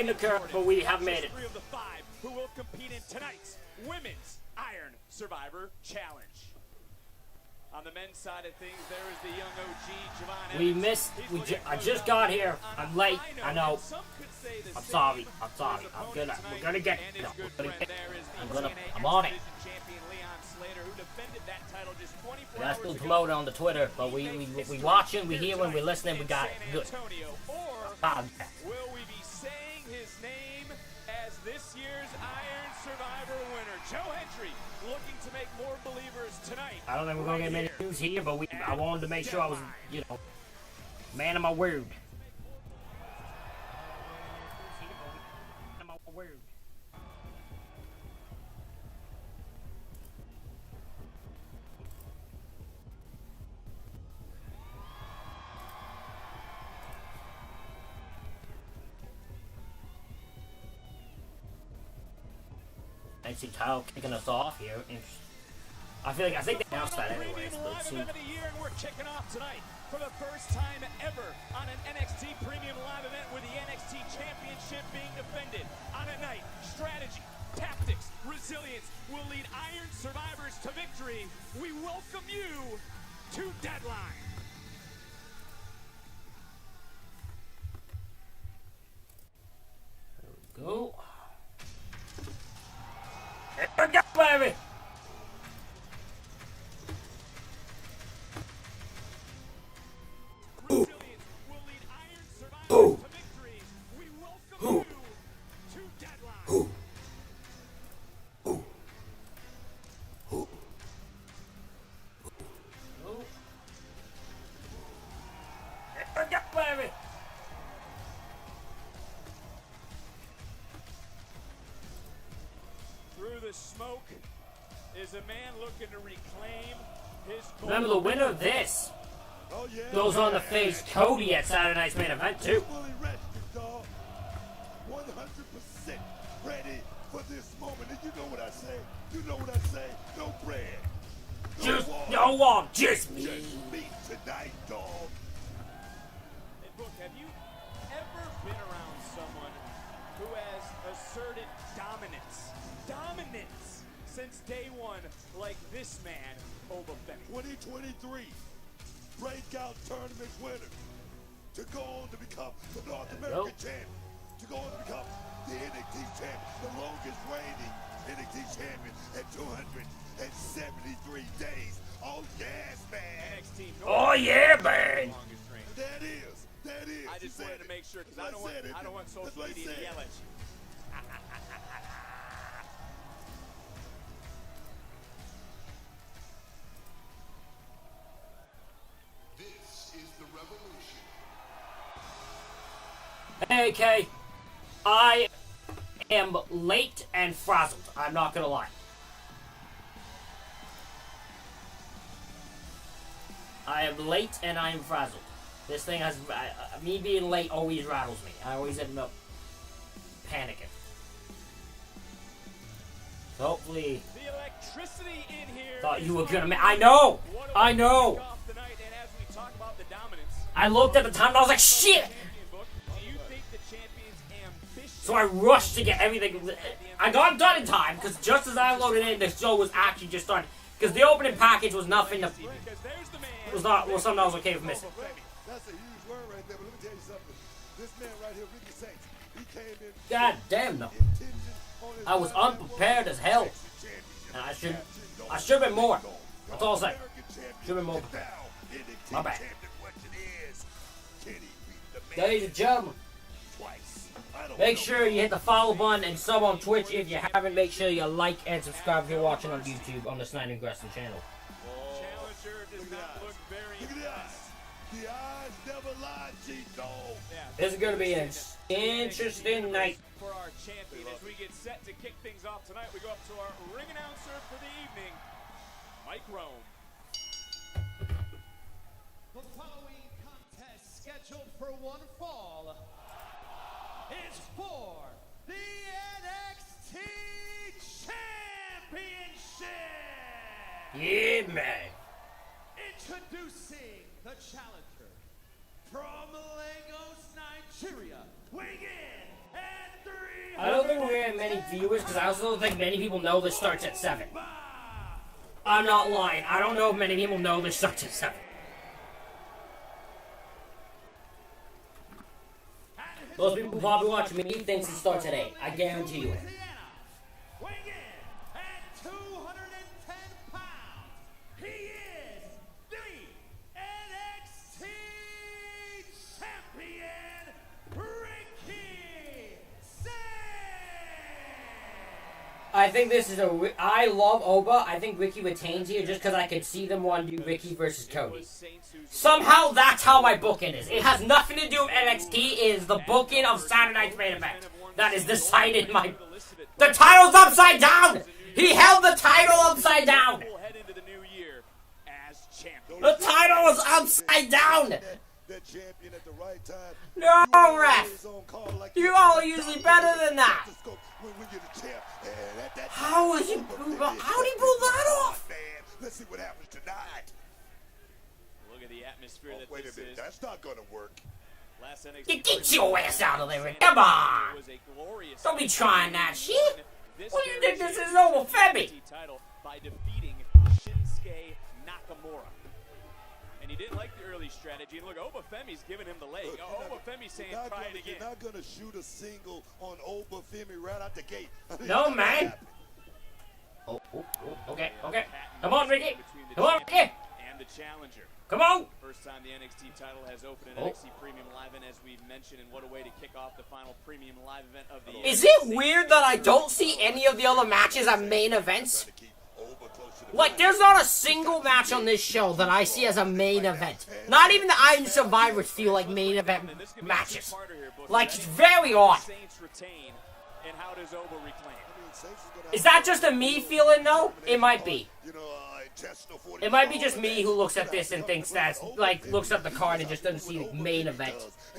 behind the curve, but we have made it. Three of the five who will compete in tonight's Women's Iron Survivor Challenge. On the men's side of things, there is the young OG, Javon We Evans. missed. I just got here. I'm late. I know. I'm sorry. We're gonna get. No, I'm on it. We got to promote it on the Twitter, but we watching, we hearing, we listening, we got it. Good. Will we be saying his name as this year's Iron Survivor winner? Joe Hendry looking to make more believers tonight. I don't think we're gonna get many news here, but I wanted to make sure I was, man of my word. NXT title kicking us off here. I think they announced that anyways. But we're kicking off tonight for the first time ever on an NXT Premium Live event with the NXT Championship being defended on a night. Strategy, tactics, resilience will lead Iron Survivors to victory. We welcome you to Deadline. There we go. Here we go, baby! Through the smoke is a man looking to reclaim his gold. Remember, the winner of this goes on to face Cody at Saturday Night's Main Event too. Fully ready, dog. 100% ready for this moment. And you know what I say? No bread. No one, just me. Just me tonight, dog. Hey, Book, have you ever been around someone who has asserted dominance since day one, like this man, Boba Fett? 2023 breakout tournament winner to go on to become the North American champion, to go on to become the NXT champion, the longest reigning NXT champion at 273 days. Oh yes, man! NXT Oh yeah, man! That is. I just wanted to make sure because I don't want social media to yell at you. Hey, Kay, I am late and frazzled. I'm not gonna lie. I am late and I am frazzled. This thing has me being late always rattles me. I always end up panicking. So hopefully, The electricity in here. thought you were gonna. I know. I looked at the time and I was like, shit. So I rushed to get everything. I got done in time because just as I loaded in, the show was actually just starting. Because the opening package was nothing. It was not something I was okay with missing. That's a huge word right there, but let me tell you something. This man right here, Ricky Saints, he came in. God damn no. I was unprepared as hell. And I should have been more. That's all I'm saying. Should have been more prepared. My bad. Ladies and gentlemen, make sure you hit the follow button and sub on Twitch if you haven't. Make sure you like and subscribe if you're watching on YouTube on the Snyder and Gresson channel. Challenger does not look very nice. The eyes never lie, G-Dog. This is going to be an interesting night. For our champion, as we get set to kick things off tonight, we go up to our ring announcer for the evening, Mike Rome. The following contest, scheduled for one fall, is for the NXT Championship! Yeah, man. Introducing the challenger from Lagos, Nigeria, weighing in at think we're getting many viewers because I also don't think many people know this starts at 7. I'm not lying. I don't know if many people know this starts at 7. Those people probably watching me thinks it starts at 8. I guarantee you it. Weighing in at 210 pounds, he is the NXT champion, Ricky Singh. I think this is I love Oba. I think Ricky retains here just because I could see them want to do Ricky versus Cody. Somehow that's how my booking is. It has nothing to do with NXT. It is the booking of Saturday Night's main event that is decided. The title's upside down. He held the title upside down. The title was upside down. No, ref. You all are usually better than that. How did he pull that off? Let's see what happens tonight. Look at the atmosphere that Wait a this minute, is. that's not gonna work. Last NXT You get your ass out of there, Rick. Come on. was a glorious Don't be trying that shit. This What do you think this is over Femi? title by defeating Shinsuke Nakamura. And he didn't like the early strategy. And look, Obafemi's giving him the leg. Look, Obafemi's saying try it again. You're not gonna shoot a single on Obafemi right out the gate. No, man. Oh, okay. Come on, Ricky. Come on, Ricky. And the challenger. Come on. First time the NXT title has opened an Oh. NXT Premium Live event, as we've mentioned, and what a way to kick off the final Premium Live event of the year. Is it weird that I don't see any of the other matches at main events? Like, there's not a single match on this show that I see as a main event. Not even the Iron Survivors feel like main event matches. Like, it's very odd. Saints retain, and how does Oba reclaim? Is that just a me feeling, though? It might be. It might be just me who looks at this and thinks that, like, looks at the card and just doesn't see the main event.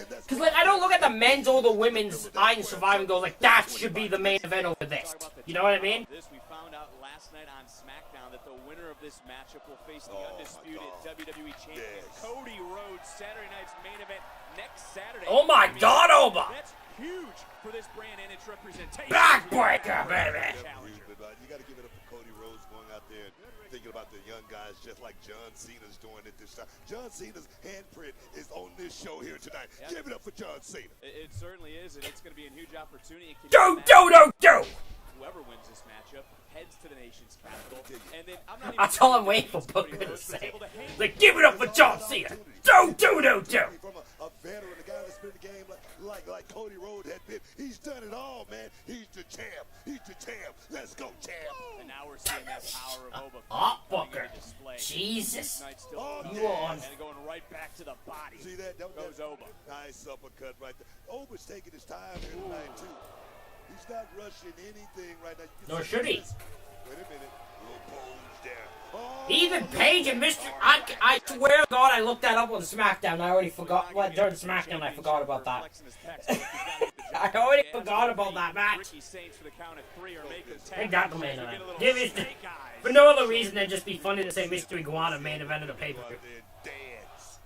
Because, like, I don't look at the men's or the women's Iron Survivor and go, like, that should be the main event over this. You know what I mean? We found out last night on SmackDown that the winner of this matchup will face the undisputed WWE Champion Cody Rhodes. Saturday night's main event next Saturday. Oh my God, Oba! That's huge for this brand and its representation. Backbreaker, baby! You got to give it up for Cody Rhodes going out there thinking about the young guys just like John Cena's doing it this time. John Cena's handprint is on this show here tonight. Yeah. Give it up for John Cena. It certainly is, and it's going to be a huge opportunity. Do! Whoever wins this matchup heads to the nation's capital. And then I'm not even That's all I'm waiting for Booker to say. Like, give it up for John Cena! Do! From a veteran, a guy that's been in the game like Cody Rhodes had been. He's done it all, man. He's the champ. Let's go, champ. And now we're seeing that power of Oba. Oh, coming Booker. into display. Jesus. Tonight still You on. and going right back to the body. See that? Goes Oba. Nice uppercut right there. Oba's taking his time here tonight, too. He's not rushing anything right now. Nor should he. Wait a minute. Little pose there. Oh, Even Paige and Mr. I swear to God, I looked that up on SmackDown. I already forgot. What, during SmackDown, I forgot about that. I already forgot about that match. Ricky Saints for the count of 3 or make them They 10. got the main So event. get a little Give it snake eyes. for no other reason than just be funny to say Mystery Iguana main event of the pay-per-view. Dance.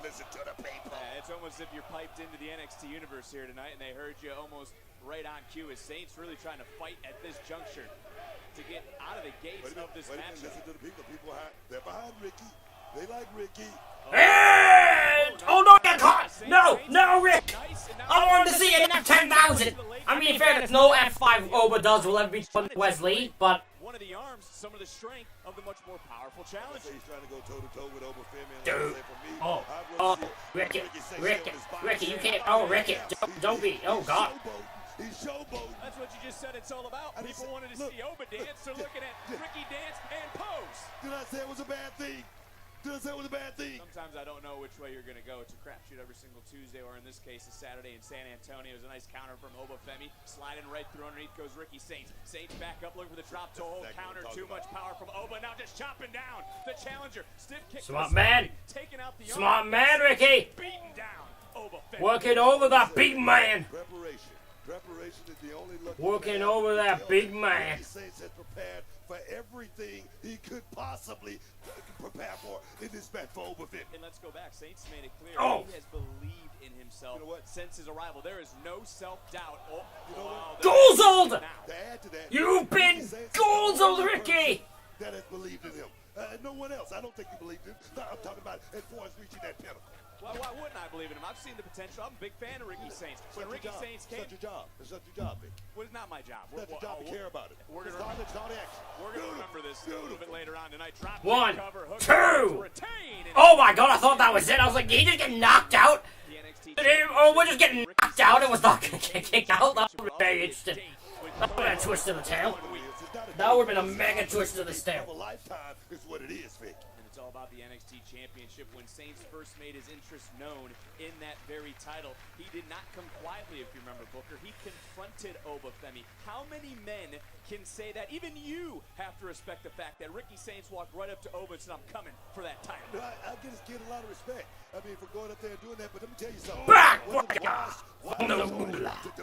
Listen to the people. Yeah, it's almost as if you're piped into the NXT universe here tonight, and they heard you almost right on cue. As Saints really trying to fight at this juncture to get out of the gates of this matchup. Listen to the people. People they're behind Ricky. They like Ricky. And, oh no, get caught! No, Rick! I wanted to see an F10,000! I mean, in fairness, no F5 Oba does will ever be done to Wesley, but One of the arms, some of the strength of the much more powerful challenger. He's trying to go toe-to-toe with Obafemi. Dude. Oh, Ricky, you can't, oh, Ricky, don't be, oh God. He's showboating. That's what you just said it's all about. People wanted to see Oba dance, so looking at Ricky dance and pose. Did I say it was a bad thing? Sometimes I don't know which way you're going to go. It's a crapshoot every single Tuesday, or in this case, a Saturday in San Antonio. It was a nice counter from Obafemi. Sliding right through underneath goes Ricky Saints. Saints back up, looking for the drop toe hold counter. Too much power from Oba. Now just chopping down the challenger. Stiff kick. Smart man. Taking out the Smart arm. man, Ricky. Beating down Obafemi. Working over that big man. Preparation is the only look. Working over that big man. The Saints has prepared for everything he could possibly prepare for in this match for Oba Femi. And let's go back. Saints made it clear he has believed in himself since his arrival. There is no self-doubt. Oh, you know what? Goals-old! To add to that, You've been goals-old, Ricky! That has believed in him. No one else. I don't think he believed in him. No, I'm talking about as far as reaching that pinnacle. Well, why wouldn't I believe in him? I've seen the potential. I'm a big fan of Ricky Saints. When Ricky Saints came, it's not your job. It's not your job, Vic. Well, it's not my job. It's not your job to care about it. We're going to action. We're going to remember this a little bit later on tonight. Drop One, cover, hook, two. retain, Oh my god, I thought that was it. I was like, did he just get knocked out? the NXT Oh, we're just getting knocked out. It was not going to get kicked out. That would have been very interesting. That would have been a twist to the tail. That would have been a mega twist to the tail. A lifetime is what it is, Vic. And it's all about the NXT Championship. When Saints first made his interest known in that very title, he did not come quietly, if you remember, Booker. He confronted Oba Femi. How many men can say that? Even you have to respect the fact that Ricky Saints walked right up to Oba and said, I'm coming for that title. I give this kid a lot of respect. I mean, for going up there and doing that, but let me tell you something. Back! To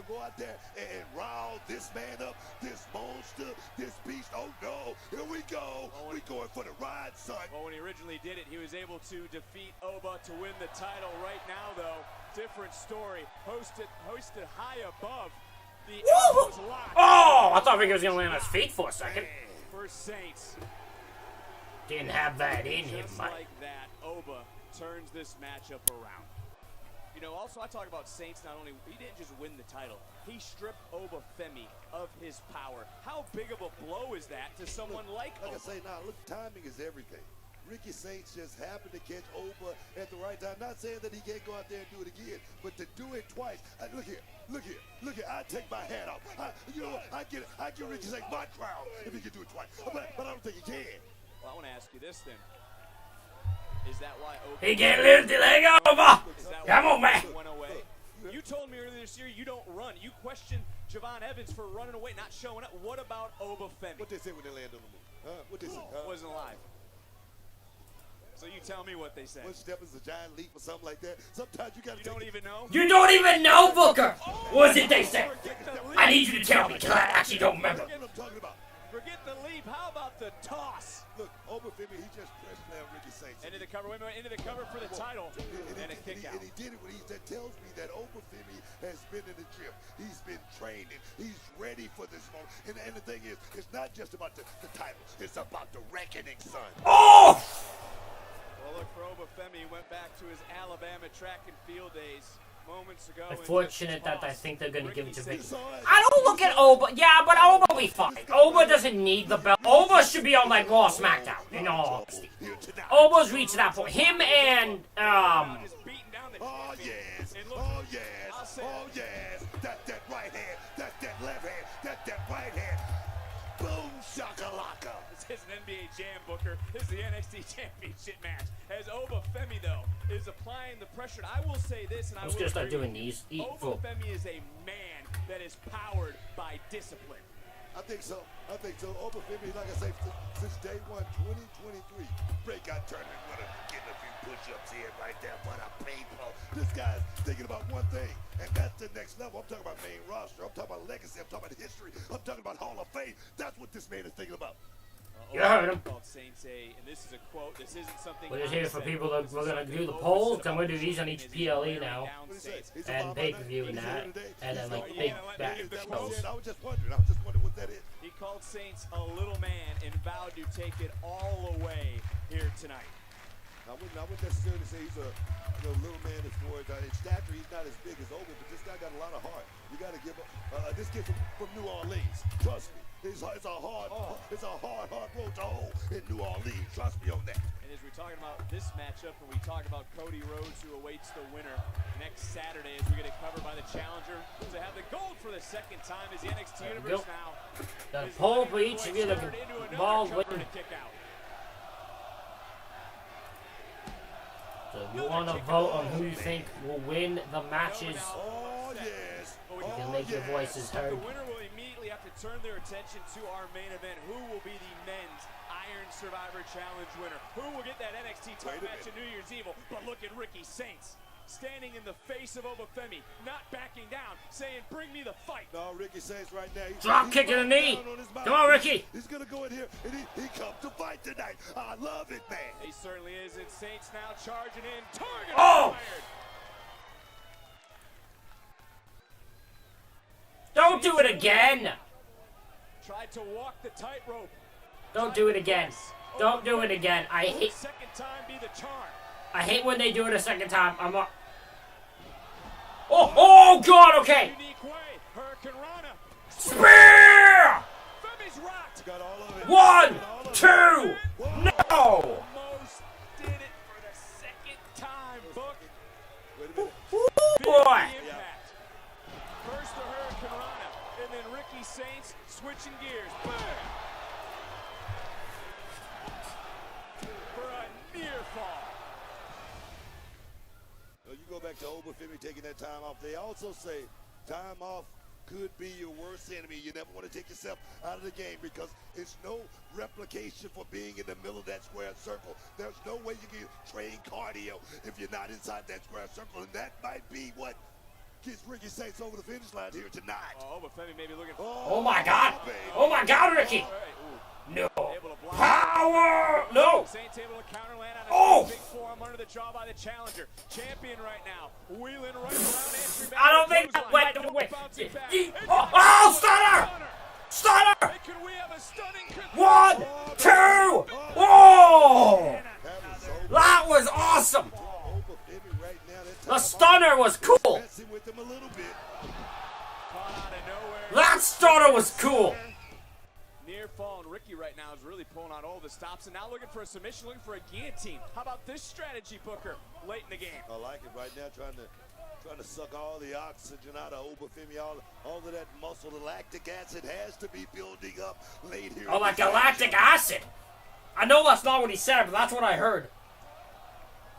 go out there and rile this man up, this monster, this beast. Oh no, here we go. We're going for the ride, son. Well, when he originally did it, he was able to defeat Oba to win the title. Right now, though, different story. Hosted high above. The elbows locked. Oh, I thought Ricky was going to land on his feet for a second. For Saints. Didn't have that in him, Just but... like that, Oba turns this matchup around. You know, also I talk about Saints, not only, he didn't just win the title, he stripped Oba Femi of his power. How big of a blow is that to someone like Oba? I say, now look, timing is everything. Ricky Saints just happened to catch Oba at the right time. Not saying that he can't go out there and do it again, but to do it twice. Look here. I take my hat off. You know what? I get it. I give Ricky Saints my crown if he can do it twice. But I don't think he can. Well, I want to ask you this then. Is that why Oba... He can't lift the leg over! Come on, man! Went away? You told me earlier this year you don't run. You questioned Javon Evans for running away, not showing up. What about Oba Femi? What they say when they land on the move? What they say? Wasn't alive. So you tell me what they say. One step is a giant leap or something like that. Sometimes you gotta. You don't even know? You don't even know, Booker! What did they say? I need you to tell me, because I actually don't remember. Forget what I'm talking about. Forget the leap. How about the toss? Look, Oba Femi, he just pressed down Ricky Saints. Into the cover. Wait a minute. Into the cover for the title. And a kick out. And he did it when that tells me that Oba Femi has been in the gym. He's been training. He's ready for this moment. And the thing is, it's not just about the title. It's about the reckoning, son. Oh! Well, look, for Oba Femi, went back to his Alabama track and field days moments ago. Unfortunate that I think they're going to give it to Vicky. I don't look at Oba. Yeah, but Oba will be fine. Oba doesn't need the belt. Oba should be on, like, Raw SmackDown, in all honesty. Oba's reached that point. Him and, Oh, yes. Oh, yes. Oh, yes. That right hand. That left hand. That right hand. Boom, shakalaka. This is an NBA Jam, Booker. This is the NXT Championship match. As Oba Femi, though, is applying the pressure. I will say this, and I was will gonna start doing these. Oba Femi is a man that is powered by discipline. I think so. Oba Femi, like I say, since day one, 2023, breakout tournament winner, getting a few push-ups here, right there, but a paintball. This guy's thinking about one thing, and that's the next level. I'm talking about main roster. I'm talking about legacy. I'm talking about history. I'm talking about Hall of Fame. That's what this man is thinking about. You heard him. Saints and this is a quote. This isn't something. We're just here for people that we're gonna do the polls. I'm gonna do these on each PLE now, and pay-per-view and that, and then like big back shows. I was just wondering what that is. He called Saints a little man and vowed to take it all away here tonight. I wouldn't necessarily say he's a little man as far as in stature. He's not as big as Oba, but this guy got a lot of heart. You got to give up. This kid from New Orleans. Trust me, it's a hard road to hoe in New Orleans. Trust me on that. And as we're talking about this matchup, and we talk about Cody Rhodes, who awaits the winner next Saturday, as we get it covered by the challenger to have the gold for the second time as the NXT Universe now. The poll for each of you that can ball win. So if you want to vote on who you think will win the matches, Oh, yes. you can make your voices heard. The winner will immediately have to turn their attention to our main event. Who will be the men's Iron Survivor Challenge winner? Who will get that NXT title match at New Year's Eve? But look at Ricky Saints standing in the face of Obafemi, not backing down, saying, bring me the fight. No, Ricky Saints right now. Drop kick in the knee. Come on, Ricky. He's going to go in here, and he comes to fight tonight. I love it, man. He certainly is, and Saints now charging in. Target Oh! fired. Don't do it again. Tried to walk the tightrope. Don't do it again. Don't do it again. I hate. Second time be the charm. I hate when they do it a second time. I'm not. Oh God. Okay. Unique way. Hurricane Rana. Spear. Femi's rocked. Got all of it. 1, 2. No. Almost did it for the second time, Book. Wait a minute. Ooh, boy. Big impact. First the Hurricane Rana, and then Ricky Saints switching gears. Bam! For a near fall. You go back to Obafemi taking that time off. They also say time off could be your worst enemy. You never want to take yourself out of the game because it's no replication for being in the middle of that square circle. There's no way you can train cardio if you're not inside that square circle, and that might be what gets Ricky Saints over the finish line here tonight. Oh, Obafemi maybe looking for... Oh my God. Oh my God, Ricky. All right, ooh. No. Able to block. Power. No. Saints able to counter land on a Oh. big forearm under the jaw by the challenger. Champion right now. Wheeling right around entry back. I don't think that went the way. Oh, stunner. Stunner. Hey, could we have a stunning 1, 2. Oh. That was awesome. Obafemi right now, that The time stunner was cool. off, messing with him a little bit. caught out of nowhere? That stunner was cool. Near fall, and Ricky right now is really pulling on all the stops and now looking for a submission, looking for a guillotine. How about this strategy, Booker, late in the game? I like it right now, trying to suck all the oxygen out of Obafemi, all of that muscle. The lactic acid has to be building up late here. Oh, like galactic acid. I know that's not what he said, but that's what I heard.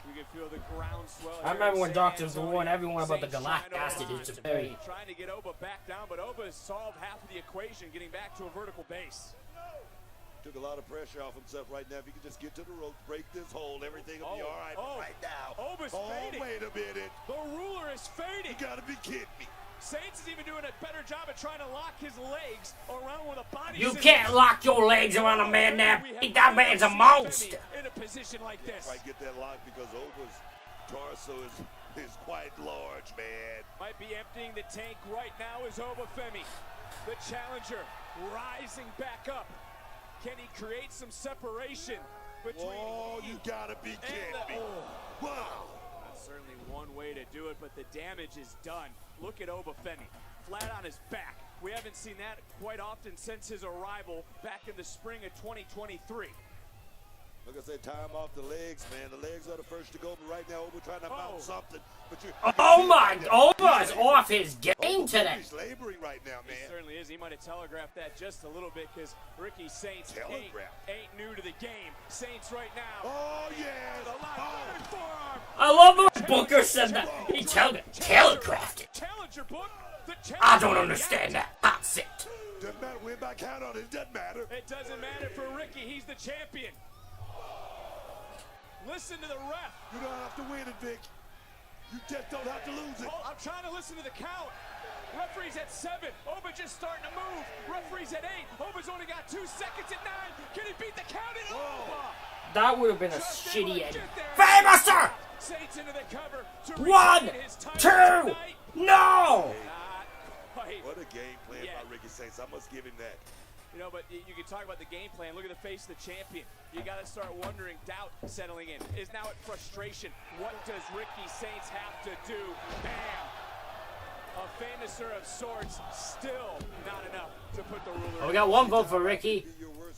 You can feel the groundswell. I remember when doctors warned everyone about the galactic acid. It's a very... Trying to get Oba back down, but Oba has solved half of the equation, getting back to a vertical base. Took a lot of pressure off himself right now. If he could just get to the rope, break this hold, everything will be all right. But right now, Oba's fading. wait a minute. The ruler is fading. You gotta be kidding me. Saints is even doing a better job at trying to lock his legs around with a body. You scissors. can't lock your legs around a man there. That man's a monster. In a position like this. If I get that lock because Oba's torso is quite large, man. Might be emptying the tank right now is Obafemi. The challenger rising back up. Can he create some separation between... Oh, you gotta be kidding me. Wow. That's certainly one way to do it, but the damage is done. Look at Obafemi, flat on his back. We haven't seen that quite often since his arrival back in the spring of 2023. Like I said, time off the legs, man. The legs are the first to go, but right now, Oba trying to mount something. But you Oh my, Oba's off his game today. He's laboring right now, He man. certainly is. He might have telegraphed that just a little bit because Ricky Saints ain't new to the game. Saints right now. Oh, yeah. The live forearm. I love the way Booker said that. He telegraphed it. Challenger book. The I challenger don't understand that. That's it. Doesn't matter. Win by count on it. It doesn't matter. It doesn't matter for Ricky. He's the champion. Listen to the ref. You don't have to win it, Vic. You just don't have to lose it. Oh, I'm trying to listen to the count. Referee's at 7. Oba just starting to move. Referee's at 8. Oba's only got 2 seconds at 9. Can he beat the count in Oba? That would have been a Just able to shitty get ending. there. Famouser! Saints into the cover to 1, retain his title 2, tonight. no! Not quite. What a game plan Yeah. by Ricky Saints. I must give him that. You know, but you can talk about the game plan. Look at the face of the champion. You got to start wondering, doubt settling in. Is now at frustration. What does Ricky Saints have to do? Bam! A famouser of sorts, still not enough to put the ruler. Oh, we got one vote for Ricky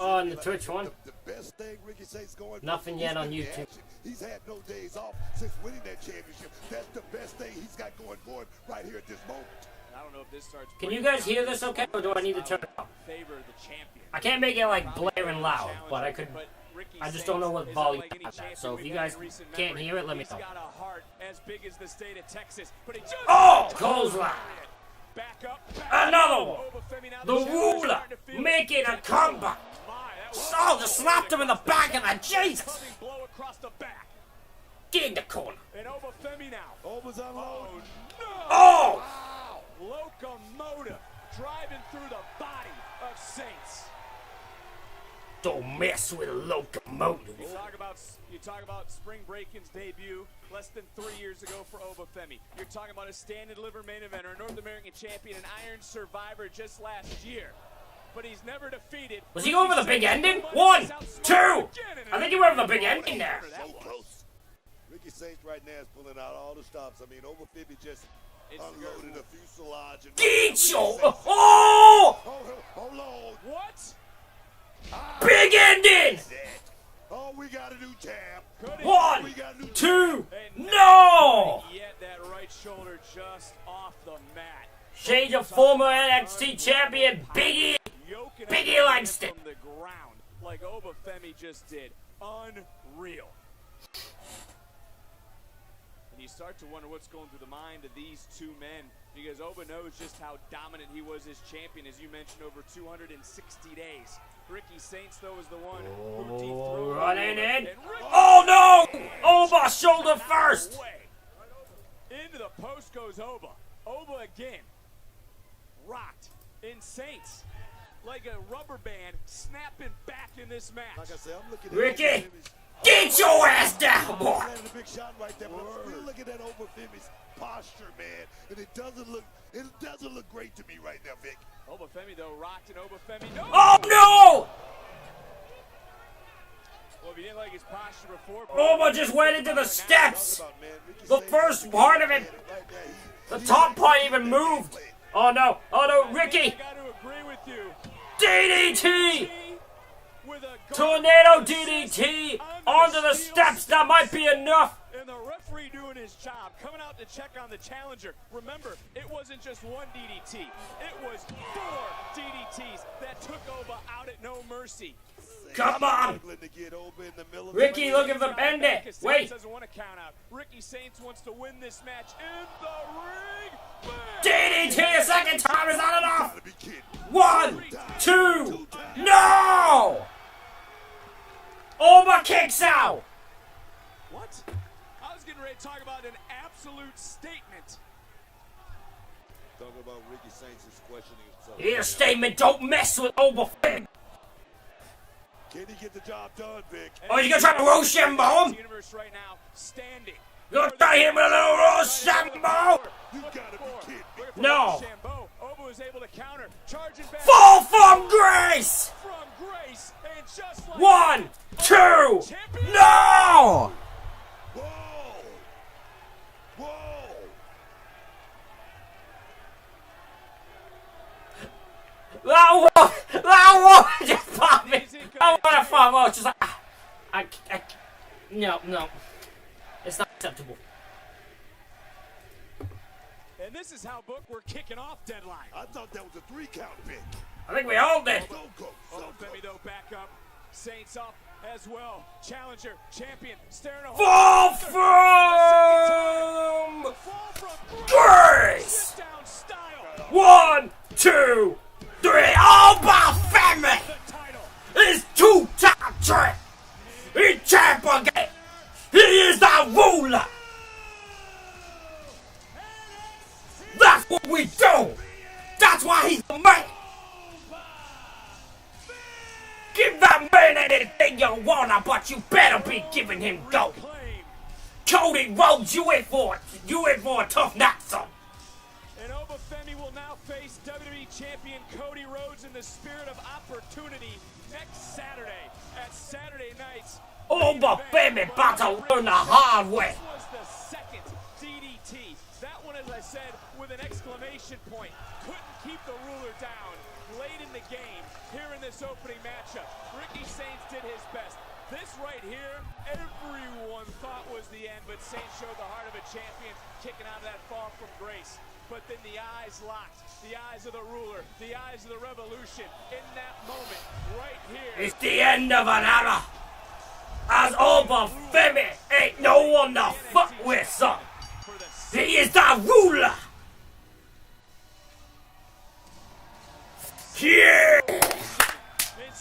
on the Twitch one. The best thing Ricky Saints going for, Nothing yet he's on been the YouTube. action. He's had no days off since winning that championship. That's the best thing he's got going for him right here at this moment. I don't know if this starts. Can you guys hear this okay, or do I need to turn it up? Favor the champion. I can't make it like blaring loud, but I could. I just don't know what volume I have that. So if you guys can't hear it, let me know. He's got a heart as big as the state of Texas, but he just Oh, clothesline! back up. Another one. Obafemi now The challenger ruler starting to feel it. making a comeback. My, that was Oh, just slapped him in the back of the Jesus. coming blow across the back. Get in the corner. And Obafemi now. Oba's Oh, unloading. no! Oh! Locomotive driving through the body of Saints. Don't mess with a locomotive. You talk about Spring Breakin's debut less than 3 years ago for Obafemi. You're talking about a stand and deliver main eventer, a North American champion, an Iron Survivor just last year. But he's never defeated. Was he going for the big ending? 1, 2! I think he went for the big ending there. So close. Ricky Saints right now is pulling out all the stops. I mean, Obafemi just unloaded a fuselage. And Gicho! Oh! Hold on. What? Big ending! Oh, we got a new champ. 1, We got a new 2, no! Yet that right shoulder just off the mat. Change of former NXT champion, Biggie Yoking Langston. from the ground like Obafemi just did. Unreal. And you start to wonder what's going through the mind of these two men, because Oba knows just how dominant he was as champion, as you mentioned, over 260 days. Ricky Saints, though, is the one who dethroned Running Oba. in. And Ricky Oh no! Oba shoulder first! away. Into the post goes Oba. Oba again. Rocked in Saints. Like a rubber band snapping back in this match. Like I said, I'm looking at Ricky, Obafemi's- get your ass down, boy! Landed a big shot right there, but I'm still looking at Obafemi's posture, man, and it doesn't look great to me right now, Vic. Obafemi, though, rocked, and Obafemi. No! Oh no! Well, if you didn't like his posture before, Oba just went into the steps! Talk about, man, Ricky The Saints first is part of it, right now. the top part even moved! Oh no, Ricky! I got to agree with you. DDT! With a Tornado DDT onto the steps, that might be enough! And the referee doing his job, coming out to check on the challenger. Remember, it wasn't just one DDT. It was 4 DDTs that took Oba out at no mercy. Come on! Struggling to get Oba in the middle of Ricky the looking for bend it! Saints Wait! doesn't want to count out. Ricky Saints wants to win this match in the ring. Bam! DDT a second time, is that enough? Gotta be kidding. 1, 2, no! Oba kicks out! What? I was getting ready to talk about an absolute statement. Talking about Ricky Saints is questioning himself. Here's a statement, don't mess with Oba. Can he get the job done, Vic? Oh, you gonna try to Rochambeau him? Universe right now, standing. You gonna try him with a little Rochambeau? You gotta be kidding me. No. Rochambeau. Oba was able to counter, charging back. Fall from grace! From grace, and just like 1, 2, no! Whoa! Whoa! That one just popped me. I want to fuck. Oh, just like, no. It's not acceptable. And this is how book we're kicking off deadline. I thought that was a 3-count, Vic. I think we all did. So close, so close. Obafemi, though, back up. Saints up as well. Challenger, champion, staring a Fall from Fall from grace! Sit down style. 1, 2, 3. Obafemi The title. is 2-time champ. He's champ again. He is the ruler. That's what we do. That's why he's the man. Give that man anything you wanna, but you better be giving him gold. Claim. Cody Rhodes, you in for a tough night, son. And Obafemi will now face WWE Champion Cody Rhodes in the Spirit of Opportunity next Saturday at Saturday Night's Obafemi about to learn the hard way. This was the second DDT. That one, as I said, with an exclamation point. Couldn't keep the ruler down late in the game here in this opening matchup. Ricky Saints did his best. This right here, everyone thought was the end, but Saints showed the heart of a champion, kicking out of that fall from grace. But then the eyes locked, the eyes of the ruler, the eyes of the revolution. In that moment, right here. It's the end of an era. As Obafemi ain't no one to fuck with, son. For the He is the ruler. Yeah.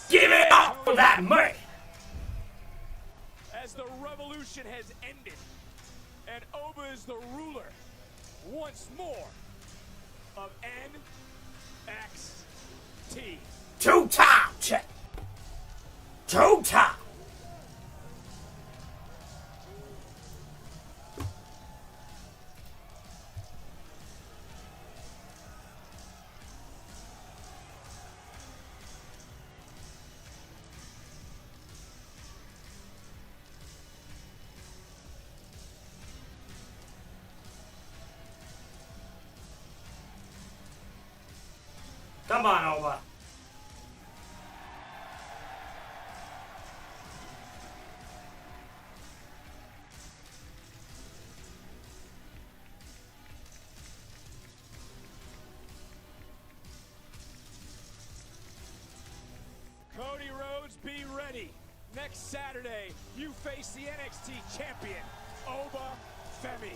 Give it up for that man. As the revolution has ended, And Oba is the ruler, once more, of NXT. Two-time check. Two-time. Come on, Oba. Cody Rhodes, be ready. Next Saturday, you face the NXT champion, Oba Femi.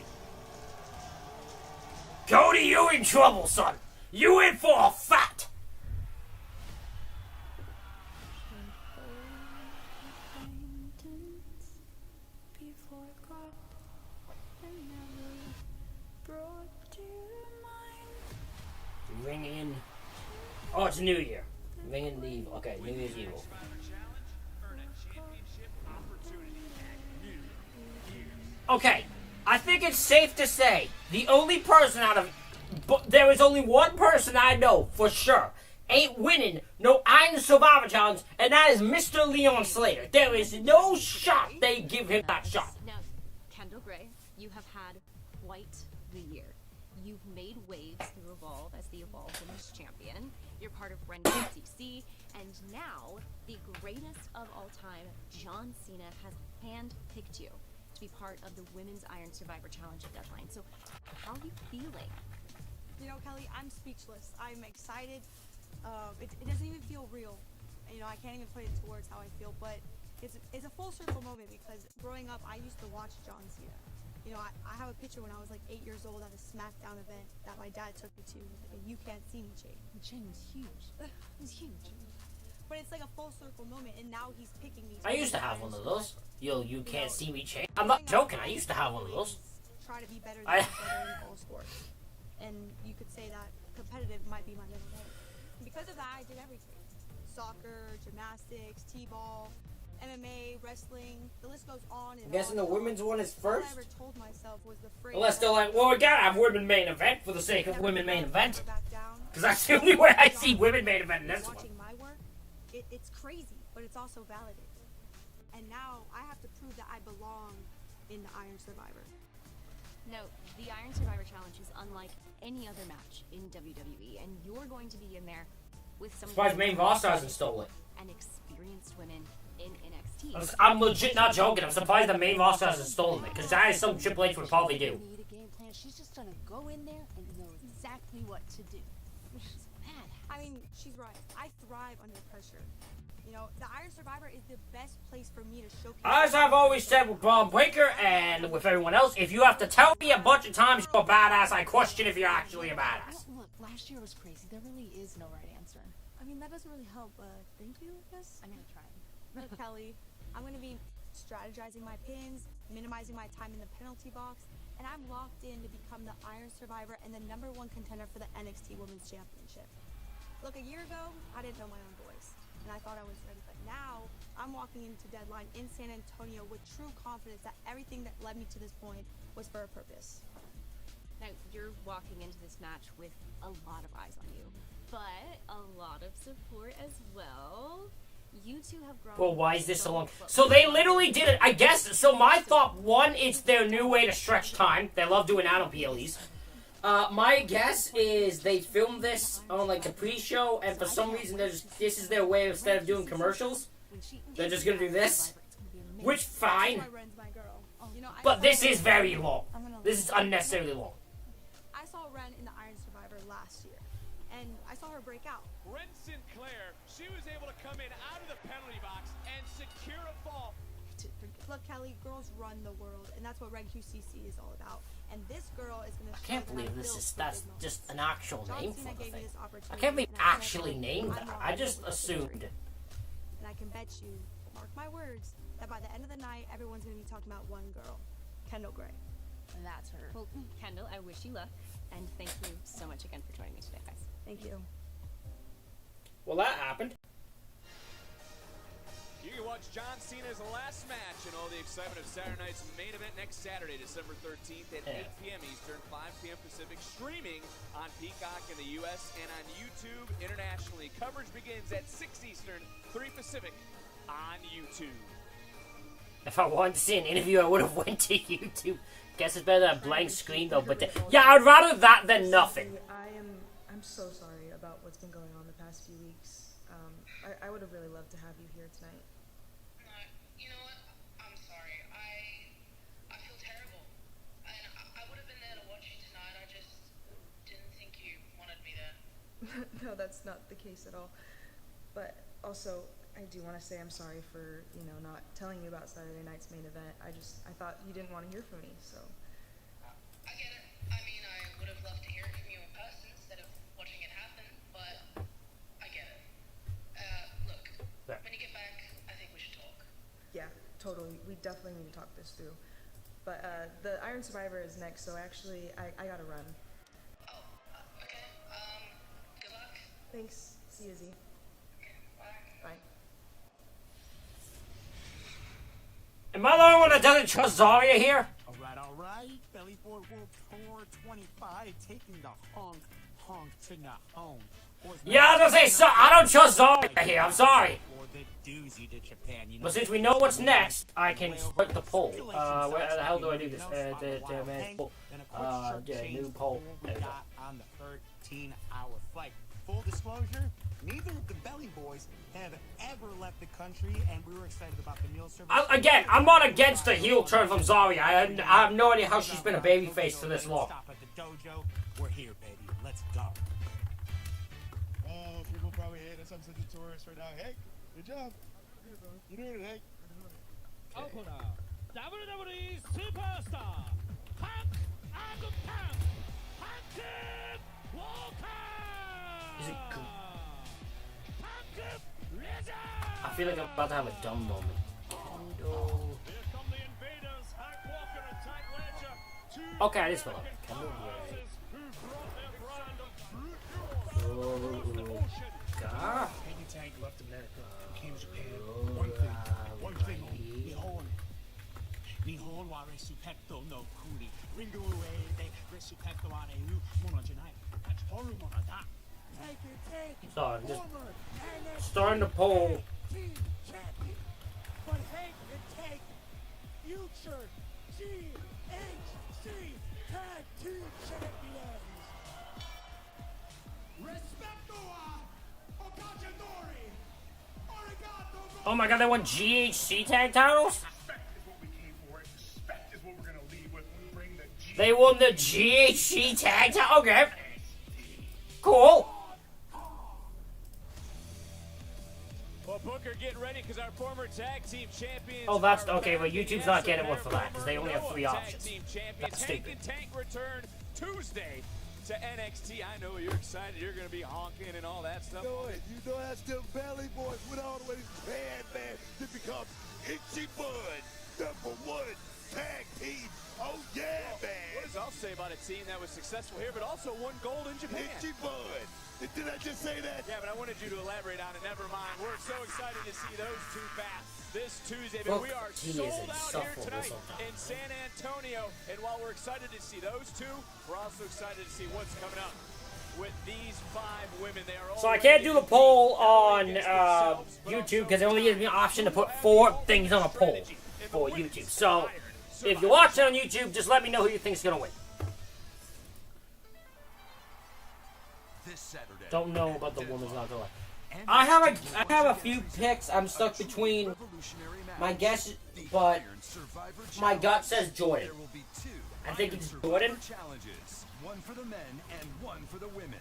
Cody, you in trouble, son. You in for a fight. Ring in. Oh, it's New Year. Ring in the Evil. Okay, New Year's Evil. Okay, I think it's safe to say the only person out of... There is only one person I know for sure ain't winning no Iron Survivor Challenge, and that is Mr. Leon Slater. There is no shot they give him that shot. Now, Kendall Gray, you have had quite the year. You've made waves through Evolve as the Evolve Women's Champion. You're part of Ren CC, and now the greatest of all time, John Cena, has handpicked you to be part of the Women's Iron Survivor Challenge deadline. So, how are you feeling? You know, Kelly, I'm speechless. I'm excited. It doesn't even feel real. You know, I can't even put it towards how I feel, but it's a full circle moment because growing up, I used to watch John Cena. You know, I have a picture when I was like 8 years old at a SmackDown event that my dad took me to, like a You Can't See Me chain. The chain was huge. It was huge. But it's like a full circle moment, and now he's picking me. I used to have one of those. Yo, you can't see me chain. I'm not joking. I used to have one of those. Try to be better than each other in all sports. And you could say that competitive might be my middle name. Because of that, I did everything. Soccer, gymnastics, t-ball, MMA, wrestling, the list goes on and I'm guessing on. the women's one is All I first? ever told myself was the phrase. Unless they're like, well, we gotta have women main event for the sake of women main event. Back down. Because that's the only way I see women main event in this one. Watching my work, it's crazy, but it's also validated. And now I have to prove that I belong in the Iron Survivor. No, the Iron Survivor Challenge is unlike any other match in WWE, and you're going to be in there with some Surprised main roster hasn't stole it. and experienced women in NXT. I'm legit not joking. I'm surprised the main roster hasn't stolen it. Because that is something Triple H would probably do. Need a game plan. She's just gonna go in there and know exactly what to do. Which is bad. I mean, she's right. I thrive under pressure. You know, the Iron Survivor is the best place for me to showcase. As I've always said with Braun Breaker and with everyone else, if you have to tell me a bunch of times you're a badass, I question if you're actually a badass. Look, last year was crazy. There really is no right answer. I mean, that doesn't really help, but thank you, I guess. I'm gonna try. Look, Kelly, I'm going to be strategizing my pins, minimizing my time in the penalty box, and I'm locked in to become the Iron Survivor and the #1 contender for the NXT Women's Championship. Look, a year ago, I didn't know my own voice, and I thought I was ready, but now I'm walking into Deadline in San Antonio with true confidence that everything that led me to this point was for a purpose. Now, you're walking into this match with a lot of eyes on you, but a lot of support as well. You two have grown. Well, why is this so long? close. So they literally did it, I guess. So my thought, one, it's their new way to stretch time. They love doing that on PLEs. My guess is they filmed this on like a pre-show, and for some reason this is their way, instead of doing commercials, they're just gonna do this. Which, fine. That's why Ren's my girl. You know, But this is very long. This is unnecessarily long. I saw Ren in the Iron Survivor last year, and I saw her break out. Ren Sinclair, she was able to come in out of the penalty box and secure a fall. Look, Kelly, girls run the world, and that's what Ren QCC is all about. And this girl is going to. I can't believe that's just an actual John name Cena for the gave me thing. this opportunity, I can't believe and I can't actually let named I'm that. not I just going to assumed. And I can bet you, mark my words, that by the end of the night, everyone's going to be talking about one girl, Kendall Gray. That's her. Well, Kendall, I wish you luck, and thank you so much again for joining me today, guys. Thank you. Well, that happened. You can watch John Cena's last match and all the excitement of Saturday night's main event next Saturday, December 13th at 8 p.m. Eastern, 5 p.m. Pacific, streaming on Peacock in the U.S. and on YouTube internationally. Coverage begins at 6 Eastern, 3 Pacific on YouTube. If I wanted to see an interview, I would have went to YouTube. Guess it's better than a blank screen, though. But yeah, I'd rather that than nothing. I'm so sorry about what's been going on the past few weeks. I would have really loved to have you here tonight. You know what? I'm sorry. I feel terrible. And I would have been there to watch you tonight. I just didn't think you wanted me there. No, that's not the case at all. But also, I do want to say I'm sorry for, not telling you about Saturday night's main event. I thought you didn't want to hear from me, so. I get it. I mean, I would have loved to hear it from you in person instead of watching it happen, but I get it. Look, when you get back, I think we should talk. Yeah, totally. We definitely need to talk this through. But the Iron Survivor is next, so actually, I gotta run. Oh, okay. Good luck. Thanks. See you, Z. Bye. Bye. Am I the only one that doesn't trust Zarya here? All right. Belly Boy World Tour 25 taking the honk to Nahon. Yeah, I was gonna say, so I don't trust Zarya here. I'm sorry. Or the doozy to Japan. But since we know what's next, I can split the poll. Where the hell do I do this? The man's poll. New poll. We got on the 13-hour flight. Full disclosure, neither of the Belly Boys have ever left the country, and we were excited about the meal service. Again, I'm not against the heel turn from Zarya. I have no idea how she's been a babyface for this long. Stop at the dojo. We're here, baby. Let's go. Oh, people probably hate us. I'm such a tourist right now. Hey, good job. You doing it, Hank? 오퍼너 WWE 슈퍼스타 팡 아구팡 팡크 워커 Is it cool? 팡크 레저 I feel like I'm about to have a dumb moment. Kendall. Here come the invaders, Hank Walker and Tank Ledger. Okay, I just fell off. Kendall. Who brought their brand of brute devotion. God. Peggy Tank left America, came to Japan. One thing only. Nihon wa respecto no kuni. Ringo de respecto wa reu mono janai. That's toru mono da. Sorry, I'm just starting to poll. But Hank and Tank, future GHC Tag Team Champions. Respecto a Okajidori. Arigato. Oh my god, they won GHC tag titles? They won the GHC tag title? Okay. Cool. Well, Booker, get ready because our former tag team champions. Oh, that's are okay, back but in YouTube's the not getting one SFR for that because they only have 3 Tag options. Team champions. That's Hank stupid. and Tank return Tuesday to NXT. I know you're excited. You're going to be honking and all that stuff. You know that's them Belly Boys went all the way to Japan, man, to become Itchy Bud, #1 tag team. Oh yeah, man. What does I'll say about a team that was successful here, but also won gold in Japan? Itchy Bud. Did I just say that? Yeah, but I wanted you to elaborate on it. Never mind. We're so excited to see those two back this Tuesday. But we are He is sold out here insufferable tonight sometimes. in San Antonio. And while we're excited to see those two, we're also excited to see what's coming up with these 5 women. They are all So I can't do the poll on YouTube because it only gives me an option to put 4 things on a poll for YouTube. So if you watch it on YouTube, just let me know who you think is going to win. Don't know about the woman's not going to win. I have a few picks. I'm stuck between my guess, but my gut says Jordan. I think it's Jordan. Challenges, one for the men and one for the women.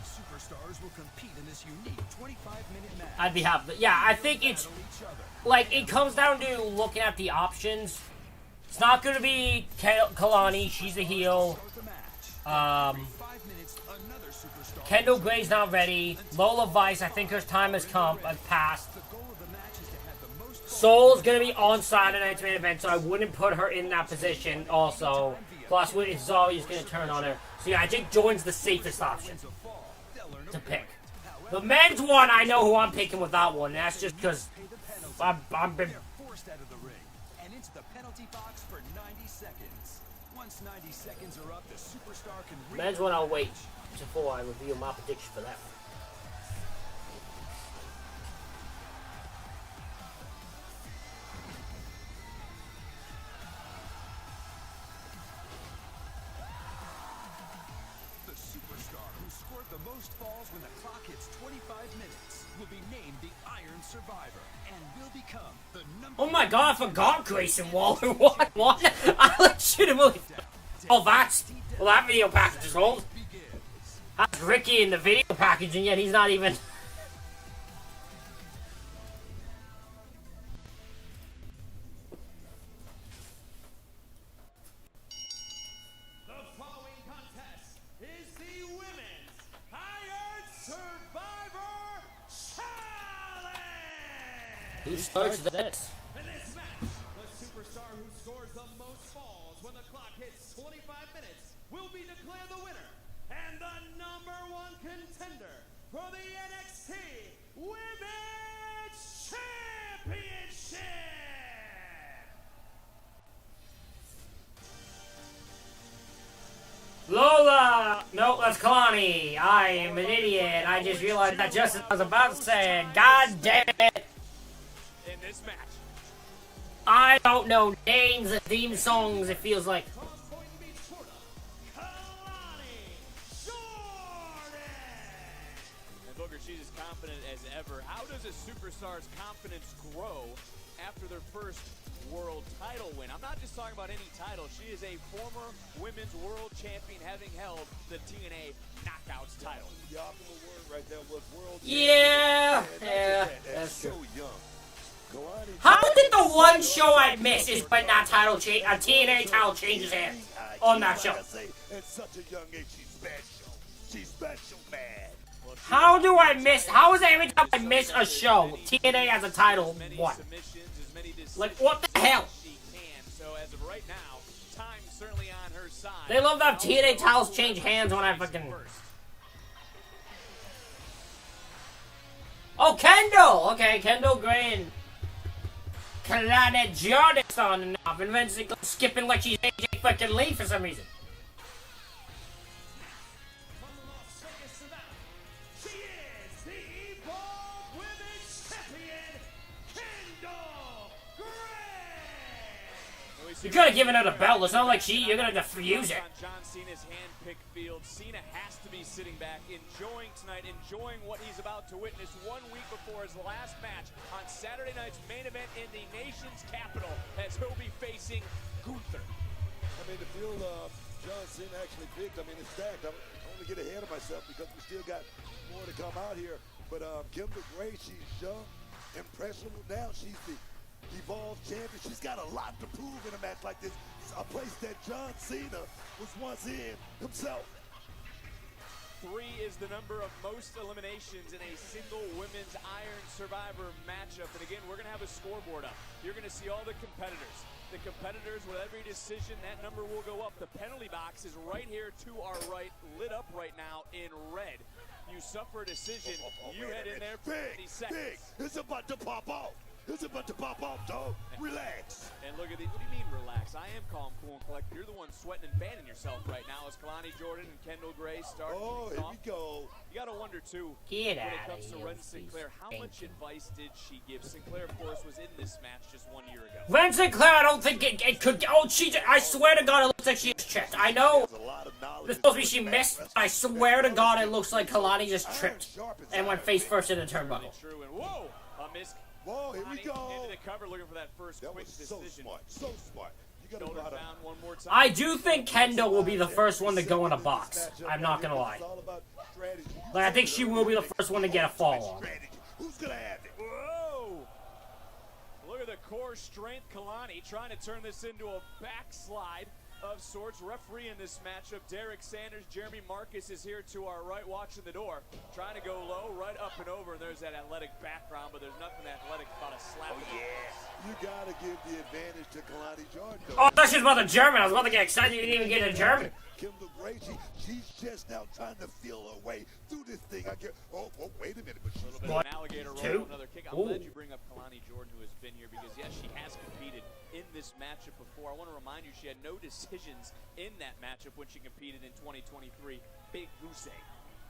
Superstars will compete in this unique 25-minute match. I'd be happy. Yeah, I think it's like it comes down to looking at the options. It's not going to be Kalani. She's the heel. Kendall Gray's not ready. Lola Vice, I think her time has come, passed. Soul's gonna be on Saturday night's main event, so I wouldn't put her in that position. Also, plus it's always gonna turn on her. So yeah, I think Jordan's the safest option to pick. The men's one, I know who I'm picking with that one. And that's just because I've been forced out of the ring and into the penalty box for 90 seconds. Once 90 seconds are up, the superstar can men's one. I'll wait before I reveal my prediction for that one. The superstar who scored the most falls when the clock hits 25 minutes will be named the Iron Survivor and will become the number. Oh my god, I forgot Grayson Waller won. What? I legitimately. Oh, that's. Well, that video package is old. That's Ricky in the video package, and yet he's not even. The following contest is the Women's Iron Survivor Challenge! Who starts this? In this match, the superstar who scores the most falls when the clock hits 25 minutes will be declared the winner and the #1 contender for the NXT Women's Championship! Lola! No, that's Kalani. I am an idiot. I just realized that just as I was about to say it. God damn it. In this match, I don't know names of theme songs, it feels like. And Booker, she's as confident as ever. How does a superstar's confidence grow after their first world title win? I'm not just talking about any title. She is a former women's world champion, having held the TNA Knockouts title. The optimal word right there was world Yeah, champion. that's so true. young. Kalani, How did the one show I miss is when that title change, a TNA title changes hands on that show? At such a young age, she's special. She's special, man. How do I miss? How is it every time I miss a show, TNA has a title? What? Like what the hell? So as of right now, time's certainly on her side. They love to have TNA titles change hands when I fucking. Oh, Kendall! Okay, Kendall Gray and Kalani Jordan on enough. And Vince skipping like she's AJ fucking Lee for some reason. She is the Evolve Women's Champion, Kendall Gray! You could have given her the belt. It's not like you're gonna use it. On John Cena's hand-picked field, Cena has to be sitting back, enjoying tonight, enjoying what he's about to witness 1 week before his last match on Saturday night's main event in the nation's capital, as he'll be facing Gunther. I mean, the field John Cena actually picked, I mean, it's stacked. I want to get ahead of myself because we still got more to come out here. But Kendall Gray, she's young, impressionable now. She's the Evolve champion. She's got a lot to prove in a match like this. A place that John Cena was once in himself. 3 is the number of most eliminations in a single women's Iron Survivor matchup. And again, we're going to have a scoreboard up. You're going to see all the competitors. The competitors, with every decision, that number will go up. The penalty box is right here to our right, lit up right now in red. You suffer a decision, you head in there for 30 seconds. Big, it's about to pop off. It's about to pop off, dog. Relax. And look at the, what do you mean relax? I am calm, cool, and collected. You're the one sweating and fanning yourself right now as Kalani Jordan and Kendall Gray start. Oh, here we go. You got to wonder, too, Get when it outta comes to here Ren with Sinclair, these how much thinking. advice did she give? Sinclair, of course, was in this match just 1 year ago. Ren Sinclair, I don't think it could. Oh, I swear to God, it looks like she just tripped. I know it's supposed to be she missed. I swear to God, it looks like Kalani just tripped and went face first in the turnbuckle. True, and whoa, a miss. Whoa, here we go. Into the cover, looking for that first That quick was so decision. smart. So smart. You got to Shoulder down one more time. I do think Kendall will be the first one to go in a box. I'm not gonna lie. Like, I think she will be the first one to get a fall on. Who's gonna have it? Whoa! Look at the core strength, Kalani trying to turn this into a backslide. of sorts. Referee in this matchup, Derek Sanders. Jeremy Marcus is here to our right, watching the door. Trying to go low, right up and over. And there's that athletic background, but there's nothing athletic about a slap. Oh, yeah. You got to give the advantage to Kalani Jordan. Oh, I thought she was about the German. I was about to get excited. You didn't even get a German. Kimber Gray, she's just now trying to feel her way through this thing. Oh, wait a minute. But she's a little bit of an alligator roll, another kick. I'm glad you bring up Kalani Jordan, who has been here, because, yes, she has competed in this matchup before. I want to remind you, she had no decisions in that matchup when she competed in 2023. Big goose egg.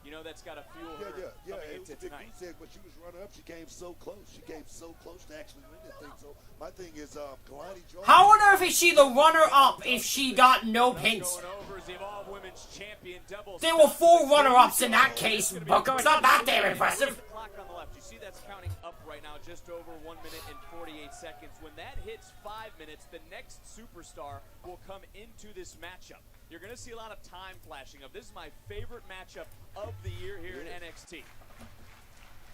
You know, that's got to fuel her into tonight. But she was runner-up. She came so close. She came so close to actually win this thing. So my thing is, Kalani Jordan. How on earth is she the runner-up if she got no pins? There were 4 runner-ups in that case, Booker. It's not that damn impressive. Clock on the left. You see that's counting up right now, just over 1 minute and 48 seconds. When that hits 5 minutes, the next superstar will come into this matchup. You're going to see a lot of time flashing up. This is my favorite matchup of the year here in NXT.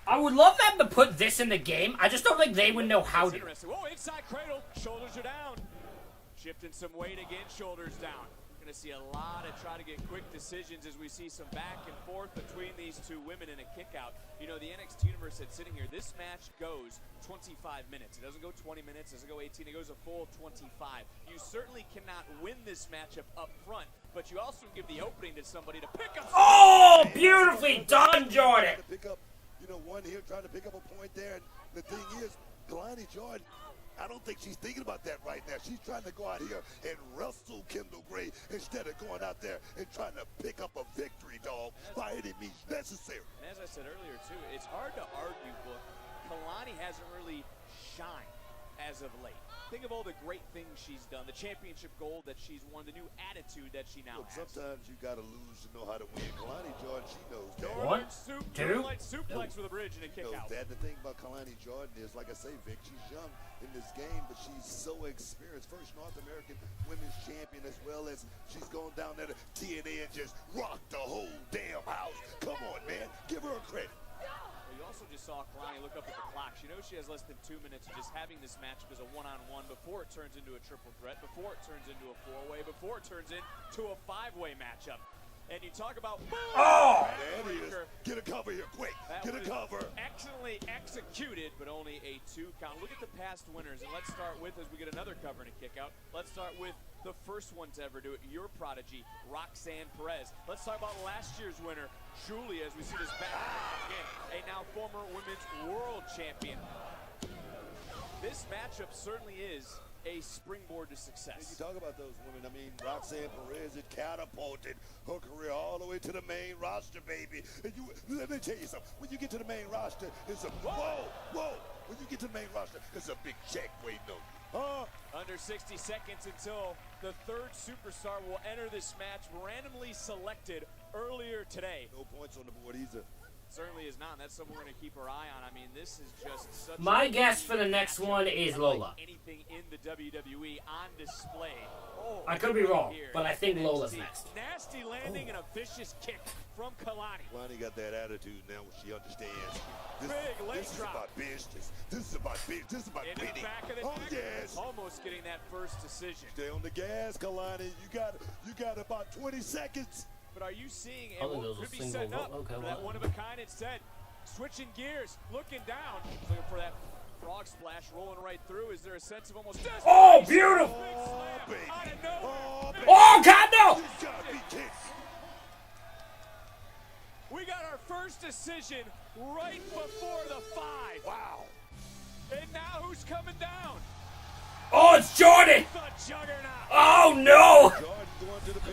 I would love them to put this in the game. I just don't think they would know how to. Whoa, inside cradle. Shoulders are down. Shifting some weight again, shoulders down. Going to see a lot of try to get quick decisions as we see some back and forth between these two women in a kick out. You know, the NXT universe said sitting here, this match goes 25 minutes. It doesn't go 20 minutes, it doesn't go 18, it goes a full 25. You certainly cannot win this matchup up front, but you also give the opening to somebody to pick up. Oh, beautifully done, Jordan. Pick up, one here, trying to pick up a point there. And the thing is, Kalani Jordan, I don't think she's thinking about that right now. She's trying to go out here and wrestle Kendall Gray instead of going out there and trying to pick up a victory, dog, by any means necessary. And as I said earlier, too, it's hard to argue, but Kalani hasn't really shined as of late. Think of all the great things she's done, the championship gold that she's won, the new attitude that she now has. Sometimes you got to lose to know how to win. Kalani Jordan, she knows that. One, two, suplex with a bridge and a kick out. That the thing about Kalani Jordan is, like I say, Vic, she's young in this game, but she's so experienced. First North American Women's Champion, as well as she's gone down there to TNA and just rocked the whole damn house. Come on, man. Give her a credit. You also just saw Kalani look up at the clock. She knows she has less than 2 minutes of just having this matchup as a one-on-one before it turns into a triple threat, before it turns into a 4-way, before it turns into a 5-way matchup. And you talk about boom! Oh! There it is. Get a cover here, quick. Get a cover. Excellently executed, but only a 2 count. Look at the past winners, and let's start with, as we get another cover and a kick out, let's start with the first one to ever do it, your prodigy, Roxanne Perez. Let's talk about last year's winner, Julie, as we see this back again, a now former women's world champion. This matchup certainly is a springboard to success. You talk about those women. I mean, Roxanne Perez had catapulted her career all the way to the main roster, baby. And let me tell you something. When you get to the main roster, it's a whoa. When you get to the main roster, it's a big check waiting on you. Under 60 seconds until the third superstar will enter this match, randomly selected earlier today. No points on the board either. Certainly is not. And that's something we're going to keep our eye on. I mean, this is just such my guess for the next one is Lola. Anything in the WWE on display. Oh, I could be wrong, but I think Lola's next. Nasty landing and a vicious kick from Kalani. Kalani got that attitude now when she understands. Big leg this drop. Is about business. This is about business. This is about winning. Back of the neck. Yes. Almost getting that first decision. Stay on the gas, Kalani. You got about 20 seconds. But are you seeing and what could be setting up for that one-of-a-kind instead? Switching gears, looking down, looking for that frog splash rolling right through. Is there a sense of almost... Oh, beautiful! Oh, God, no! We got our first decision right before the 5. Wow. And now who's coming down? Oh, it's Jordan! The juggernaut. Oh, no!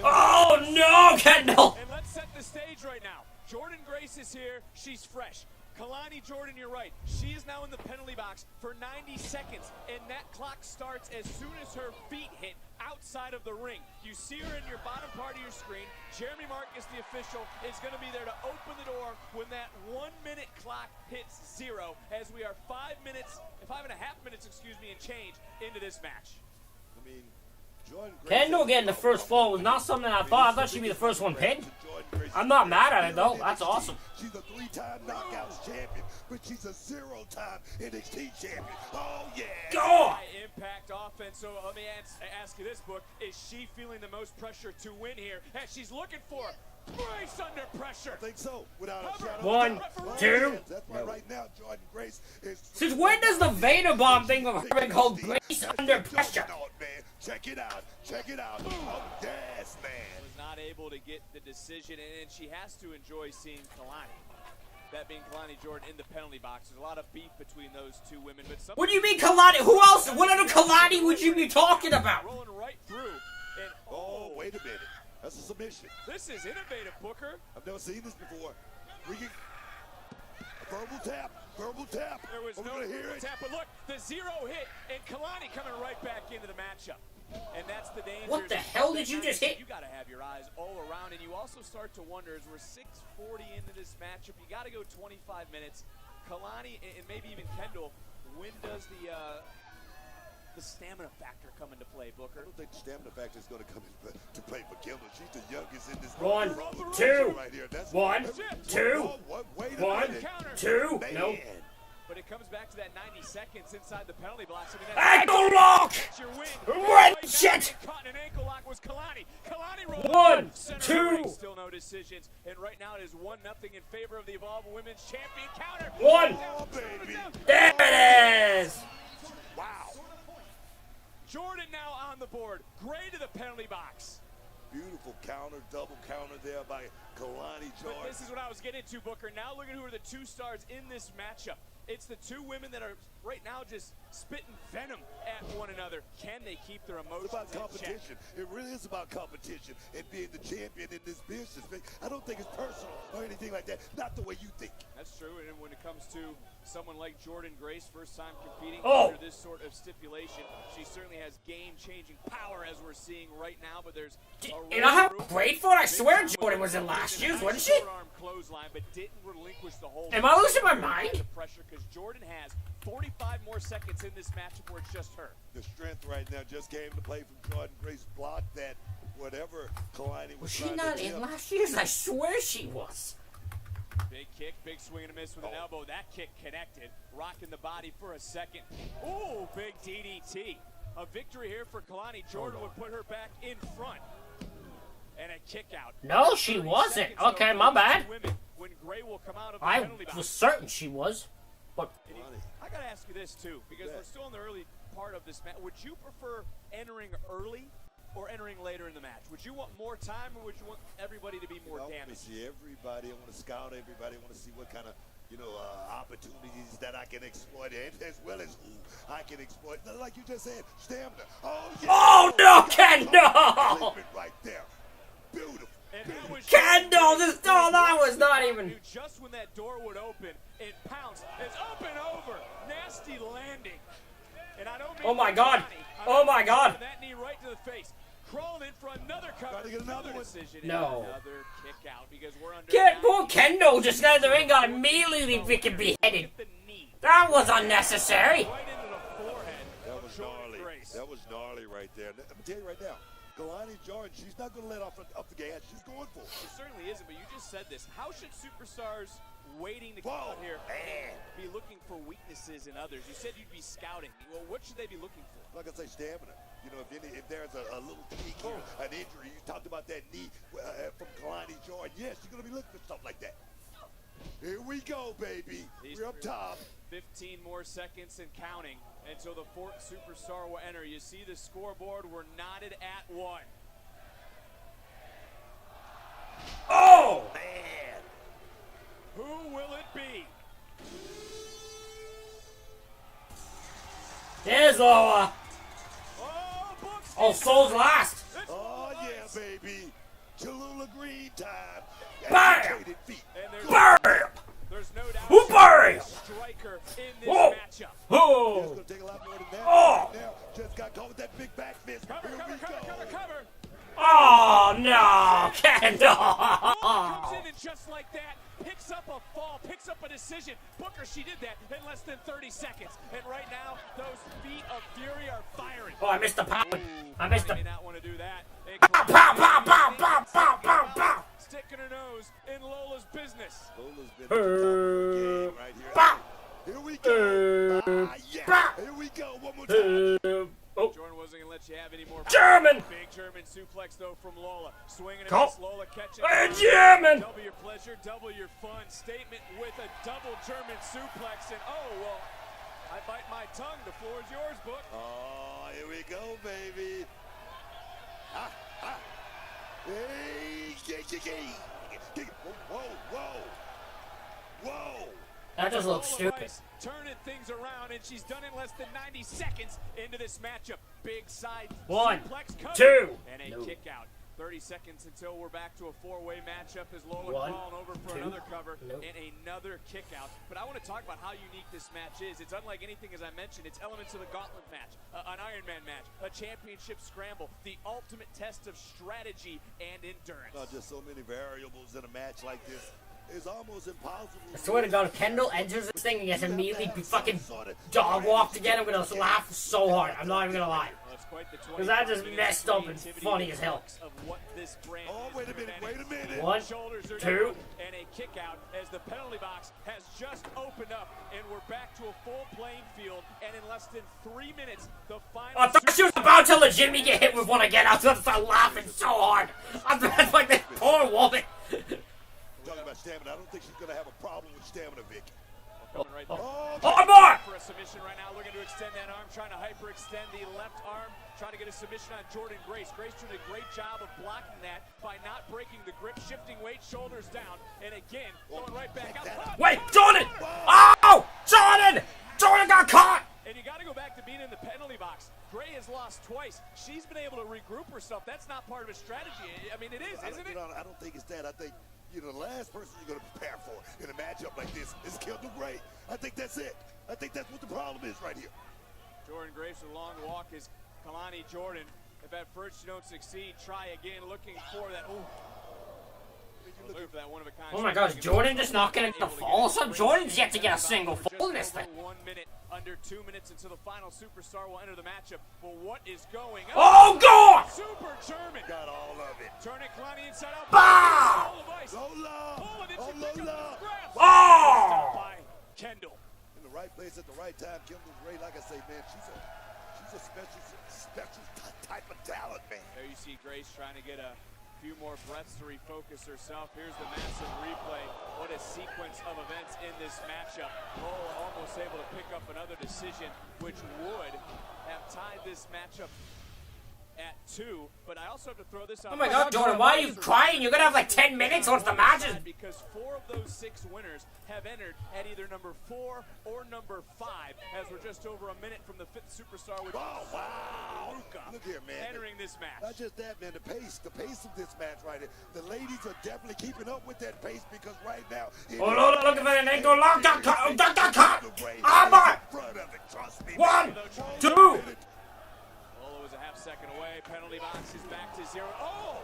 Oh, no, Kendall! And let's set the stage right now. Jordan Grace is here. She's fresh. Kalani Jordan, you're right. She is now in the penalty box for 90 seconds, and that clock starts as soon as her feet hit outside of the ring. You see her in your bottom part of your screen. Jeremy Marcus, the official, is going to be there to open the door when that 1 minute clock hits 0, as we are 5 minutes, 5.5 minutes, and change into this match. I mean, Kendall getting the first fall was not something I thought. I thought she'd be the first one pinned. I'm not mad at it, though. That's awesome. She's a 3-time Knockouts champion, but she's a 0-time NXT champion. Oh, yeah. Go! Impact offense. So let me ask you this, Book. Is she feeling the most pressure to win here? As she's looking for Grace under pressure. I think so. Without a shadow. 1, 2. That's why right now Jordan Grace is. Since when does the Vader bomb thing of her being called Grace under pressure? Check it out. Check it out. Oh, yes, man. Was not able to get the decision, and she has to enjoy seeing Kalani. That being Kalani Jordan in the penalty box. There's a lot of beef between those two women. But what do you mean Kalani? Who else? What other Kalani would you be talking about? Rolling right through. And, oh, wait a minute. That's a submission. This is innovative, Booker. I've never seen this before. Verbal tap. Verbal tap. There was no verbal tap, but look, the 0 hit, and Kalani coming right back into the matchup. And that's the danger. What the hell did you just hit? You got to have your eyes all around, and you also start to wonder, as we're 6:40 into this matchup, you got to go 25 minutes. Kalani and maybe even Kendall, when does the stamina factor come into play, Booker? I don't think the stamina factor is going to come into play for Kendall. She's the youngest in this. 1, 2, right here. 1, 2, 1, 2. No. But it comes back to that 90 seconds inside the penalty box. Ankle lock! Red shit! Caught in an ankle lock was Kalani. Kalani rolled 1, 2. Still no decisions. And right now it is 1-0 in favor of the Evolve Women's Champion. Counter. 1. There it is. Wow. Jordan now on the board. Gray to the penalty box. Beautiful counter, double counter there by Kalani Jordan. But this is what I was getting to, Booker. Now look at who are the two stars in this matchup. It's the two women that are right now just spitting venom at one another. Can they keep their emotions in check? It's about competition. It really is about competition and being the champion in this business. I don't think it's personal or anything like that. Not the way you think. That's true. And when it comes to someone like Jordan Grace, first time competing under this sort of stipulation, she certainly has game-changing power as we're seeing right now. But there's you know how grateful I swear Jordan was in last year's, wasn't she? Clothesline, but didn't relinquish the hold. Am I losing my mind? Pressure because Jordan has 45 more seconds in this matchup where it's just her. The strength right now just came to play from Jordan Grace. Blocked that whatever Kalani was she not in last year's? I swear she was. Big kick, big swing and a miss with an elbow. That kick connected, rocking the body for a second. Ooh, big DDT. A victory here for Kalani. Jordan would put her back in front. And a kick out. No, she wasn't. Okay, my bad. When Gray will come out of the I penalty box. was certain she was. But I gotta ask you this too, because we're still in the early part of this match. Would you prefer entering early or entering later in the match? Would you want more time, or would you want everybody to be more damaged? I want to see everybody. I want to scout everybody. I want to see what kind of opportunities that I can exploit, and as well as who I can exploit. Like you just said, stamina. Oh, yeah. Oh no, Kendall! Right there. Beautiful. Kendall, that was not even. Just when that door would open, it pounced. It's up and over. Nasty landing. And I don't mean oh my God! Oh my God! That knee right to the face. Crawling in for another cover. Trying to get another decision. No. Another kick out because we're under. Poor Kendall just got in the ring, got immediately freaking beheaded. That was unnecessary. Right into the forehead. That was gnarly. That was gnarly right there. I'm gonna tell you right now. Kalani Jordan, she's not going to let off the gas. She's going for it. She certainly isn't, but you just said this. How should superstars waiting to come out here be looking for weaknesses in others? You said you'd be scouting. Well, what should they be looking for? Like I say, stamina. You know, if there's a little tweak here, an injury, you talked about that knee from Kalani Jordan. Yes, you're going to be looking for stuff like that. Here we go, baby. We're up top. 15 more seconds and counting until the fourth superstar will enter. You see the scoreboard. We're knotted at 1. Oh! Man. Who will it be? There's Loa. Oh, Soul's last. Oh, yeah, baby. Cholula Green time. Bam! Bam! There's no doubt bam! striker in this Whoa! matchup. Oh! It's going to take a lot more than that. Oh! Now, just got caught with that big back fist. Cover. Oh, no, Kendall! Comes in and just like that, picks up up a fall, picks up a decision. Booker, she did that in less than 30 seconds. And right now, those feet of fury are firing. Oh, I missed the power. I missed the. May not want to do that. Pow, pow, pow, pow, pow, pow, pow, pow. Sticking her nose in Lola's business. Lola's been at the top of the game right here. Pow. Here we go. Yeah. Here we go. One more time. Oh. Jordan wasn't going to let you have any more. German. Big German suplex, though, from Lola. Swinging it Call. against Lola, catching Hey, German. Double your pleasure, double your fun. Statement with a double German suplex. And, oh, well, I bite my tongue. The floor is yours, Book. Oh, here we go, baby. Hey, whoa, whoa, whoa. That just looks Lola stupid. Rice turning things around, and she's done it in less than 90 seconds into this matchup. Big side One, suplex cover, two. and a No. kick out. 30 seconds until we're back to a four-way matchup as Lola One, crawling over for two. another cover Nope. and another kick out. But I want to talk about how unique this match is. It's unlike anything, as I mentioned. It's elements of the gauntlet match, an Iron Man match, a championship scramble, the ultimate test of strategy and endurance. Just so many variables in a match like this. It's almost impossible. I swear to God, if Kendall enters this thing and gets immediately fucking dog walked again, I'm gonna laugh so hard. I'm not even gonna lie. Because that just messed up and funny as hell. Oh, wait a minute. One, two. And a kick out as the penalty box has just opened up, and we're back to a full playing field. And in less than 3 minutes, the final. I thought she was about to legitimately get hit with one again. I was gonna start laughing so hard. I was like, this poor woman. Talking about stamina, I don't think she's gonna have a problem with stamina, Vicky. Right there. Oh, more! For a submission right now, looking to extend that arm, trying to hyperextend the left arm, trying to get a submission on Jordan Grace. Grace doing a great job of blocking that by not breaking the grip, shifting weight, shoulders down, and again, going right back out. Wait, Jordan! Oh! Jordan! Jordan got caught! And you got to go back to being in the penalty box. Gray has lost twice. She's been able to regroup herself. That's not part of a strategy. I mean, it is, isn't it? I don't think it's that. I think, the last person you're going to prepare for in a matchup like this is Kendall Gray. I think that's it. I think that's what the problem is right here. Jordan Grace with a long walk is Kalani Jordan. If at first you don't succeed, try again, looking for that. Oh my God, is Jordan just not gonna get a fall? So Jordan's yet to get a single fall in this thing. 1 minute, under 2 minutes until the final superstar will enter the matchup. Well, what is going on? Oh God! Super German. Got all of it. Turning Kalani inside out. Bow! Lola! Oh! By Kendall. In the right place at the right time. Kendall Gray, like I say, man, she's a special type of talent, man. There you see Grace trying to get a few more breaths to refocus herself. Here's the massive replay. What a sequence of events in this matchup. Lola almost able to pick up another decision, which would have tied this matchup at 2. But I also have to throw this out. Oh my God, Jordan, why are you crying? You're gonna have like 10 minutes once the match is. Because 4 of those 6 winners have entered at either number 4 or number 5, as we're just over a minute from the 5th superstar with wow. Ruka Look here, man. entering this match. Not just that, man. The pace of this match right here. The ladies are definitely keeping up with that pace because right now. Oh, Lola, look at that ankle lock. Got caught. Ah, boy. 1, 2. Lola was a half-second away. Penalty box is back to 0. Oh!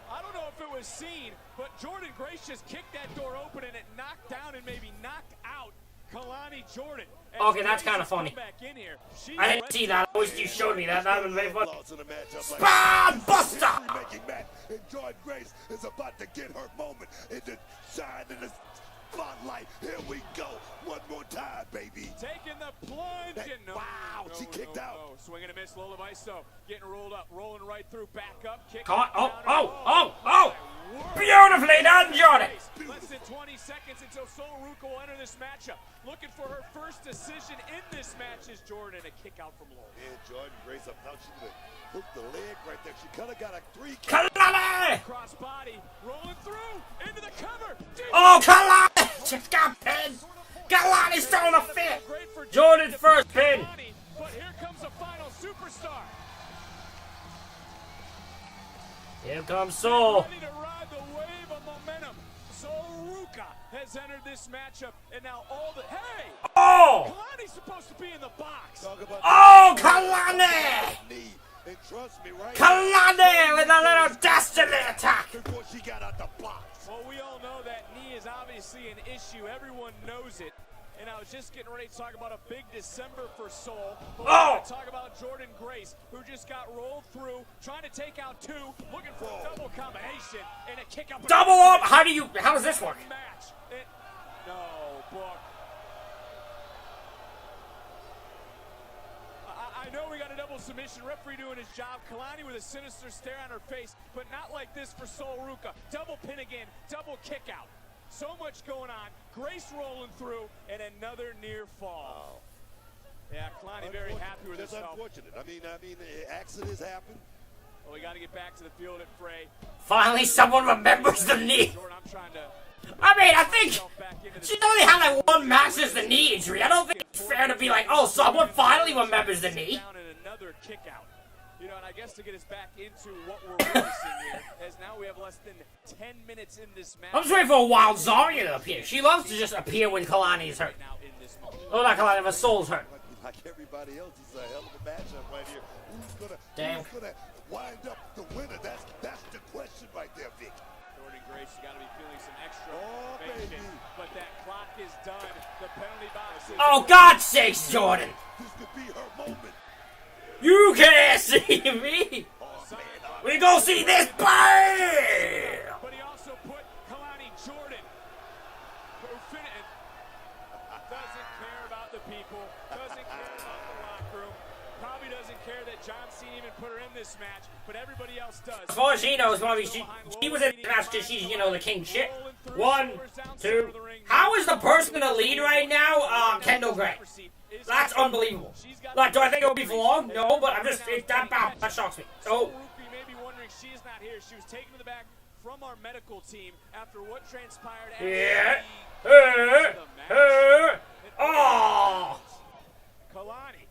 I don't know if it was seen, but Jordan Grace just kicked that door open and it knocked down and maybe knocked out Kalani Jordan. Okay, that's kind of funny. I didn't see that. I wish you showed me that. That was very funny. Spam Buster! And Jordan Grace is about to get her moment in the shine in the spotlight. Here we go. One more time, baby. Taking the plunge. And wow, she kicked out. Swing and a miss. Lola Viso getting rolled up, rolling right through, back up, kick. Caught. Oh! Beautifully done, Jordan. Less than 20 seconds until Sol Ruka will enter this matchup. Looking for her first decision in this match is Jordan. A kick out from Lola. Yeah, Jordan Grace up now. She would hook the leg right there. She could have got a 3 Kalani! Cross body, rolling through into the cover. Oh, Kalani! Just got pinned. Kalani's still on the fit. Jordan's first pin. But here comes the final superstar. Here comes Sol. Ready to ride the wave of momentum. Sol Ruka has entered this matchup, and now all the Oh! Kalani's supposed to be in the box. Oh, Kalani! And trust me, right Kalani with a little destiny attack. before she got out the box. Well, we all know that knee is obviously an issue. Everyone knows it. And I was just getting ready to talk about a big December for Soul. But we're going to talk about Jordan Grace, who just got rolled through, trying to take out two, looking for a double combination and a kick up. Double up? How does this work? Match. No, Book. I know we got a double submission. Referee doing his job. Kalani with a sinister stare on her face, but not like this for Sol Ruca. Double pin again, double kick out. So much going on. Grace rolling through, and another near fall. Yeah, Kalani very happy with That's herself. unfortunate. I mean, accidents happen. Well, we got to get back to the field at Frey. Finally, someone remembers the knee. Jordan, I'm trying to I mean, I think she's only had like one match as the knee injury. I don't think it's fair to be like, oh, someone finally remembers the knee. down and another kick out. You know, and I guess to get us back into what we're witnessing here, as now we have less than 10 minutes in this match. I'm just waiting for a wild Zarya to appear. She loves to just appear when Kalani is hurt. Oh, not Kalani, but Soul's hurt. Like everybody else, it's a hell of a matchup right here. Who's Damn. gonna wind up the winner? That's the question right there, Vic. Jordan Grace, you got to be feeling some extra Oh, motivation, baby. but that clock is done. The penalty box is. Oh, God's sakes, Jordan. This could be her moment. You can't see me. We go see this. Bam! But he also put Kalani Jordan, who doesn't care about the people, doesn't care about the locker room, probably doesn't care that John Cena even put her in this match, but everybody else does. As far as she knows, probably she was in the match because she's, you know, the king shit. 1, 2. How is the person in the lead right now? Kendall Gray. That's unbelievable. Like, do I think it will be for long? No, but I'm just, that shocks me. Oh. You may be wondering, she is not here. She was taken to the back from our medical team after what transpired after Yeah. the Oh. Kalani.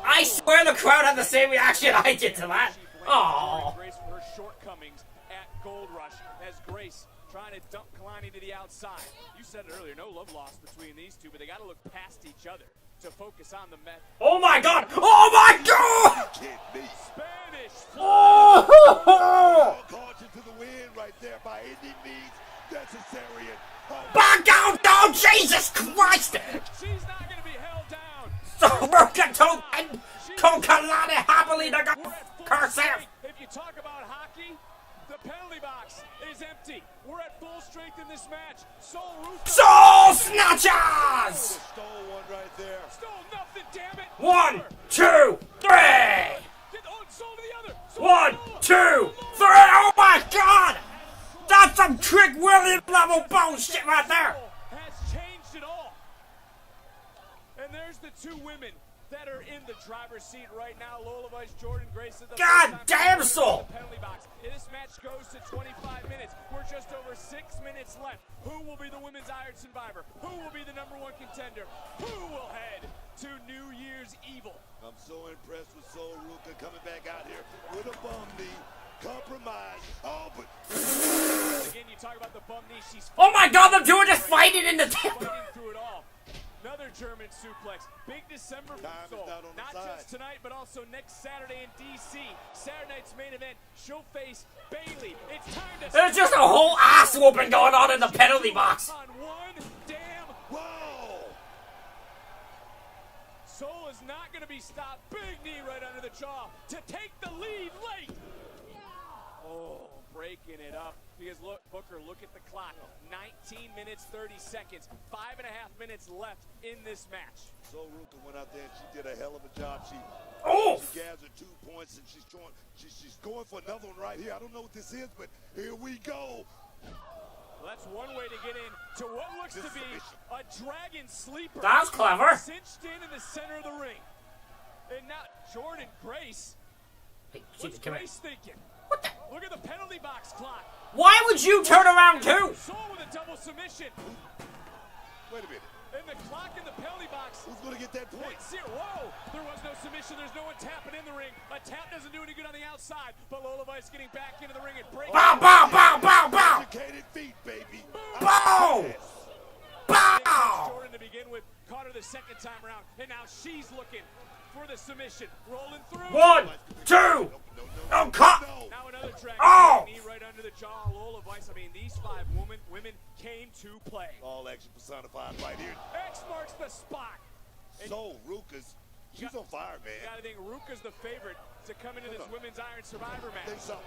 I swear the crowd had the same reaction I did to that. Oh. Grace for her shortcomings at Gold Rush as Grace trying to dump Kalani to the outside. You said it earlier, no love lost between these two, but they got to look past each other to focus on the Met. Oh my God! Oh my God! Spanish. Oh! Caution to the wind right there by any means necessary. Back out! Oh, Jesus Christ! She's not going to be held down. So Kalani happily to go curse him. If you talk about hockey, the penalty box is empty. We're at full strength in this match. Soul Snatchers! Stole one right there. Stole nothing, damn it. 1, 2, 3. Soul to the other. 1, 2, 3. Oh my God! That's some Trick Williams level bullshit right there. Has changed it all. And there's the two women that are in the driver's seat right now. Lola Vice, Jordan Grace. God damn, Soul. Penalty box. This match goes to 25 minutes. We're just over 6 minutes left. Who will be the women's Iron Survivor? Who will be the #1 contender? Who will head to New Year's Evil? I'm so impressed with Sol Ruca coming back out here with a bum knee. Compromise. Oh, but again, you talk about the bum knee. She's oh my God, the two are just fighting in the fighting through it all. Another German suplex. Big December for Sol. Not just tonight, but also next Saturday in D.C. Saturday night's main event. She'll face Bailey. It's time to. There's just a whole ass whooping going on in the penalty box. On one damn. Whoa! Sol is not going to be stopped. Big knee right under the jaw to take the lead late. Oh, breaking it up. Because look, Booker, look at the clock. 19 minutes, 30 seconds. 5.5 minutes left in this match. Sol Ruca went out there and she did a hell of a job. She gathered 2 points and she's going for another one right here. I don't know what this is, but here we go. Well, that's one way to get in to what looks to be a dragon sleeper. That's clever. Cinched in the center of the ring. And now Jordan Grace. Hey, what's Grace thinking? What the? Look at the penalty box clock. Why would you turn around too? Sol with a double submission. Wait a minute. And the clock in the penalty box. Who's going to get that point? Whoa! There was no submission. There's no one tapping in the ring. A tap doesn't do any good on the outside. But Lola Vice getting back into the ring and breaking. Bow, bow, bow, bow, bow. Educated feet, baby. Bow. Bow. Jordan to begin with caught her the second time around, and now she's looking for the submission. Rolling through. 1, 2. Oh, cut. Now another drag. Oh! Knee right under the jaw. Lola Vice. I mean, these 5 women came to play. All action personified right here. X marks the spot. So, Ruka's, she's on fire, man. You gotta think Ruka's the favorite to come into this women's Iron Survivor match. Think so?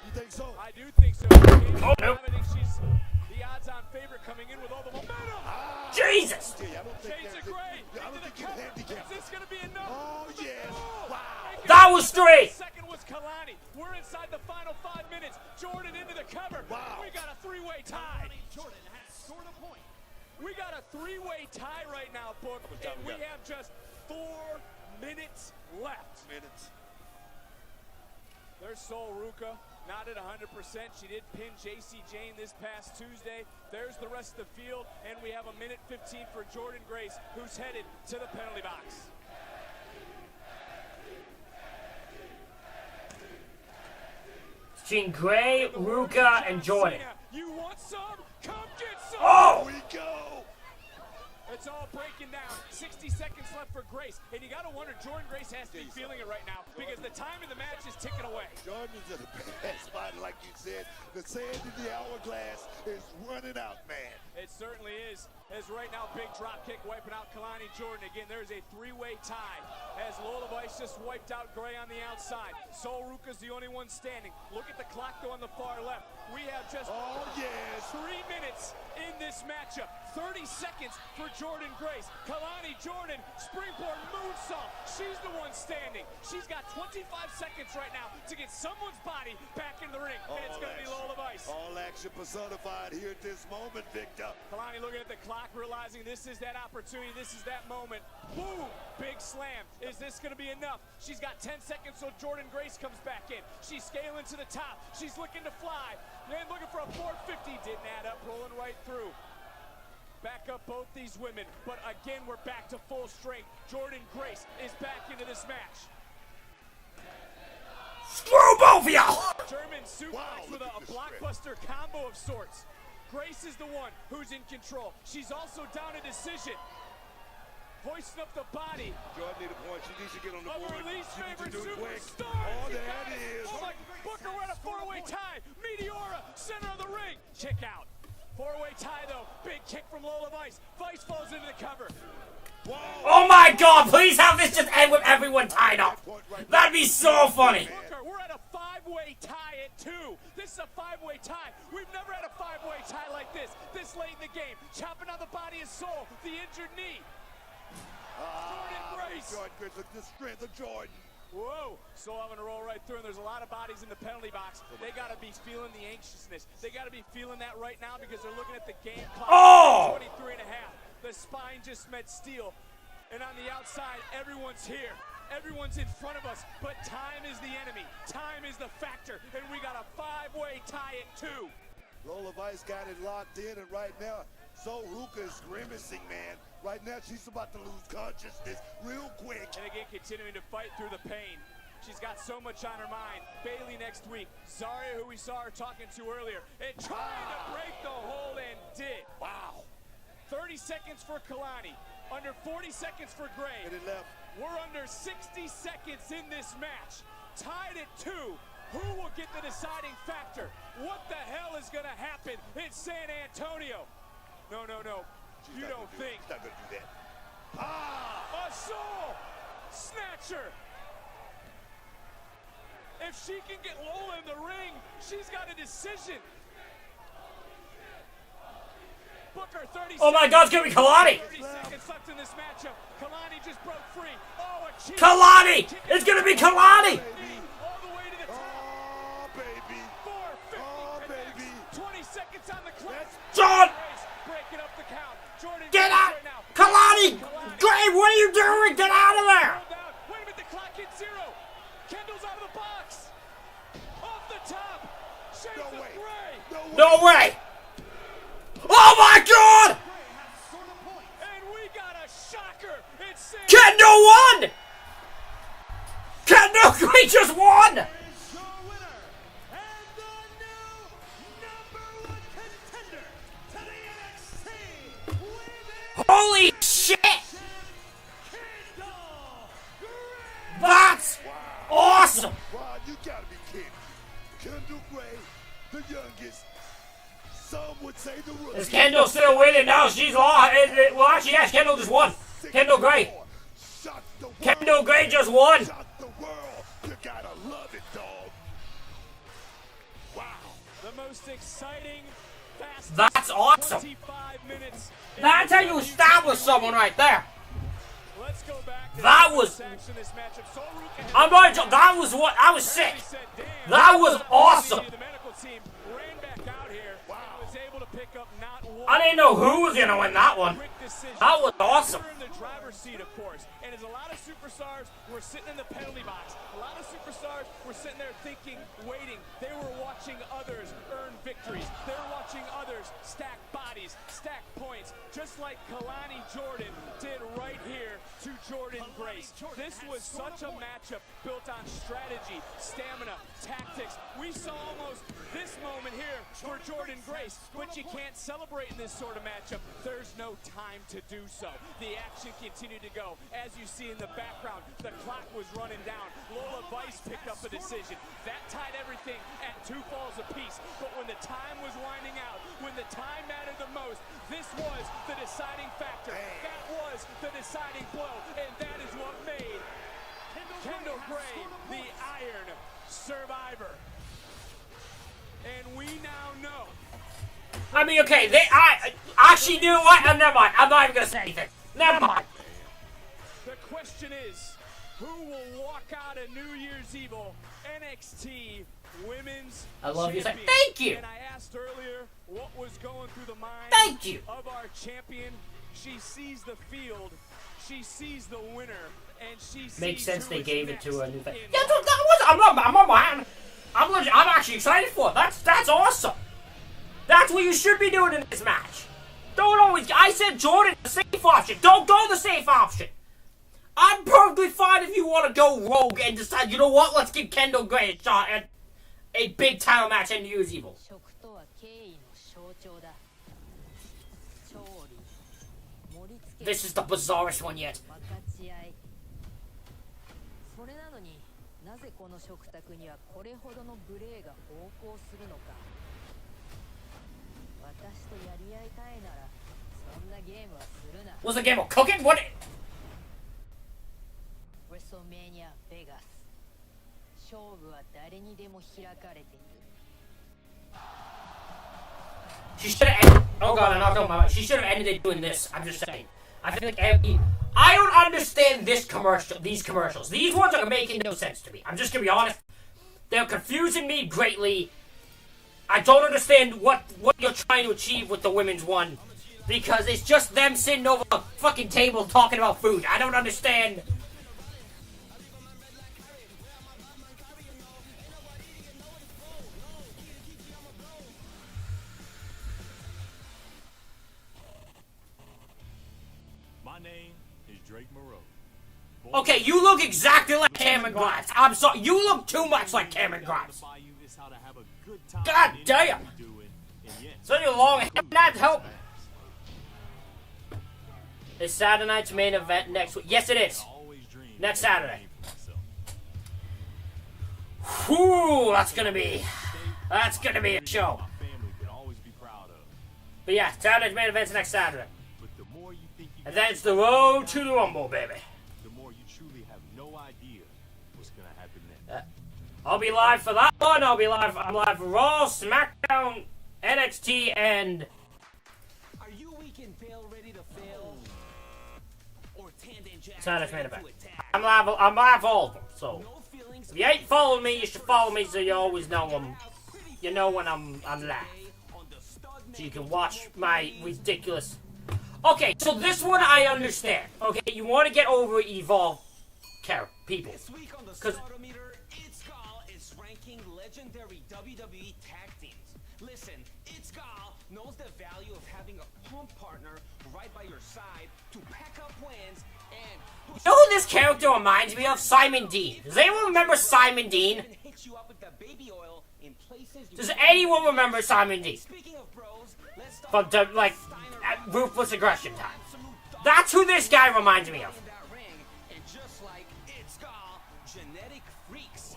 You think so? I do think so. Oh, no. I think she's the odds-on favorite coming in with all the momentum. Jesus! Shades of gray into the cover. Is this gonna be enough? Oh, yes. Wow. That was 3. Second was Kalani. We're inside the final 5 minutes. Jordan into the cover. Wow. We got a 3-way tie. Jordan has scored a point. We got a 3-way tie right now, Book, and we have just 4 minutes left. There's Sol Ruka, not at 100%. She did pin JC Jane this past Tuesday. There's the rest of the field, and we have 1:15 for Jordan Grace, who's headed to the penalty box. Between Gray, Ruka, and Jordan. You want some? Come get some! Oh! Here we go. It's all breaking down. 60 seconds left for Grace. And you got to wonder, Jordan Grace has to be feeling it right now because the time in the match is ticking away. Jordan's in a bad spot, like you said. The sand in the hourglass is running out, man. It certainly is. As right now, big drop kick wiping out Kalani Jordan. Again, there's a 3-way tie as Lola Vice just wiped out Gray on the outside. Sol Ruka's the only one standing. Look at the clock, though, on the far left. We have just 3 minutes in this matchup. 30 seconds for Jordan Grace. Kalani Jordan, springboard moonsault. She's the one standing. She's got 25 seconds right now to get someone's body back in the ring. And it's going to be Lola Vice. All action personified here at this moment, Victor. Kalani looking at the clock, realizing this is that opportunity. This is that moment. Boom! Big slam. Is this going to be enough? She's got 10 seconds so Jordan Grace comes back in. She's scaling to the top. She's looking to fly. Then looking for a 450. Didn't add up. Rolling right through. Back up both these women, but again, we're back to full strength. Jordan Grace is back into this match. Screw both of y'all! German suplex with a blockbuster combo of sorts. Grace is the one who's in control. She's also down a decision. Hoisting up the body. Jordan need a point. She needs to get on the board. Of her least favorite superstar. Oh, there it is. Oh, my. Booker, we're at a 4-way tie. Meteora, center of the ring. Kick out. 4-way tie, though. Big kick from Lola Vice. Vice falls into the cover. Whoa. Oh my God, please have this just end with everyone tied up. That'd be so funny. Booker, we're at a 5-way tie at 2. This is a 5-way tie. We've never had a 5-way tie like this late in the game. Chopping out the body and soul. The injured knee. Jordan Grace. Jordan Grace, the strength of Jordan. Whoa, so having to roll right through, and there's a lot of bodies in the penalty box. They got to be feeling the anxiousness. They got to be feeling that right now because they're looking at the game clock. Oh! 23 and a half. The spine just met steel. And on the outside, everyone's here. Everyone's in front of us, but time is the enemy. Time is the factor, and we got a 5-way tie at 2. Lola Vice got it locked in, and right now, Sol Ruka is grimacing, man. Right now, she's about to lose consciousness real quick. And again, continuing to fight through the pain. She's got so much on her mind. Bailey next week. Zarya, who we saw her talking to earlier, and trying to break the hold and did. Wow. 30 seconds for Kalani. Under 40 seconds for Gray. And it left. We're under 60 seconds in this match. Tied at 2. Who will get the deciding factor? What the hell is going to happen in San Antonio? No. You don't think. She's not going to do that. A soul snatcher. If she can get Lola in the ring, she's got a decision. Booker, 30 Oh my God, it's gonna be Kalani! 30 seconds left in this matchup. Kalani just broke free. Oh, a cheap Kalani! It's gonna be Kalani! all the way to the top. Oh, baby. 450 Oh, connects. baby. 20 seconds on the clock. John! Breaking up the count. Jordan Get Grace out! right now. Kalani! Gray, what are you doing? Get out of there! Hold down. Wait a minute, the clock hit 0. Kendall's out of the box. Off the top. Shades No of way. Gray. No way! Oh my God! And we got a shocker. It's San Kendall won! Kendall Gray just won! Your winner and the new #1 contender to the NXT Women's Holy shit! Kendall Grace. awesome. Ron, you gotta be kidding. Kendall Gray, the youngest. Some would say the rookie. Is Kendall still winning now? She's lost. Well, actually, yes, Kendall just won. Kendall Gray. Kendall Gray just won. Shock the world. You gotta love it, dog. Wow. The most exciting, fastest That's awesome. 25 minutes. That's how you establish someone right there. Let's go back to That was. this matchup. Solruka I'm not joking. That was what. I was sick. said, "Damn." That was awesome. The medical team ran back out here. Wow. Was able to pick up not one. I didn't know who was gonna win that one. Quick decision. That was awesome. We're in the driver's seat, of course, and as a lot of superstars were sitting in the penalty box, a lot of superstars were sitting there thinking, waiting. They were watching others earn victories. They were watching others stack bodies, stack points, just like Kalani Jordan did right here to Jordan Grace. This was such a matchup built on strategy, stamina, tactics. We saw almost this moment here for Jordan Grace, but you can't celebrate in this sort of matchup. There's no time to do so. The action continued to go. As you see in the background, the clock was running down. Lola Vice picked up a decision. That tied everything at 2 falls apiece. But when the time was winding out, when the time mattered the most, this was the deciding factor. That was the deciding blow, and that is what made Kendall Gray the Iron Survivor. And we now know. I mean, okay, I actually knew what. Never mind. I'm not even gonna say anything. Never mind. The question is, who will walk out of New Year's Evil NXT Women's I love you. Champion? Thank you. And I asked earlier what was going through the mind Thank you. of our champion. She sees the field, she sees the winner, and she sees Makes sense who they is gave it next to a new thing. in Yeah, that was. I'm on my. I'm actually excited for it. That's awesome. That's what you should be doing in this match. Don't always. I said Jordan, the safe option. Don't go the safe option. I'm perfectly fine if you want to go rogue and decide, you know what, let's give Kendall Gray a shot at a big title match in New Year's Evil. This is the bizarrest one yet. それなのになぜこの食卓にはこれほどの無礼が横行するのか。私とやり合いたいならそんなゲームはするな。 What's the game of cooking? What? WrestleMania Vegas 勝負は誰にでも開かれている。 She should have ended. Oh god, I knocked on my. She should have ended it doing this. I'm just saying. I feel like I don't understand this commercial. These commercials. These ones are making no sense to me. I'm just gonna be honest. They're confusing me greatly. I don't understand what you're trying to achieve with the women's one, because it's just them sitting over a fucking table talking about food. I don't understand. My name is Drake Moreau. Okay, you look exactly like Cameron Grimes. I'm sorry, you look too much like Cameron Grimes. God damn! Such a long hair, not help. Is Saturday night's main event next week? Yes, it is. Next Saturday. Whew, that's gonna be a show. But yeah, Saturday's main event's next Saturday. And then it's the road to the Rumble, baby. The more you truly have no idea what's gonna happen next. I'll be live for that one. I'm live for Raw, SmackDown, NXT, and Are you weak and pale, ready to fail? Or Tandem Jack Saturday's main ready event. to attack? I'm live for all of them. So No feelings if you ain't following me, you should follow me so you always know you know when I'm live. So you can watch my ridiculous. Okay, so this one I understand. Okay, you want to get over Evolve people. This week on the 'Cause- Stardometer, Itzgal is ranking legendary WWE tag teams. Listen, Itzgal knows the value of having a pump partner right by your side to pack up wins and You know who this character reminds me of? Simon Dean. Does anyone remember Simon Dean? even hit you up with the baby oil in places you Does anyone remember Simon Dean? Speaking of bros, let's talk From about like Steiner at Bros. Ruthless Aggression time. Absolute dog That's who this guy reminds me of. in that ring, and just like Itzgal, genetic freaks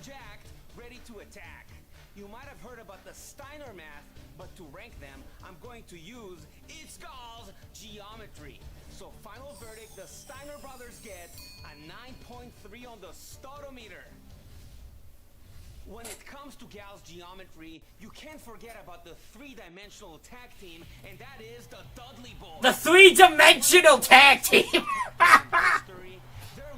jacked, ready to attack. You might have heard about the Steiner math, but to rank them, I'm going to use It's Gall's geometry. So final verdict, the Steiner brothers get a 9.3 on the Stotometer. When it comes to Gal's geometry, you can't forget about the three-dimensional tag team, and that is the Dudley Boys. The three-dimensional tag team! Their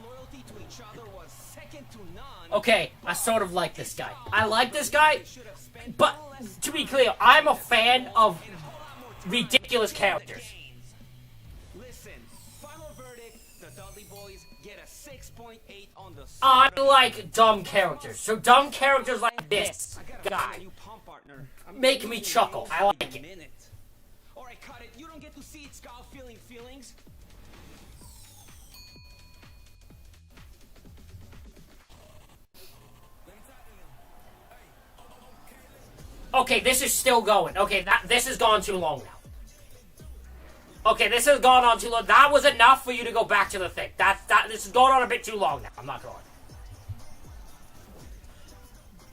loyalty to each other was second to none. Okay, I sort of like this guy. I like this guy, but to be clear, I'm a fan of ridiculous characters. Listen, final verdict, the Dudley Boys get a 6.8 on the I like dumb characters. So dumb characters like this guy make me chuckle. I like it. Alright, cut it. You don't get to see It's Gall feeling feelings. Okay, this is still going. Okay, this has gone too long now. Okay, this has gone on too long. That was enough for you to go back to the thing. This has gone on a bit too long now. I'm not going.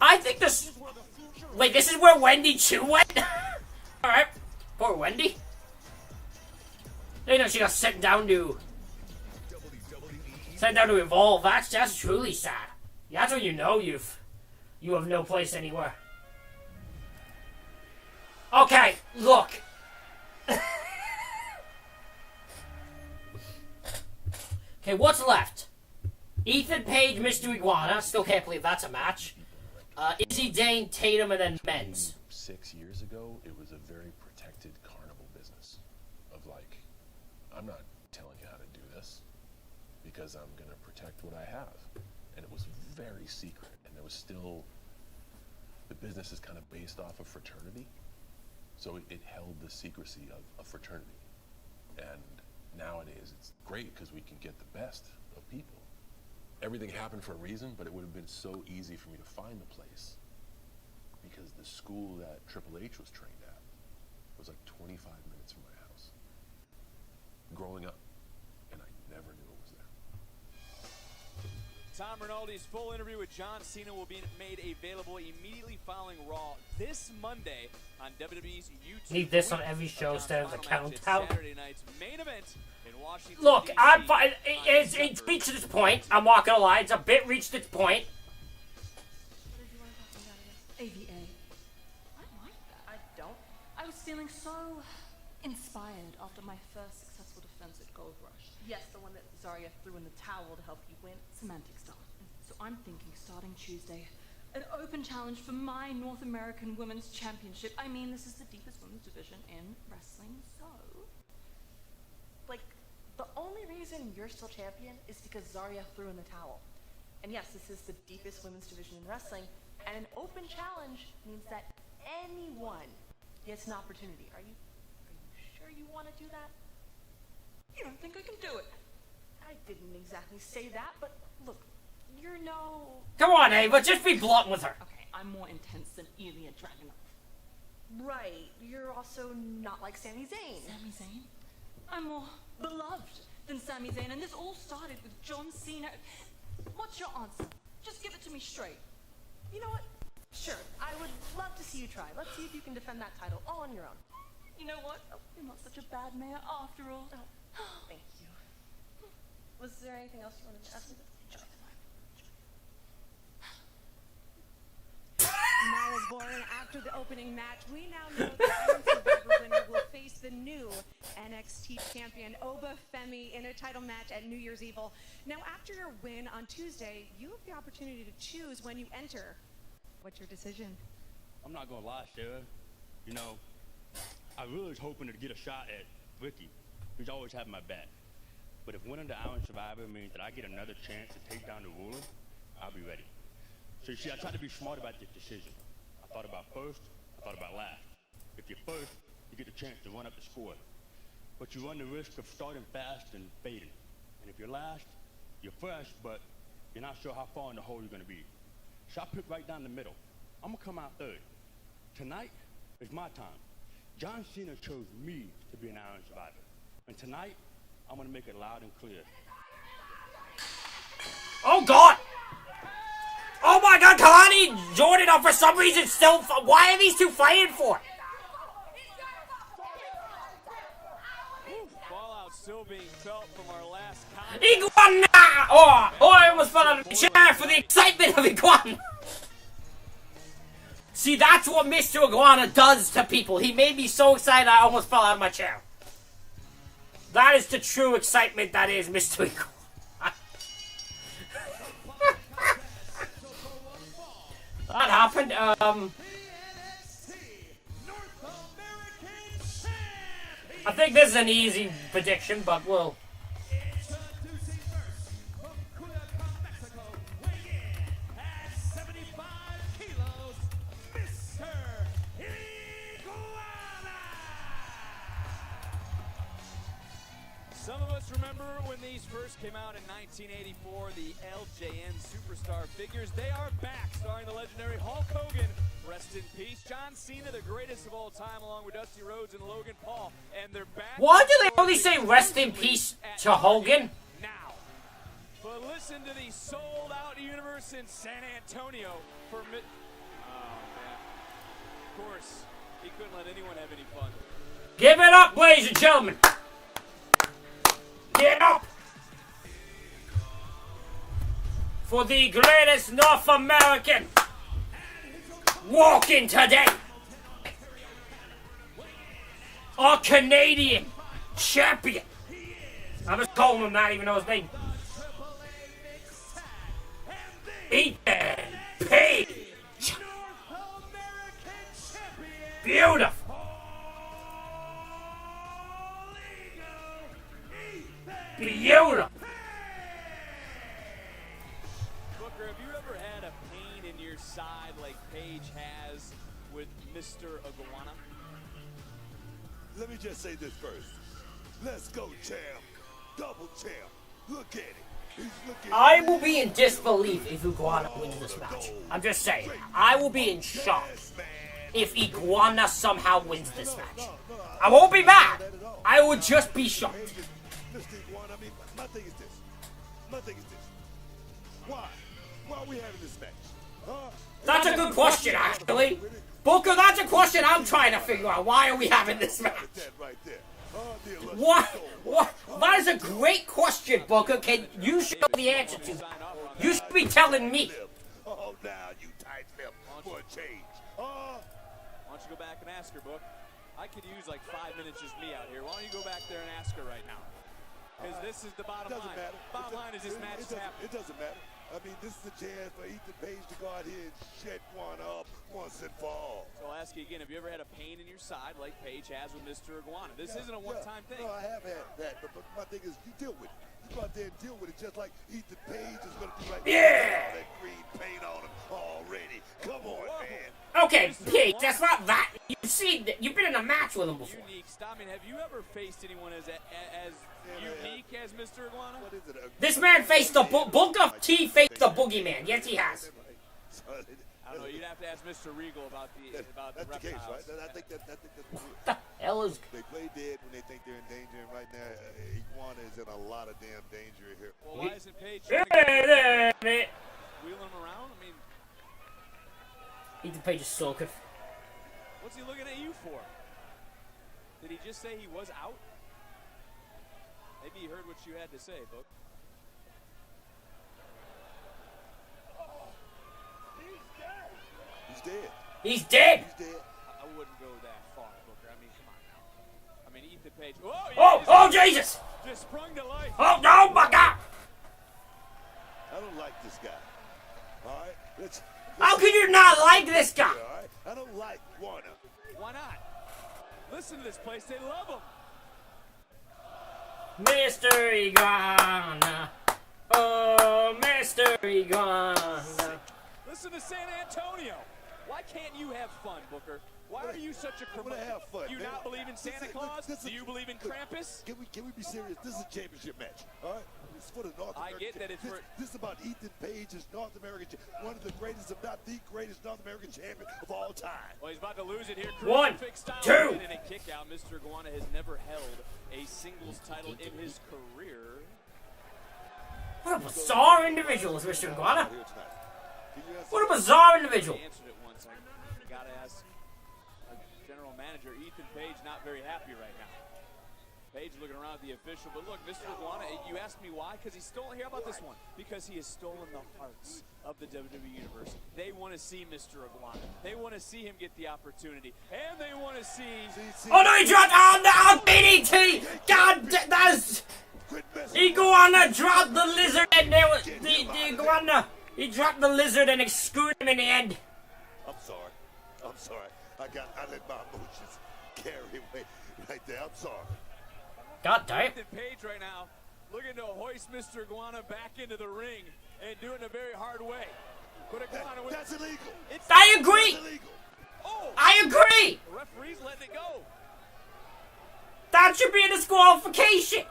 I think this... Wait, this is where Wendy Chu went? Alright. Poor Wendy. You know, she got sent down to... Sent down to Evolve. That's truly sad. That's when you know you have no place anywhere. Okay, look. Okay, what's left? Ethan Page, Mr. Iguana. Still can't believe that's a match. Izzy, Dane, Tatum, and then men's. 6 years ago, it was a very protected carnival business. Of like, I'm not telling you how to do this because I'm going to protect what I have. And it was very secret. And there was still, the business is kind of based off of fraternity. So it held the secrecy of a fraternity. And nowadays it's great because we can get the best of people. Everything happened for a reason, but it would have been so easy for me to find the place because the school that Triple H was trained at was like 25 minutes from my house. Growing up, and I never knew it was there. Tom Rinaldi's full interview with John Cena will be made available immediately following Raw this Monday on WWE's YouTube. Need this on every show instead of the countdown. Saturday night's main event in Washington. Look, I'm fine. It's reached its point. I'm not gonna lie. It's a bit reached its point. AVA. I like that. I don't. I was feeling so inspired after my first successful defense at Gold Rush. Yes, the one that Zarya threw in the towel to help you win. Semantic stuff. So I'm thinking starting Tuesday, an open challenge for my North American Women's Championship. I mean, this is the deepest women's division in wrestling, so... Like, the only reason you're still champion is because Zarya threw in the towel. And yes, this is the deepest women's division in wrestling, and an open challenge means that anyone gets an opportunity. Are you sure you want to do that? You don't think I can do it? I didn't exactly say that, but look, you're no... Come on, Ava, just be blunt with her. Okay, I'm more intense than Ilya Dragunov. Right, you're also not like Sami Zayn. Sami Zayn? I'm more beloved than Sami Zayn, and this all started with John Cena. What's your answer? Just give it to me straight. You know what? Sure, I would love to see you try. Let's see if you can defend that title all on your own. You know what? Oh, you're not such a bad mayor after all. Oh, thank you. Was there anything else you wanted to ask me? Miles Bourne, after the opening match, we now know the Iron Survivor winner will face the new NXT champion, Oba Femi, in a title match at New Year's Evil. Now, after your win on Tuesday, you have the opportunity to choose when you enter. What's your decision? I'm not gonna lie, Sarah. You know, I really was hoping to get a shot at Ricky, who's always had my back. But if winning the Iron Survivor means that I get another chance to take down the ruler, I'll be ready. So you see, I tried to be smart about this decision. I thought about first, I thought about last. If you're first, you get the chance to run up the score. But you run the risk of starting fast and fading. And if you're last, you're fresh, but you're not sure how far in the hole you're gonna be. So I picked right down the middle. I'm gonna come out third. Tonight is my time. John Cena chose me to be an Iron Survivor. And tonight, I'm gonna make it loud and clear. Oh God! Oh my god, Kalani and Jordan are for some reason still. Why are these two fighting for? Fallout still being felt from our last comment. Iguana! Oh, I almost fell out of the chair for the excitement of Iguana. See, that's what Mr. Iguana does to people. He made me so excited I almost fell out of my chair. That is the true excitement that is Mr. Iguana. That happened, I think this is an easy prediction, but we'll... Some of us remember when these first came out in 1984, the LJN Superstar figures. They are back, starring the legendary Hulk Hogan. Rest in peace. John Cena, the greatest of all time, along with Dusty Rhodes and Logan Paul. And they're back. Why do they only say rest in peace to Hogan? Now. But listen to the sold-out universe in San Antonio for oh, man. Of course, he couldn't let anyone have any fun. Give it up, ladies and gentlemen. Get up for the greatest North American walking today. Our Canadian champion. I'm just calling him that, even though his name. Ethan Page. Beautiful. Beautiful. Booker, have you ever had a pain in your side like Paige has with Mr. Iguana? Let me just say this first. Let's go, champ. Double champ. Look at it. He's looking. I will be in disbelief if Iguana wins this match. I'm just saying. I will be in shock if Iguana somehow wins this match. I won't be mad. I would just be shocked. Mr. Iguana, I mean, my thing is this. Why? Why are we having this match? That's a good question, actually. Booker, that's a question I'm trying to figure out. Why are we having this match? What? That is a great question, Booker. Can you show the answer to that? You should be telling me. Oh, now you tight lip for a change. Why don't you go back and ask her, Book? I could use like 5 minutes just me out here. Why don't you go back there and ask her right now? Because this is the bottom line. Matter. Bottom line is this match is happening. It doesn't matter. I mean, this is a chance for Ethan Page to go out here and shut one up once and for all. So I'll ask you again, have you ever had a pain in your side like Paige has with Mr. Iguana? This isn't a one-time thing. No, I have had that, but my thing is you deal with it. You go out there and deal with it just like Ethan Page is going to be right there. All that green paint on him already. Come on, man. Okay, Pete, that's not that. You've been in a match with him before. Unique. I mean, have you ever faced anyone as unique as Mr. Iguana? This man faced the Booker T faced the Boogeyman. Yes, he has. I don't know. You'd have to ask Mr. Regal about the That's reptiles. the case, right? I think that's what the hell is? They play dead when they think they're in danger, and right now Iguana is in a lot of damn danger here. Well, why isn't Paige wheeling him around? I mean, Ethan Page is so good. What's he looking at you for? Did he just say he was out? Maybe he heard what you had to say, Book. He's dead. He's dead. He's dead. I wouldn't go that far, Booker. I mean, come on now. I mean, Ethan Page. Oh, Jesus! Just sprung to life. Oh, no, my God! I don't like this guy. All right? How can you not like this guy? All right? I don't like Iguana. Why not? Listen to this place. They love him. Mr. Iguana. Oh, Mr. Iguana. Listen to San Antonio. Why can't you have fun, Booker? Why are you such a criminal? Have fun. Do you not believe in Santa Claus? Do you believe in Krampus? Can we be serious? This is a championship match. All right? It's for the North American. I get that it's for. This is about Ethan Page as North American, one of the greatest, if not the greatest, North American champion of all time. Well, he's about to lose it here. 1, 2. And a kick out. Mr. Iguana has never held a singles title in his career. What a bizarre individual is Mr. Iguana. What a bizarre individual. I answered it once. I gotta ask general manager Ethan Page, not very happy right now. Page looking around at the official, but look, Mr. Iguana, you asked me why? Because he's stolen, here, how about this one? Because he has stolen the hearts of the WWE Universe. They want to see Mr. Iguana. They want to see him get the opportunity. And they want to see... Oh no, he dropped on DDT! God, that's... Iguana dropped the lizard and there was... The Iguana, he dropped the lizard and it screwed him in the end. I'm sorry. I let my emotions carry away right there. I'm sorry. God damn. Ethan Page right now looking to hoist Mr. Iguana back into the ring and do it in a very hard way. But Iguana that's illegal. I agree. Oh, I agree. The referee's letting it go. That should be a disqualification.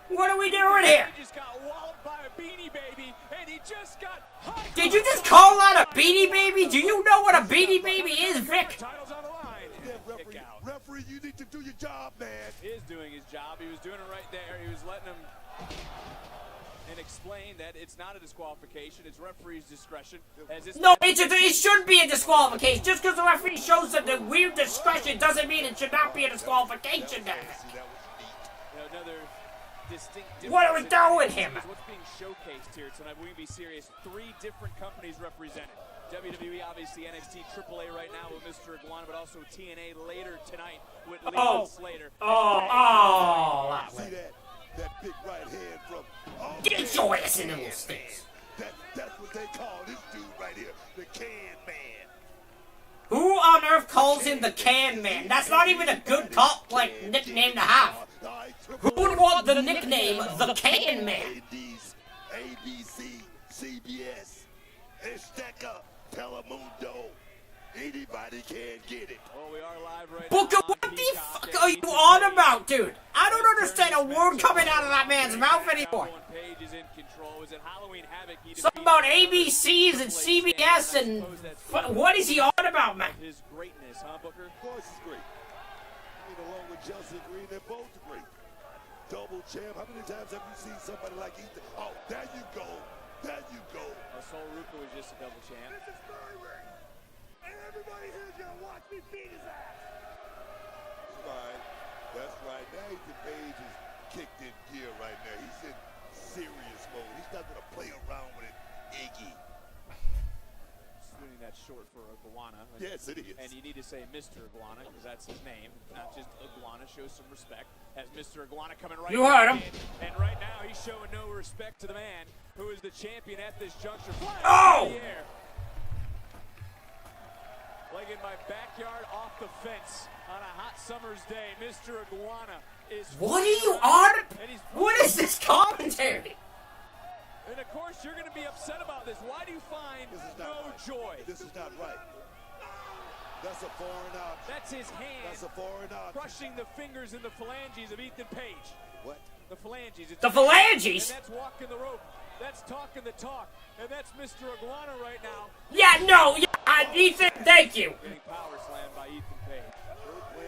What are we doing here? He just got walloped by a Beanie Baby, and he just got... Did you just call that a Beanie Baby? Do you know what a Beanie Baby is, Vic? Titles on the line. Referee, you need to do your job, man. He is doing his job. He was doing it right there. He was letting him and explain that it's not a disqualification. It's referee's discretion. No, it should be a disqualification. Just because the referee shows some weird discretion doesn't mean it should not be a disqualification. Another distinct what are we doing here? What's being showcased here tonight? We're going to be serious. 3 different companies represented. WWE, obviously NXT, AAA right now with Mr. Iguana, but also TNA later tonight with Leon Slater. See that big right hand from... Get your ass in those things. That's what they call this dude right here, the Can Man. Who on earth calls him the Can Man? That's not even a good nickname to have. Who would want the nickname the Can Man? ABC, CBS, Azteca, Telemundo. Anybody can get it. Oh, we are live right Booker, now. what the fuck are you on about, dude? I don't understand a word coming out of that man's mouth anymore. Page is in control. Is it Halloween Havoc? Something about ABCs and CBS and... What is he on about, man? His greatness, huh, Booker? Of course he's great. I mean, along with Chelsea Green, they're both great. Double champ. How many times have you seen somebody like Ethan? Oh, there you go. There you go. Sol Ruka was just a double champ. This is my ring. And everybody here's gonna watch me beat his ass. That's right. That's right. Now Ethan Page is kicked in gear right now. He's in serious mode. He's not gonna play around with it, Iggy. Doing that short for Iguana. Yes, it is. And you need to say Mr. Iguana because that's his name, not just Iguana. Show some respect. As Mr. Iguana coming right. You heard him. And right now he's showing no respect to the man who is the champion at this juncture. Oh! In the air. Like in my backyard off the fence on a hot summer's day, Mr. Iguana is... What are you on? What is this commentary? And of course, you're going to be upset about this. Why do you find no joy? This is not right. That's a foreign object. That's his hand. That's a foreign object. Crushing the fingers and the phalanges of Ethan Page. What? The phalanges. The phalanges? And that's walking the rope. That's talking the talk. And that's Mr. Iguana right now. Yeah, no, Ethan, thank you. Getting power slammed by Ethan Page.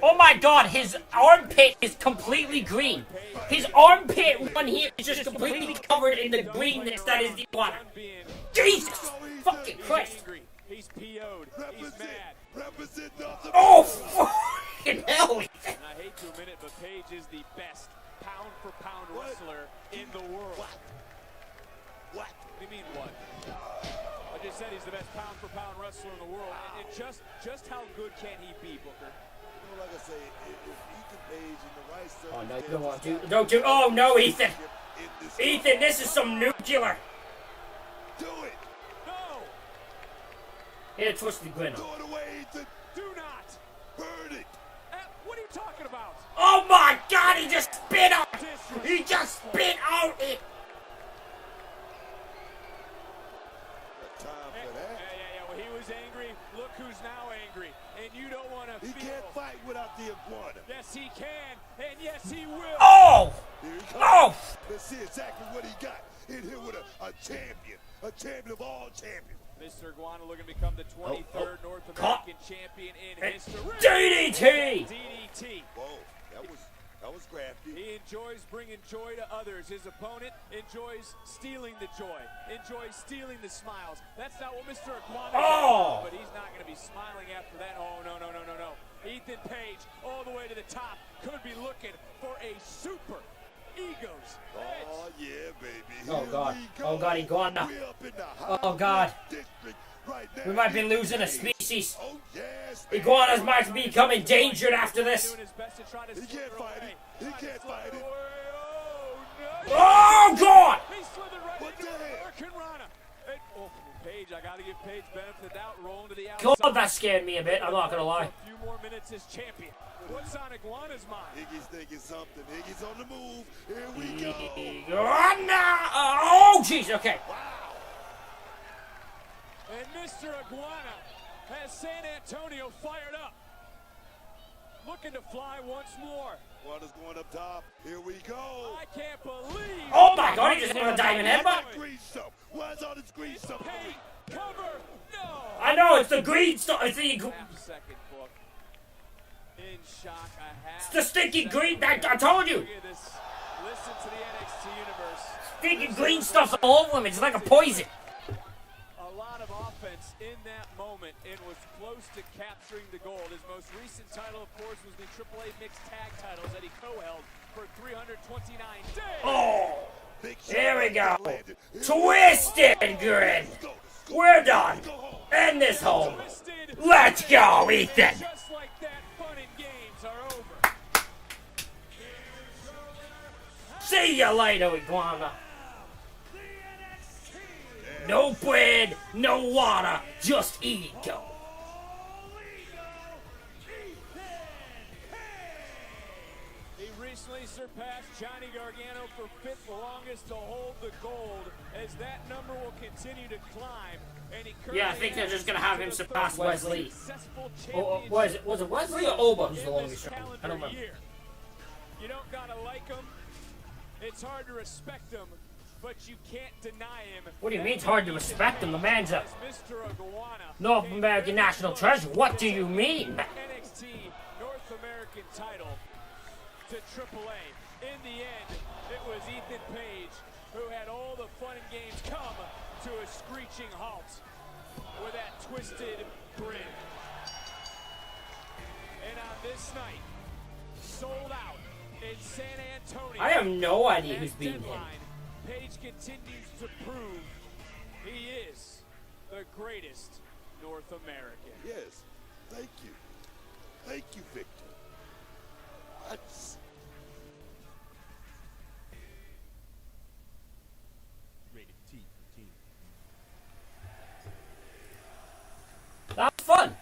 Oh my god, his armpit is completely green. His armpit one here is just completely covered in the greenness that is the Iguana. Jesus fucking Christ. He's PO'd. He's mad. Oh, fucking hell. And I hate to admit it, but Page is the best pound-for-pound wrestler in the world. What do you mean, what? I just said he's the best pound-for-pound wrestler in the world. And just how good can he be, Booker? You know, like I say, if Ethan Page in the right circumstances... Oh, no, you don't want to. Don't do... Oh, no, Ethan. Ethan, this is some nuclear. Do it. No. Here, twist the grin. Throw it away, Ethan. Do not. Burn it. What are you talking about? Oh, my God, he just spit out. He just spit out it. Time for that. Yeah. Well, he was angry. Look who's now angry. And you don't want to He can't fight without the Iguana. Yes, he can. And yes, he will. Oh! Here he comes. Oh! Let's see exactly what he got in here with a champion. A champion of all champions. Mr. Iguana looking to become the 23rd North American champion in history. DDT! DDT. Whoa, that was That was crafty. He enjoys bringing joy to others. His opponent enjoys stealing the joy, enjoys stealing the smiles. That's not what Mr. Iguana Oh! did, but he's not going to be smiling after that. Oh, no. Ethan Page, all the way to the top, could be looking for a super Egos. Oh, yeah, baby. Oh, Here God. we go. Oh, God, Iguana. We up in the Oh, God. district right now. We might be losing a species. Oh, yes. Iguanas might become endangered after this. Doing his best to try to He can't fight it. He can't fight it. Oh, God! He slithered right What into the an heck? American Rana. Oh, Page, I got to give Page benefit of the doubt, rolling to the outside. God, that scared me a bit. I'm not gonna lie. A few more minutes as champion. What's on Iguana's mind? Iggy's thinking something. Iggy's on the move. Here we go. Iguana! Oh, jeez. Okay. And Mr. Iguana has San Antonio fired up. Looking to fly once more. Water's going up top. Here we go. I can't believe. Oh my God! He just hit a diamond headbutt. Green stuff. Why's all this green stuff? Hey, cover. No. I know it's the green stuff. It's the Half-second book. In shock, It's the stinky green. I told you. Look at this. Listen to the NXT universe. Stinky green stuff's all over him. It's like a poison. A lot of offense in that moment and was close to capturing the gold. His most recent title, of course, was the AAA Mixed Tag titles that he co-held for 329 days. Oh, here we go. Twisted grin. We're done. End this home. Let's go, Ethan. Just like that, fun and games are over. See you later, Iguana. No bread, no water, just ego. He recently surpassed Johnny Gargano for fifth longest to hold the gold as that number will continue to climb. And he Yeah, I think they're just gonna have him surpass Wesley. Or was it Wesley or Oba who's the longest runner? I don't remember. You don't gotta like him. It's hard to respect him, but you can't deny him. What do you mean it's hard to respect him? The man's a Mr. Iguana. North American national treasure. What do you mean? NXT North American title to AAA. In the end, it was Ethan Page who had all the fun and games come to a screeching halt with that twisted grin. And on this night, sold out in San Antonio. I have no idea who's beating him. Deadline, Page continues to prove he is the greatest North American. Yes. Thank you. Thank you, Victor. That's... Rated T for Teen. That was fun.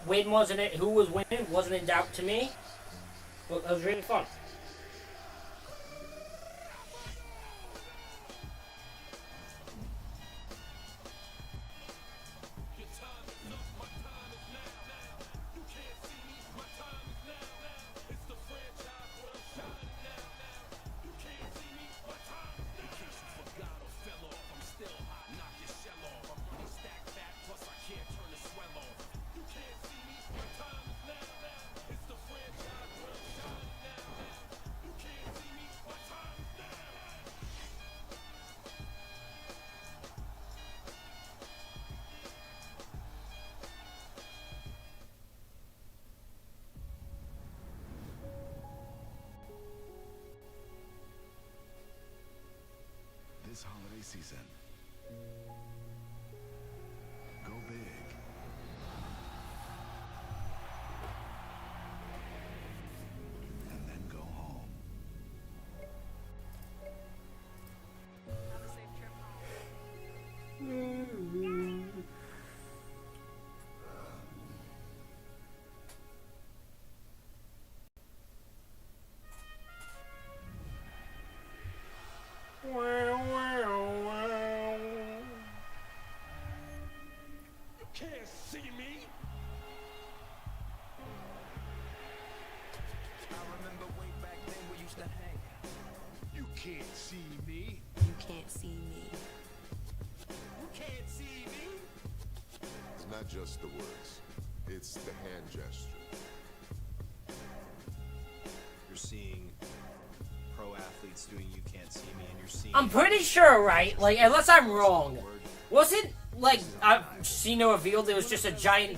Win wasn't it? Who was winning? Wasn't in doubt to me. But that was really fun. This holiday season, go big. And then go home. Have a safe trip You can't see me. I remember way back then we used to hang. You can't see me. You can't see me. You can't see me. It's not just the words. It's the hand gesture. You're seeing pro athletes doing "You Can't See Me," and you're seeing. I'm pretty sure, right? Like, unless I'm wrong, wasn't like Cena revealed it was just a giant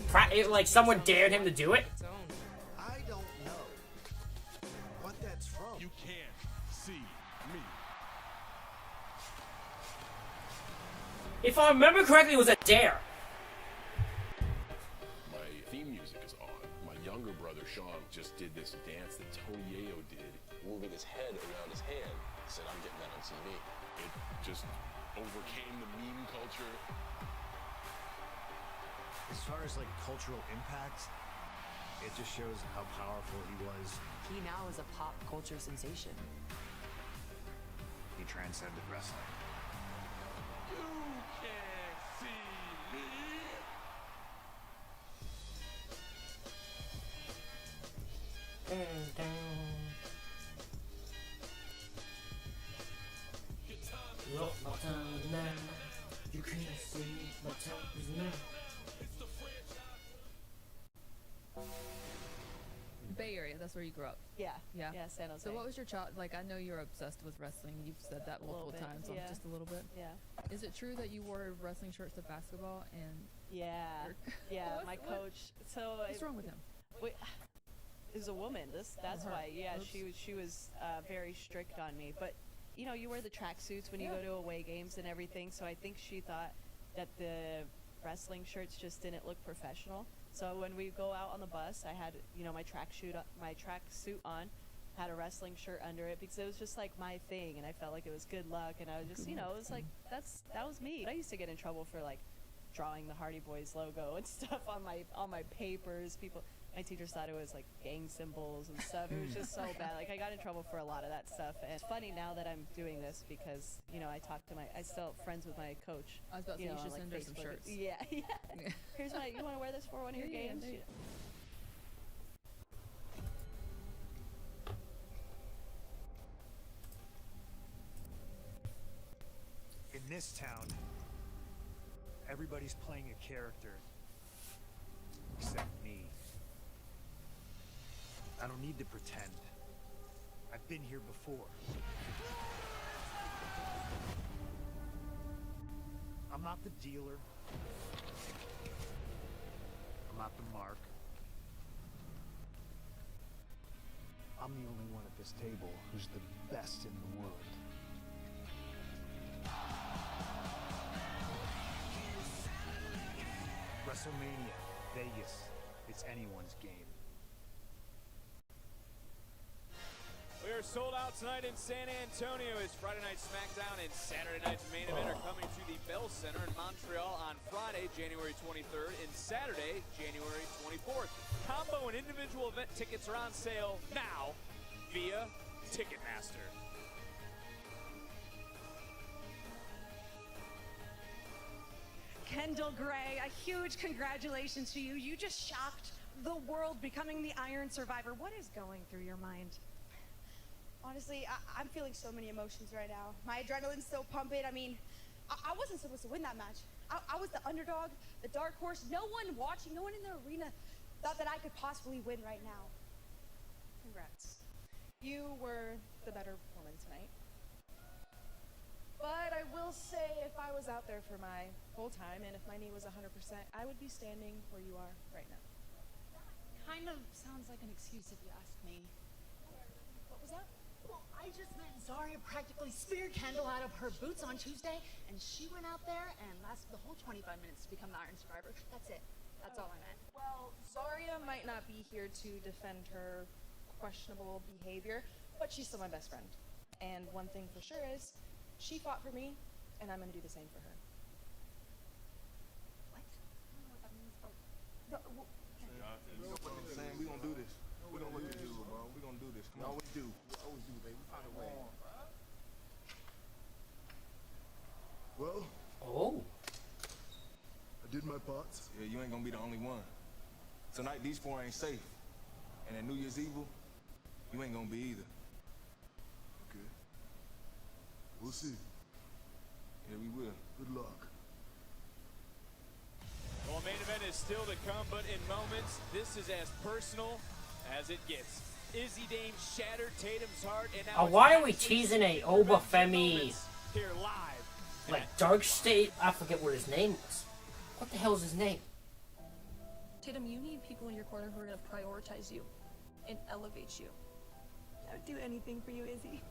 like someone dared him to do it? I don't know what that's from. You can't see me. If I remember correctly, it was a dare. My theme music is on. My younger brother Sean just did this dance that Tony Yayo did, moving his head around his hand. Said, "I'm getting that on TV." It just overcame the meme culture. As far as like cultural impact, it just shows how powerful he was. He now is a pop culture sensation. He transcended wrestling. You can't see me. Look, my time is now. You can't see my time is now. Bay Area, that's where you grew up. Yeah. Yeah. Yeah, San Jose. So what was your like I know you're obsessed with wrestling. You've said that multiple times. Yeah. Just a little bit. Yeah. Is it true that you wore wrestling shirts to basketball and Yeah. Yeah, my coach. So what's wrong with him? Wait, is a woman. That's Her. why. Yeah, Oops. she was very strict on me. But you know, you wear the tracksuits when you go to away games and everything. So I think she thought that the wrestling shirts just didn't look professional. So when we go out on the bus, I had my tracksuit on, had a wrestling shirt under it because it was just like my thing, and I felt like it was good luck, and I was just it was like that was me. I used to get in trouble for like drawing the Hardy Boys logo and stuff on my papers. My teachers thought it was like gang symbols and stuff. It was just so bad. Like I got in trouble for a lot of that stuff. And it's funny now that I'm doing this because I still friends with my coach. I was about to say you should on, send her some Facebook. shirts. Yeah. Here's you want to wear this for one of your games? Yeah. In this town, everybody's playing a character except me. I don't need to pretend. I've been here before. I'm not the dealer. I'm not the mark. I'm the only one at this table who's the best in the world. WrestleMania, Vegas, it's anyone's game. We are sold out tonight in San Antonio as Friday Night SmackDown and Saturday Night's main event are coming to the Bell Center in Montreal on Friday, January 23rd, and Saturday, January 24th. Combo and individual event tickets are on sale now via Ticketmaster. Kendall Gray, a huge congratulations to you. You just shocked the world becoming the Iron Survivor. What is going through your mind? Honestly, I'm feeling so many emotions right now. My adrenaline's still pumping. I mean, I wasn't supposed to win that match. I was the underdog, the dark horse. No one watching, no one in the arena thought that I could possibly win right now. Congrats. You were the better woman tonight. But I will say, if I was out there for my whole time and if my knee was 100%, I would be standing where you are right now. Kind of sounds like an excuse if you ask me. What was that? Well, I just meant Zarya practically speared Kendall out of her boots on Tuesday, and she went out there and lasted the whole 25 minutes to become the Iron Survivor. That's it. That's all I meant. Well, Zarya might not be here to defend her questionable behavior, but she's still my best friend. And one thing for sure is, she fought for me, and I'm gonna do the same for her. What? I don't know what that means. Oh. You know what I'm saying? We gonna do this. We gonna what to do, bro. We gonna do this. Come on. We always do, baby. We find a way. Well. Oh. I did my part. Yeah, you ain't gonna be the only one. Tonight, these four ain't safe. And at New Year's Evil, you ain't gonna be either. Okay. We'll see. Yeah, we will. Good luck. Well, main event is still to come, but in moments, this is as personal as it gets. Izzy Dame shattered Tatum's heart, and now why are we teasing a Oba Femi, here live. like, Dark State? I forget what his name was. What the hell is his name? Tatum, you need people in your corner who are going to prioritize you and elevate you. I would do anything for you, Izzy.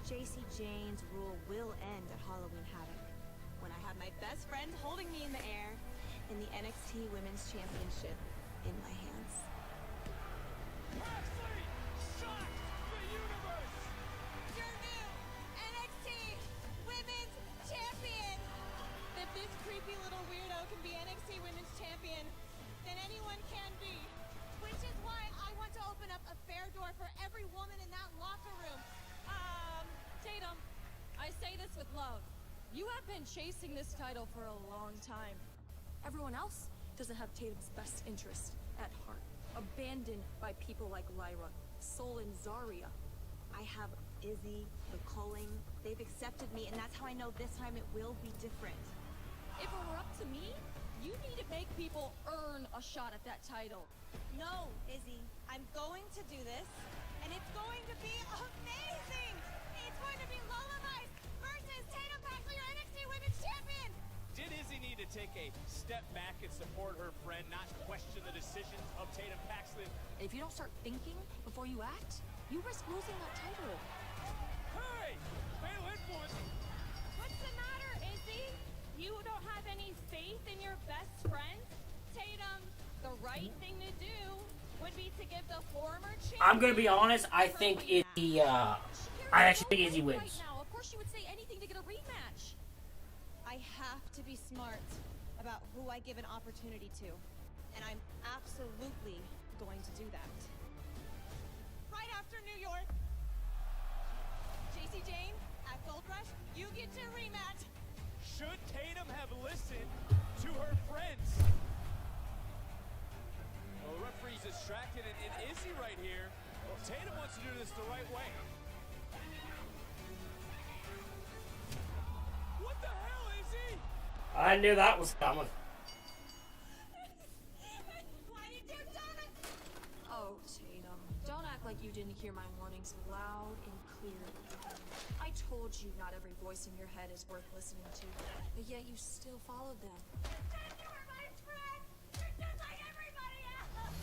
JC Jane's rule will end at Halloween Havoc when I have my best friend holding me in the air in the NXT Women's Championship in my hands. Moxley shocks the universe. Your new NXT Women's Champion. If this creepy little weirdo can be NXT Women's Champion, then anyone can be. Which is why I want to open up a fair door for every woman in that locker room. Tatum, I say this with love. You have been chasing this title for a long time. Everyone else doesn't have Tatum's best interest at heart. Abandoned by people like Lyra, Sol, and Zarya. I have Izzy, the Culling. They've accepted me, and that's how I know this time it will be different. If it were up to me, you need to make people earn a shot at that title. No, Izzy, I'm going to do this, and it's going to be amazing! It's going to be Lola Vice versus Tatum Paxley, your NXT Women's Champion! Did Izzy need to take a step back and support her friend, not question the decisions of Tatum Paxley? If you don't start thinking before you act, you risk losing that title. Hey! Fatal influence! What's the matter, Izzy? You don't have any faith in your best friend? Tatum, the right thing to do would be to give the former champion... I'm gonna be honest, I think Izzy, I actually think Izzy wins. Right now, of course she would say anything to get a rematch. I have to be smart about who I give an opportunity to. And I'm absolutely going to do that. Right after New York, JC Jane, at Gold Rush, you get your rematch. Should Tatum have listened to her friends? Well, the referee's distracted, and Izzy right here. Well, Tatum wants to do this the right way. What the hell, Izzy? I knew that was coming. Why did you do it? Oh, Tatum, don't act like you didn't hear my warnings loud and clear. I told you not every voice in your head is worth listening to, but yet you still followed them. You were my friend! You're just like everybody else!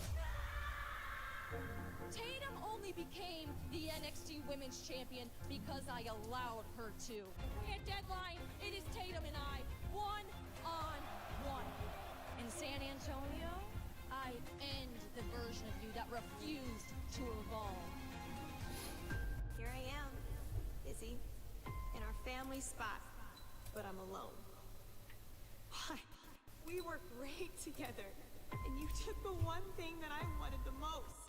Tatum only became the NXT Women's Champion because I allowed her to. At Deadline, it is Tatum and I, one-on-one. In San Antonio, I end the version of you that refused to evolve. Here I am, Izzy, in our family spot, but I'm alone. Why? We were great together, and you took the one thing that I wanted the most.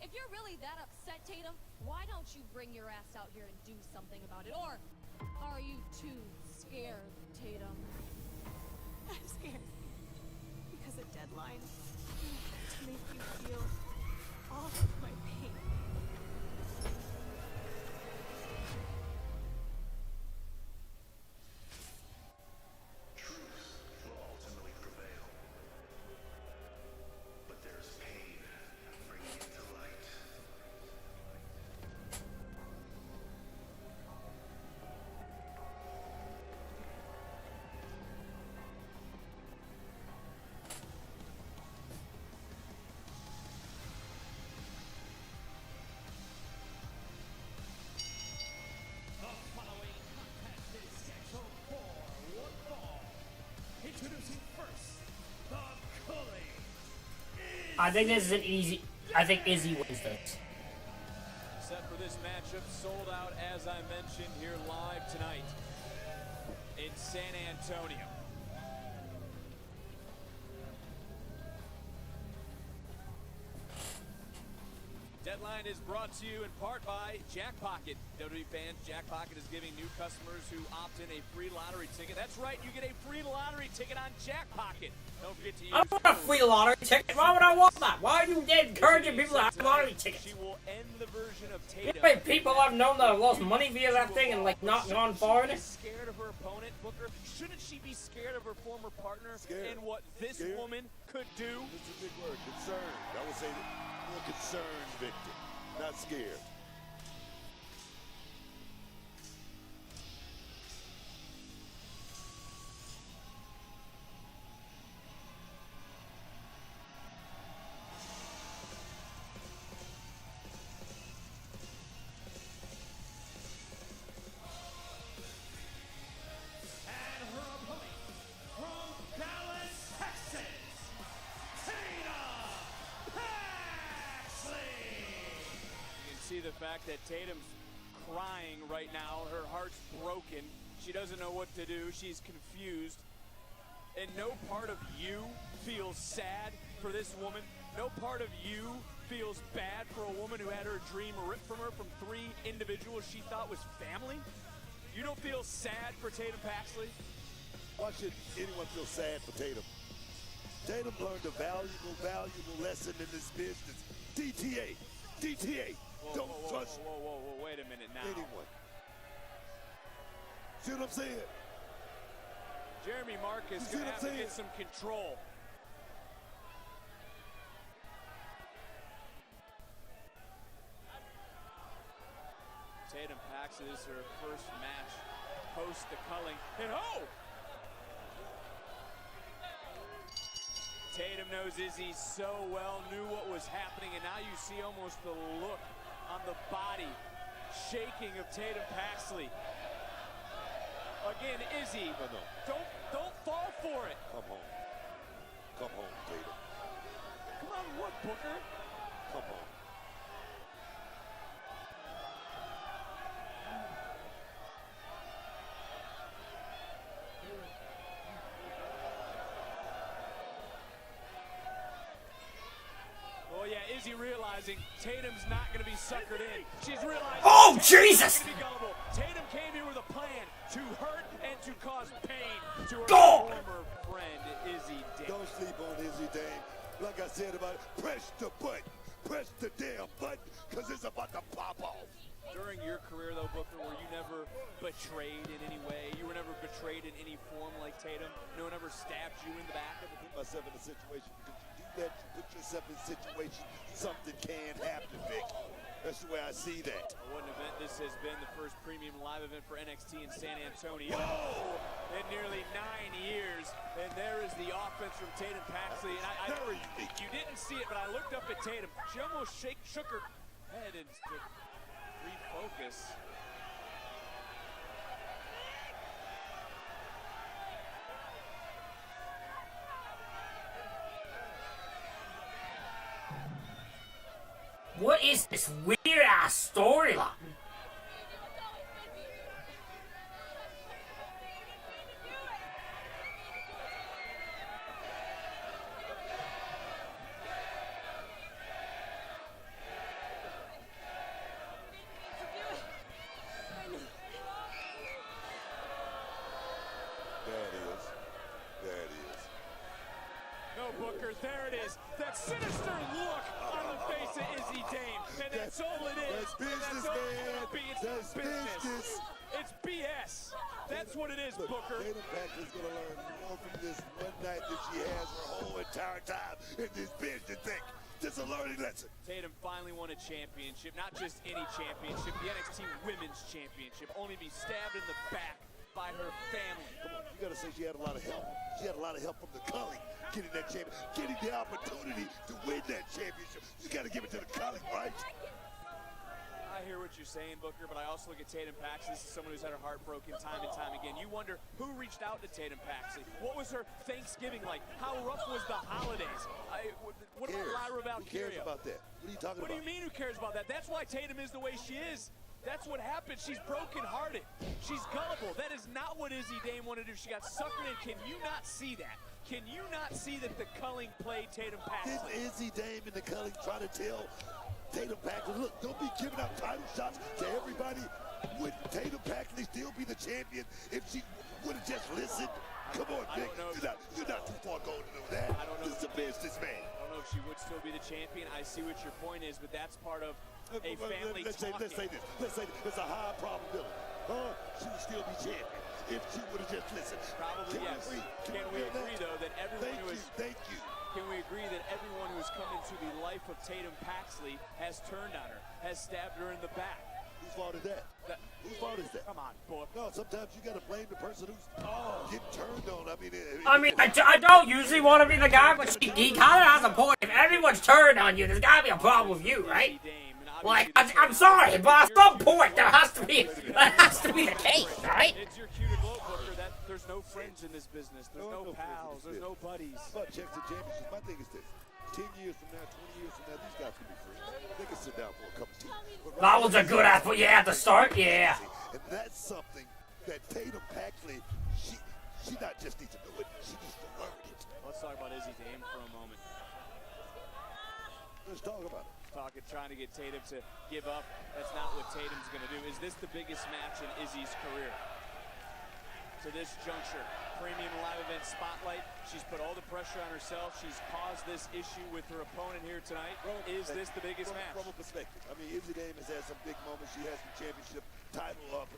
If you're really that upset, Tatum, why don't you bring your ass out here and do something about it? Or are you too scared, Tatum? I'm scared. Because a deadline to make you feel all of my pain. Truth will ultimately prevail. But there's pain bringing it to light. The following contest is scheduled for one fall. Introducing first, the Culling. I think this is an easy. I think Izzy wins this. Set for this matchup, sold out as I mentioned here live tonight in San Antonio. Deadline is brought to you in part by Jack Pocket. WWE fans, Jack Pocket is giving new customers who opt in a free lottery ticket. That's right, you get a free lottery ticket on Jack Pocket. Don't forget to use I don't want a free lottery ticket. Why would I want that? Why are you encouraging people to have lottery tickets? She will end the version of You Tatum. know how many people I've known that have lost money via that thing and like not gone far in it? Scared of her opponent, Booker? Shouldn't she be scared of her former partner and what this woman could do? It's a big word, concerned. I would say more concerned, Victor, not scared. And her opponent from Dallas, Texas, Tatum Paxley. You can see the fact that Tatum's crying right now. Her heart's broken. She doesn't know what to do. She's confused. And no part of you feels sad for this woman. No part of you feels bad for a woman who had her dream ripped from her from 3 individuals she thought was family. You don't feel sad for Tatum Paxley? Why should anyone feel sad for Tatum? Tatum learned a valuable lesson in this business. DTA. Don't trust Whoa, wait a minute now. anyone. See what I'm saying? Jeremy Marcus You see gonna what have I'm to get saying? some control. Tatum Paxley, this is her first match post the culling. And oh! Tatum knows Izzy so well, knew what was happening, and now you see almost the look on the body shaking of Tatum Paxley. Again, Izzy, don't fall for it. Come home. Come home, Tatum. Come on, what, Booker? Come home. Oh yeah, Izzy realizing Tatum's not going to be suckered in. She's realizing. Oh, Tatum's Jesus! not gonna be gullible. Tatum came here with a plan to hurt and to cause pain to her God! former friend Izzy Dame. Don't sleep on Izzy Dame. Like I said about it, press the button. Press the damn button, because it's about to pop off. During your career, though, Booker, were you never betrayed in any way? You were never betrayed in any form like Tatum? No one ever stabbed you in the back? I put myself in a situation, because you do that, you put yourself in a situation, something can happen, Vic. That's the way I see that. What an event this has been, the first premium live event for NXT in San Antonio in nearly 9 years. And there is the offense from Tatum Paxley. And you didn't see it, but I looked up at Tatum. She almost shook her head and to refocus. What is this weird ass storyline? There it is. No, Booker, there it is. That sinister look on the face of Izzy Dame. And that's all it is. That's business, all man. it's gonna be. It's That's business. It's BS. That's what it is, Look, Booker. Tatum Paxley's going to learn more from this one night than she has her whole entire time in this business thing. Just a learning lesson. Tatum finally won a championship, not just any championship, the NXT Women's Championship, only to be stabbed in the back by her family. Come on, you got to say she had a lot of help. She had a lot of help from the Culling getting that champion, getting the opportunity to win that championship. You got to give it to the Culling, right? I hear what you're saying, Booker, but I also look at Tatum Paxley. This is someone who's had her heart broken time and time again. You wonder who reached out to Tatum Paxley. What was her Thanksgiving like? How rough was the holidays? What about Lyra Valkyria? Who cares about that? What are you talking What about? do you mean who cares about that? That's why Tatum is the way she is. That's what happened. She's brokenhearted. She's gullible. That is not what Izzy Dame wanted to do. She got suckered in. Can you not see that? Can you not see that the Culling played Tatum Paxley? Did Izzy Dame and the Culling try to tell Tatum Paxley, look, don't be giving out title shots to everybody. Would Tatum Paxley still be the champion if she would have just listened? Come on, Vic. You're not too far going to do that. I don't know. This is a businessman. I don't know if she would still be the champion. I see what your point is, but that's part of a family Let's say this. It's a high probability. She would still be champion if she would have just listened. Probably yes. Can we agree though that everyone who is Can we agree that everyone who's come into the life of Tatum Paxley has turned on her, has stabbed her in the back? Whose fault is that? Whose fault is that? Come on, boy. No, sometimes you gotta blame the person who's getting turned on. I don't usually want to be the guy, but he kind of has a point. If everyone's turned on you, there's gotta be a problem with you, right? Like, I'm sorry, but at some point there has to be the case, right? It's your cue to glow, Booker. That there's no friends in this business. There's no pals. There's no buddies. But checks and championships. My thing is this: 10 years from now, 20 years from now, these guys can be friends. They can sit down for a cup of tea. That was a good effort, yeah, at the start, yeah. And that's something that Tatum Paxley, she not just needs to know it, she needs to learn it. Let's talk about Izzy Dame for a moment. Let's talk about it. Trying to get Tatum to give up. That's not what Tatum's going to do. Is this the biggest match in Izzy's career? To this juncture, premium live event spotlight. She's put all the pressure on herself. She's caused this issue with her opponent here tonight. Is this the biggest match? From a perspective, I mean, Izzy Dame has had some big moments. She has some championship title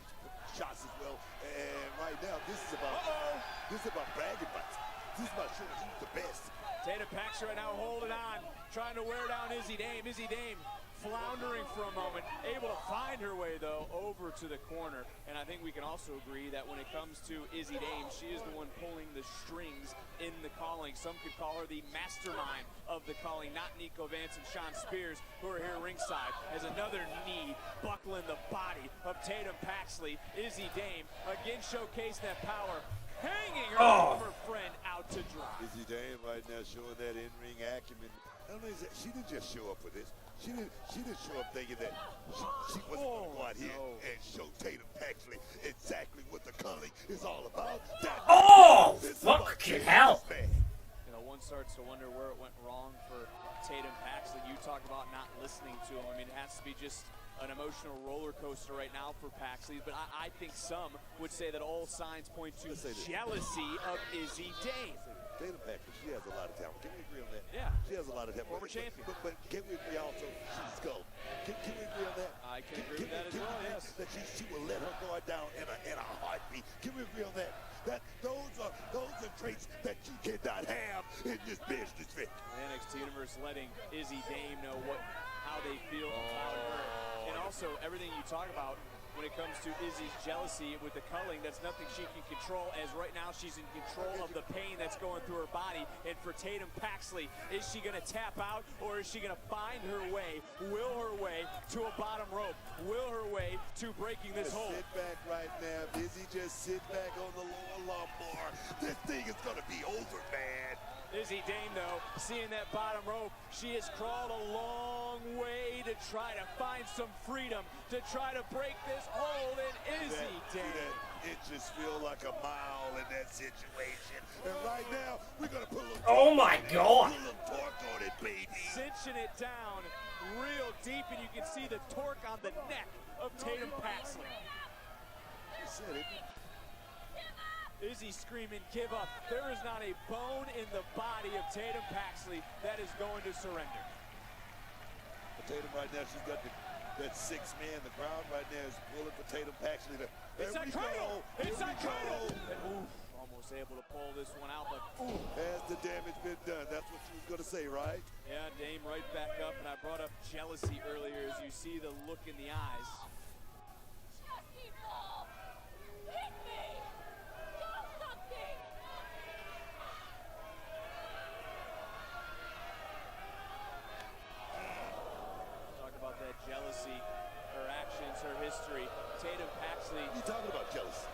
shots as well. And right now, this is about bragging rights. This is about showing who's the best. Tatum Paxley right now holding on, trying to wear down Izzy Dame. Izzy Dame floundering for a moment, able to find her way, though, over to the corner. And I think we can also agree that when it comes to Izzy Dame, she is the one pulling the strings in the calling. Some could call her the mastermind of the calling, not Nico Vance and Sean Spears, who are here ringside, as another knee buckling the body of Tatum Paxley. Izzy Dame again showcased that power, hanging her former friend out to dry. Izzy Dame right now showing that in-ring acumen. I don't know, she didn't just show up for this. She didn't show up thinking that she wasn't going to go out here and show Tatum Paxley exactly what the calling is all about. Fucking hell. You know, one starts to wonder where it went wrong for Tatum Paxley. You talk about not listening to him. I mean, it has to be just an emotional roller coaster right now for Paxley, but I think some would say that all signs point to jealousy of Izzy Dame. Tatum Paxley, she has a lot of talent. Can we agree on that? Yeah. She has a lot of talent. Former champion. But can we agree also she's skull? Can we agree on that? I can agree with that as well, yes. That she will let her guard down in a heartbeat. Can we agree on that? That those are traits that you cannot have in this business, Vic. The NXT Universe letting Izzy Dame know how they feel about her. And also, everything you talk about when it comes to Izzy's jealousy with the culling, that's nothing she can control, as right now she's in control of the pain that's going through her body. And for Tatum Paxley, is she going to tap out, or is she going to find her way, will her way to a bottom rope, will her way to breaking this hold? Sit back right now, Izzy. Just sit back on the lower lumbar. This thing is going to be over, man. Izzy Dame, though, seeing that bottom rope, she has crawled a long way to try to find some freedom, to try to break this hold, and Izzy Dame. It just feels like a mile in that situation. And right now, we're going to put a little Oh my God. Put a little torque on it, baby. Cinching it down real deep, and you can see the torque on the neck of Tatum Paxley. You said it. Izzy screaming, give up. There is not a bone in the body of Tatum Paxley that is going to surrender. But Tatum right now, she's got that six man. The crowd right now is pulling for Tatum Paxley. Inside cradle! Inside cradle! Almost able to pull this one out, but has the damage been done? That's what she was going to say, right? Yeah, Dame right back up, and I brought up jealousy earlier as you see the look in the eyes. Jealousy, her actions, her history. Tatum Paxley. You talking about jealousy?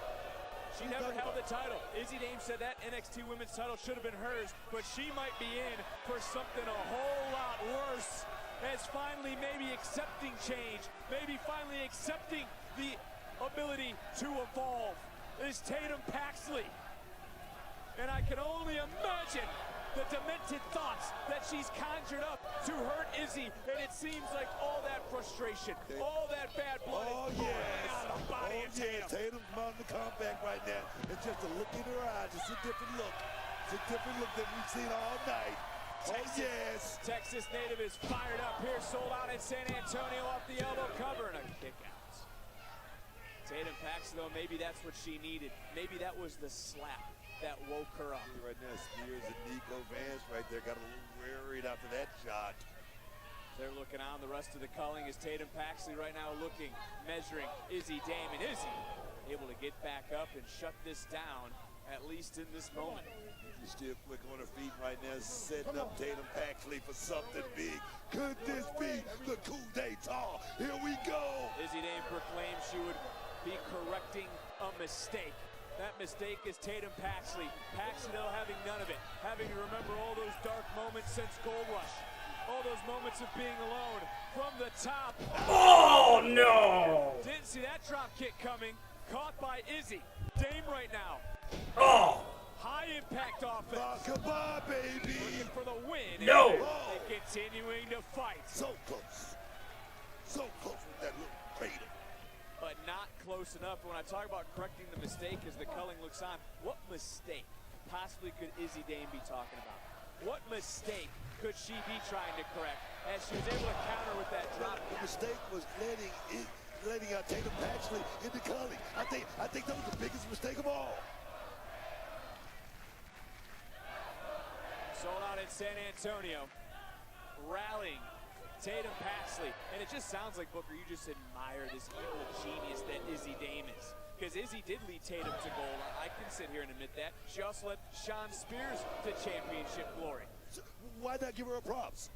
She never held the title. Izzy Dame said that NXT Women's title should have been hers, but she might be in for something a whole lot worse. As finally maybe accepting change, maybe finally accepting the ability to evolve is Tatum Paxley. And I can only imagine the demented thoughts that she's conjured up to hurt Izzy, and it seems like all that frustration, all that bad blood is pouring out of the body of Tatum. Tatum's mounting the comeback right now. It's just a look in her eyes. It's a different look. It's a different look than we've seen all night. Texas native is fired up here, sold out in San Antonio off the elbow cover and a kick out. Tatum Paxton, though, maybe that's what she needed. Maybe that was the slap that woke her up. Right now, Spears and Nico Vance right there got a little worried after that shot. They're looking on the rest of the culling as Tatum Paxley right now looking, measuring Izzy Dame, and Izzy able to get back up and shut this down, at least in this moment. She's still quick on her feet right now, setting up Tatum Paxley for something big. Could this be the coup d'etat? Here we go. Izzy Dame proclaimed she would be correcting a mistake. That mistake is Tatum Paxley. Paxley, though, having none of it. Having to remember all those dark moments since Gold Rush. All those moments of being alone from the top. Oh, no! Didn't see that drop kick coming. Caught by Izzy. Dame right now. Oh! High impact offense. Goodbye, baby. Looking for the win. No! And continuing to fight. So close. So close with that little crater. But not close enough. When I talk about correcting the mistake as the culling looks on, what mistake possibly could Izzy Dame be talking about? What mistake could she be trying to correct as she was able to counter with that drop? The mistake was letting Tatum Paxley into culling. I think that was the biggest mistake of all. Sold out in San Antonio, rallying Tatum Paxley, and it just sounds like, Booker, you just admire this evil genius that Izzy Dame is. Because Izzy did lead Tatum to gold. I can sit here and admit that. She also led Sean Spears to championship glory. So why not give her a props?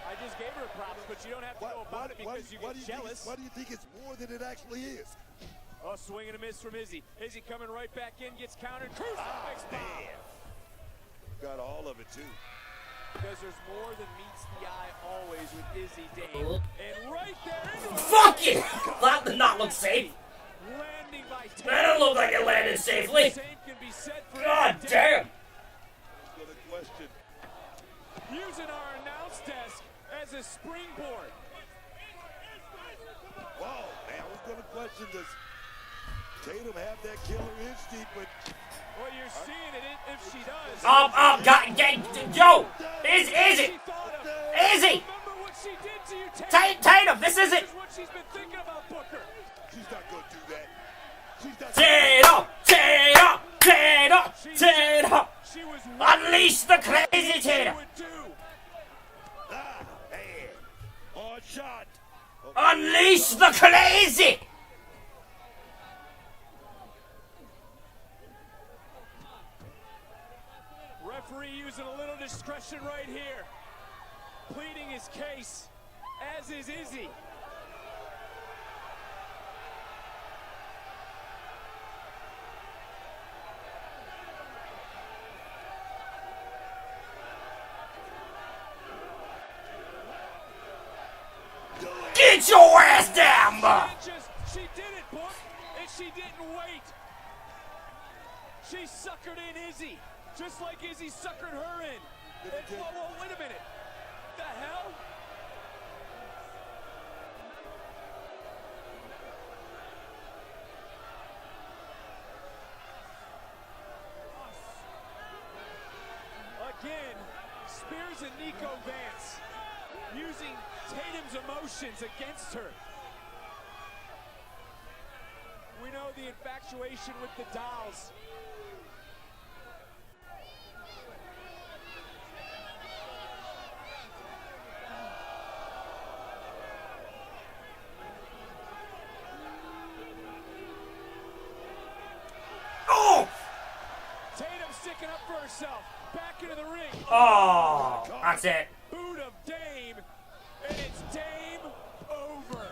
I just gave her props, but you don't have to go about it because you get jealous. Why do you think it's more than it actually is? Oh, swing and a miss from Izzy. Izzy coming right back in, gets countered. Crucifix bomb. Got all of it, too. Because there's more than meets the eye always with Izzy Dame. And right there into Fuck it! That did not look safe. Landing by Tatum. That didn't look like it landed safely. Same can be said for God damn. Good question. Using our announce desk as a springboard. Wow, man, I was going to question, does Tatum have that killer instinct, but... Well, you're seeing it if she does. Yo! Izzy! Izzy! Remember what she did to you, Tatum, this is it! This is what she's been thinking about, Booker. She's not going to do that. She's not Tatum! Unleash the crazy Tatum! Ah, man. Hard shot. Unleash the crazy! Referee using a little discretion right here. Pleading his case, as is Izzy. Get your ass down, bro! She did it, Book, and she didn't wait. She suckered in Izzy, just like Izzy suckered her in. Whoa, wait a minute. The hell? Again, Spears and Nico Vance using Tatum's emotions against her. We know the infatuation with the dolls. Oh! Tatum sticking up for herself. Back into the ring. Oh, that's it. Boot of Dame, and it's Dame over.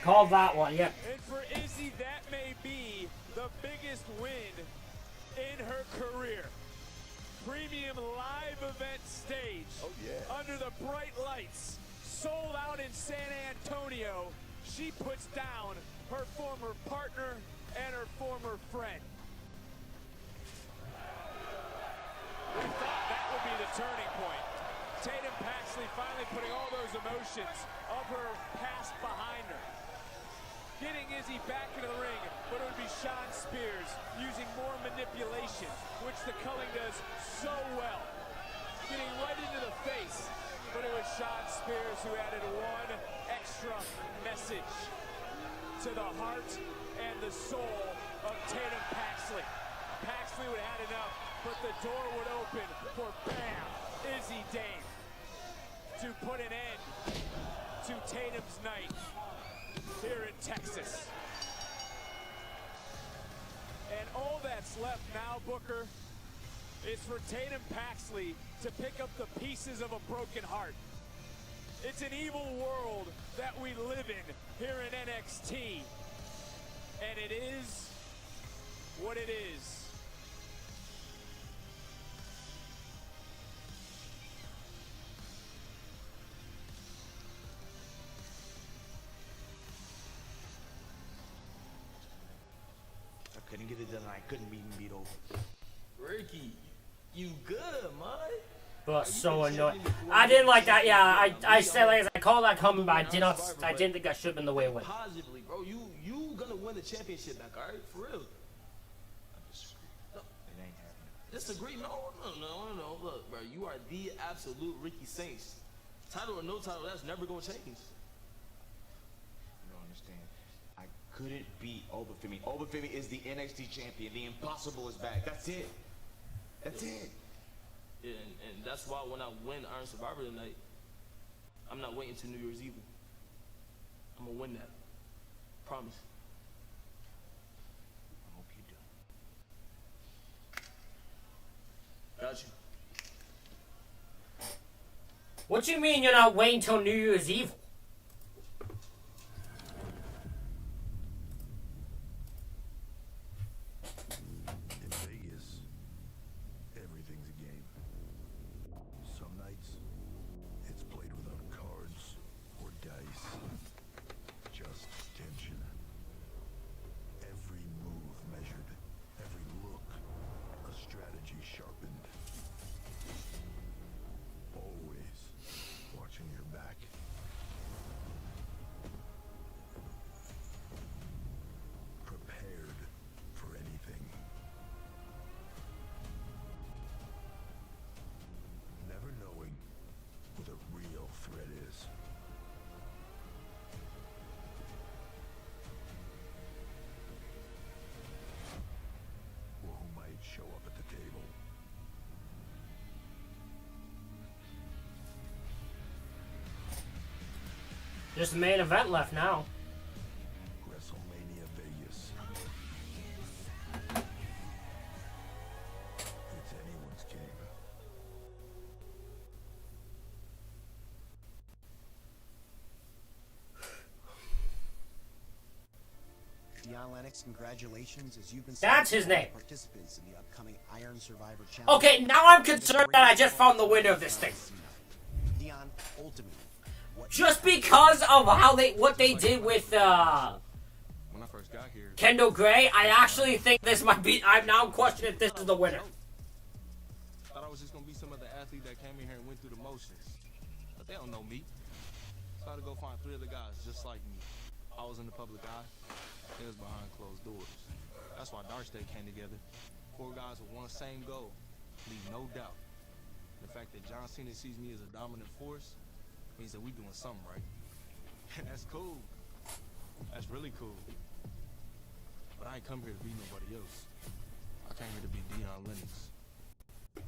Call that one, yeah. And for Izzy, that may be the biggest win in her career. Premium live event stage. Oh, yeah. Under the bright lights. sold out in San Antonio, she puts down her former partner and her former friend. We thought that would be the turning point. Tatum Paxley finally putting all those emotions of her past behind her. Getting Izzy back into the ring, but it would be Sean Spears using more manipulation, which the Culling does so well. Getting right into the face, but it was Sean Spears who added one extra message to the heart and the soul of Tatum Paxley. Paxley would have had enough, but the door would open for Bam, Izzy Dame, to put an end to Tatum's night here in Texas. And all that's left now, Booker, is for Tatum Paxley to pick up the pieces of a broken heart. It's an evil world that we live in here in NXT, and it is what it is. Couldn't get it done. I couldn't beat over. Ricky, you good, man? But so annoying. I didn't like that. Yeah, I said like I called that coming, but I didn't think that should have been the way it went. Positively, bro. You gonna win the championship back, all right? For real. I disagree. No, it ain't happening. Disagree? No. Look, bro, you are the absolute Ricky Saints. Title or no title, that's never gonna change. You don't understand. I couldn't beat Obafemi. Obafemi is the NXT champion. The impossible is back. That's it. That's it. Yeah, and that's why when I win Iron Survivor tonight, I'm not waiting till New Year's Eve. I'm gonna win that. Promise. I hope you do. Got you. What you mean you're not waiting till New Year's Eve? Just the main event left now. WrestleMania Vegas. It's anyone's game. Dion Lennox, congratulations, as you've been That's his name. Participants in the upcoming Iron Survivor Challenge. Okay, now I'm concerned that I just found the winner of this thing. Dion, ultimately. Just because of what they did with When I first got here, Kendall Gray, I actually think this might be. I'm now questioning if this is the winner. thought I was just gonna be some other athlete that came in here and went through the motions, but they don't know me. So I had to go find 3 other guys just like me. I was in the public eye. It was behind closed doors. That's why Dark State came together. 4 guys with one same goal. Leave no doubt. The fact that John Cena sees me as a dominant force means that we doing something right. And that's cool. That's really cool. But I ain't come here to be nobody else. I came here to be Dion Lennox.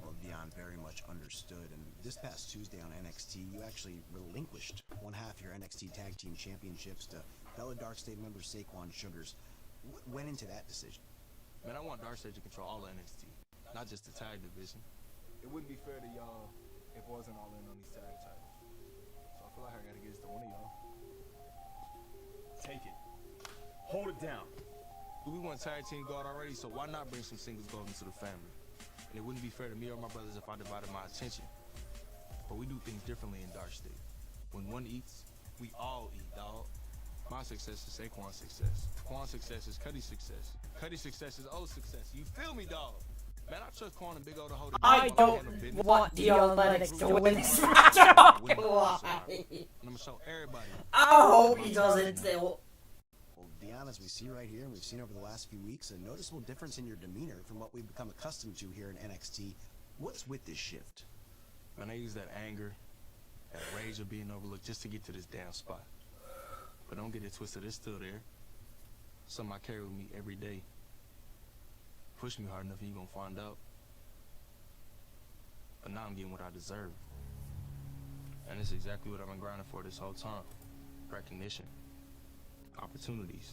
Well, Dion, very much understood. And this past Tuesday on NXT, you actually relinquished one half your NXT Tag Team Championships to fellow Dark State member Saquon Sugars. What went into that decision? Man, I want Dark State to control all of NXT, not just the tag division. It wouldn't be fair to y'all if I wasn't all in on these tag titles. So I feel like I gotta get this to one of y'all. Take it. Hold it down. We won tag team gold already, so why not bring some singles gold into the family? And it wouldn't be fair to me or my brothers if I divided my attention. But we do things differently in Dark State. When one eats, we all eat, dog. My success is Saquon's success. Quan's success is Cuddy's success. Cuddy's success is O's success. You feel me, dog? Man, I trust Quan and Big O to hold it. I don't want Dion Lennox to win this match. I'm not gonna lie. I'm gonna show everybody. I hope he doesn't still. Well, Dion, as we see right here, and we've seen over the last few weeks, a noticeable difference in your demeanor from what we've become accustomed to here in NXT. What's with this shift? Man, I use that anger, that rage of being overlooked just to get to this damn spot. But don't get it twisted, it's still there. Something I carry with me every day. Push me hard enough and you're gonna find out. But now I'm getting what I deserve. And it's exactly what I've been grinding for this whole time. Recognition. Opportunities.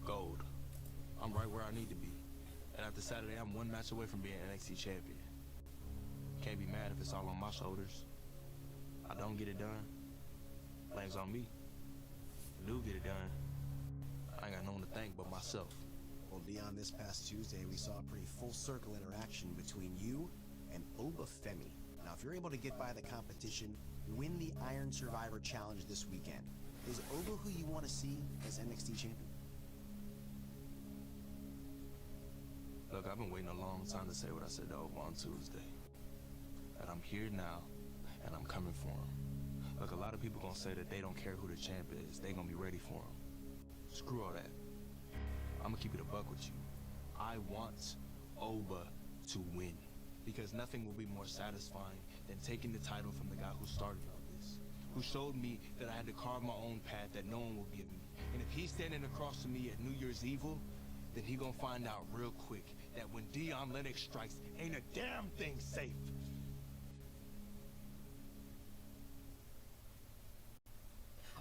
Gold. I'm right where I need to be. And after Saturday, I'm one match away from being NXT champion. Can't be mad if it's all on my shoulders. I don't get it done. Blame's on me. I do get it done. I ain't got no one to thank but myself. Well, Dion, this past Tuesday, we saw a pretty full-circle interaction between you and Oba Femi. Now, if you're able to get by the competition, win the Iron Survivor Challenge this weekend, is Oba who you want to see as NXT champion? Look, I've been waiting a long time to say what I said to Oba on Tuesday. That I'm here now, and I'm coming for him. Look, a lot of people gonna say that they don't care who the champ is. They gonna be ready for him. Screw all that. I'm gonna keep it a buck with you. I want Oba to win. Because nothing will be more satisfying than taking the title from the guy who started all this. Who showed me that I had to carve my own path that no one will give me. And if he's standing across from me at New Year's Evil, then he gonna find out real quick that when Dion Lennox strikes, ain't a damn thing safe.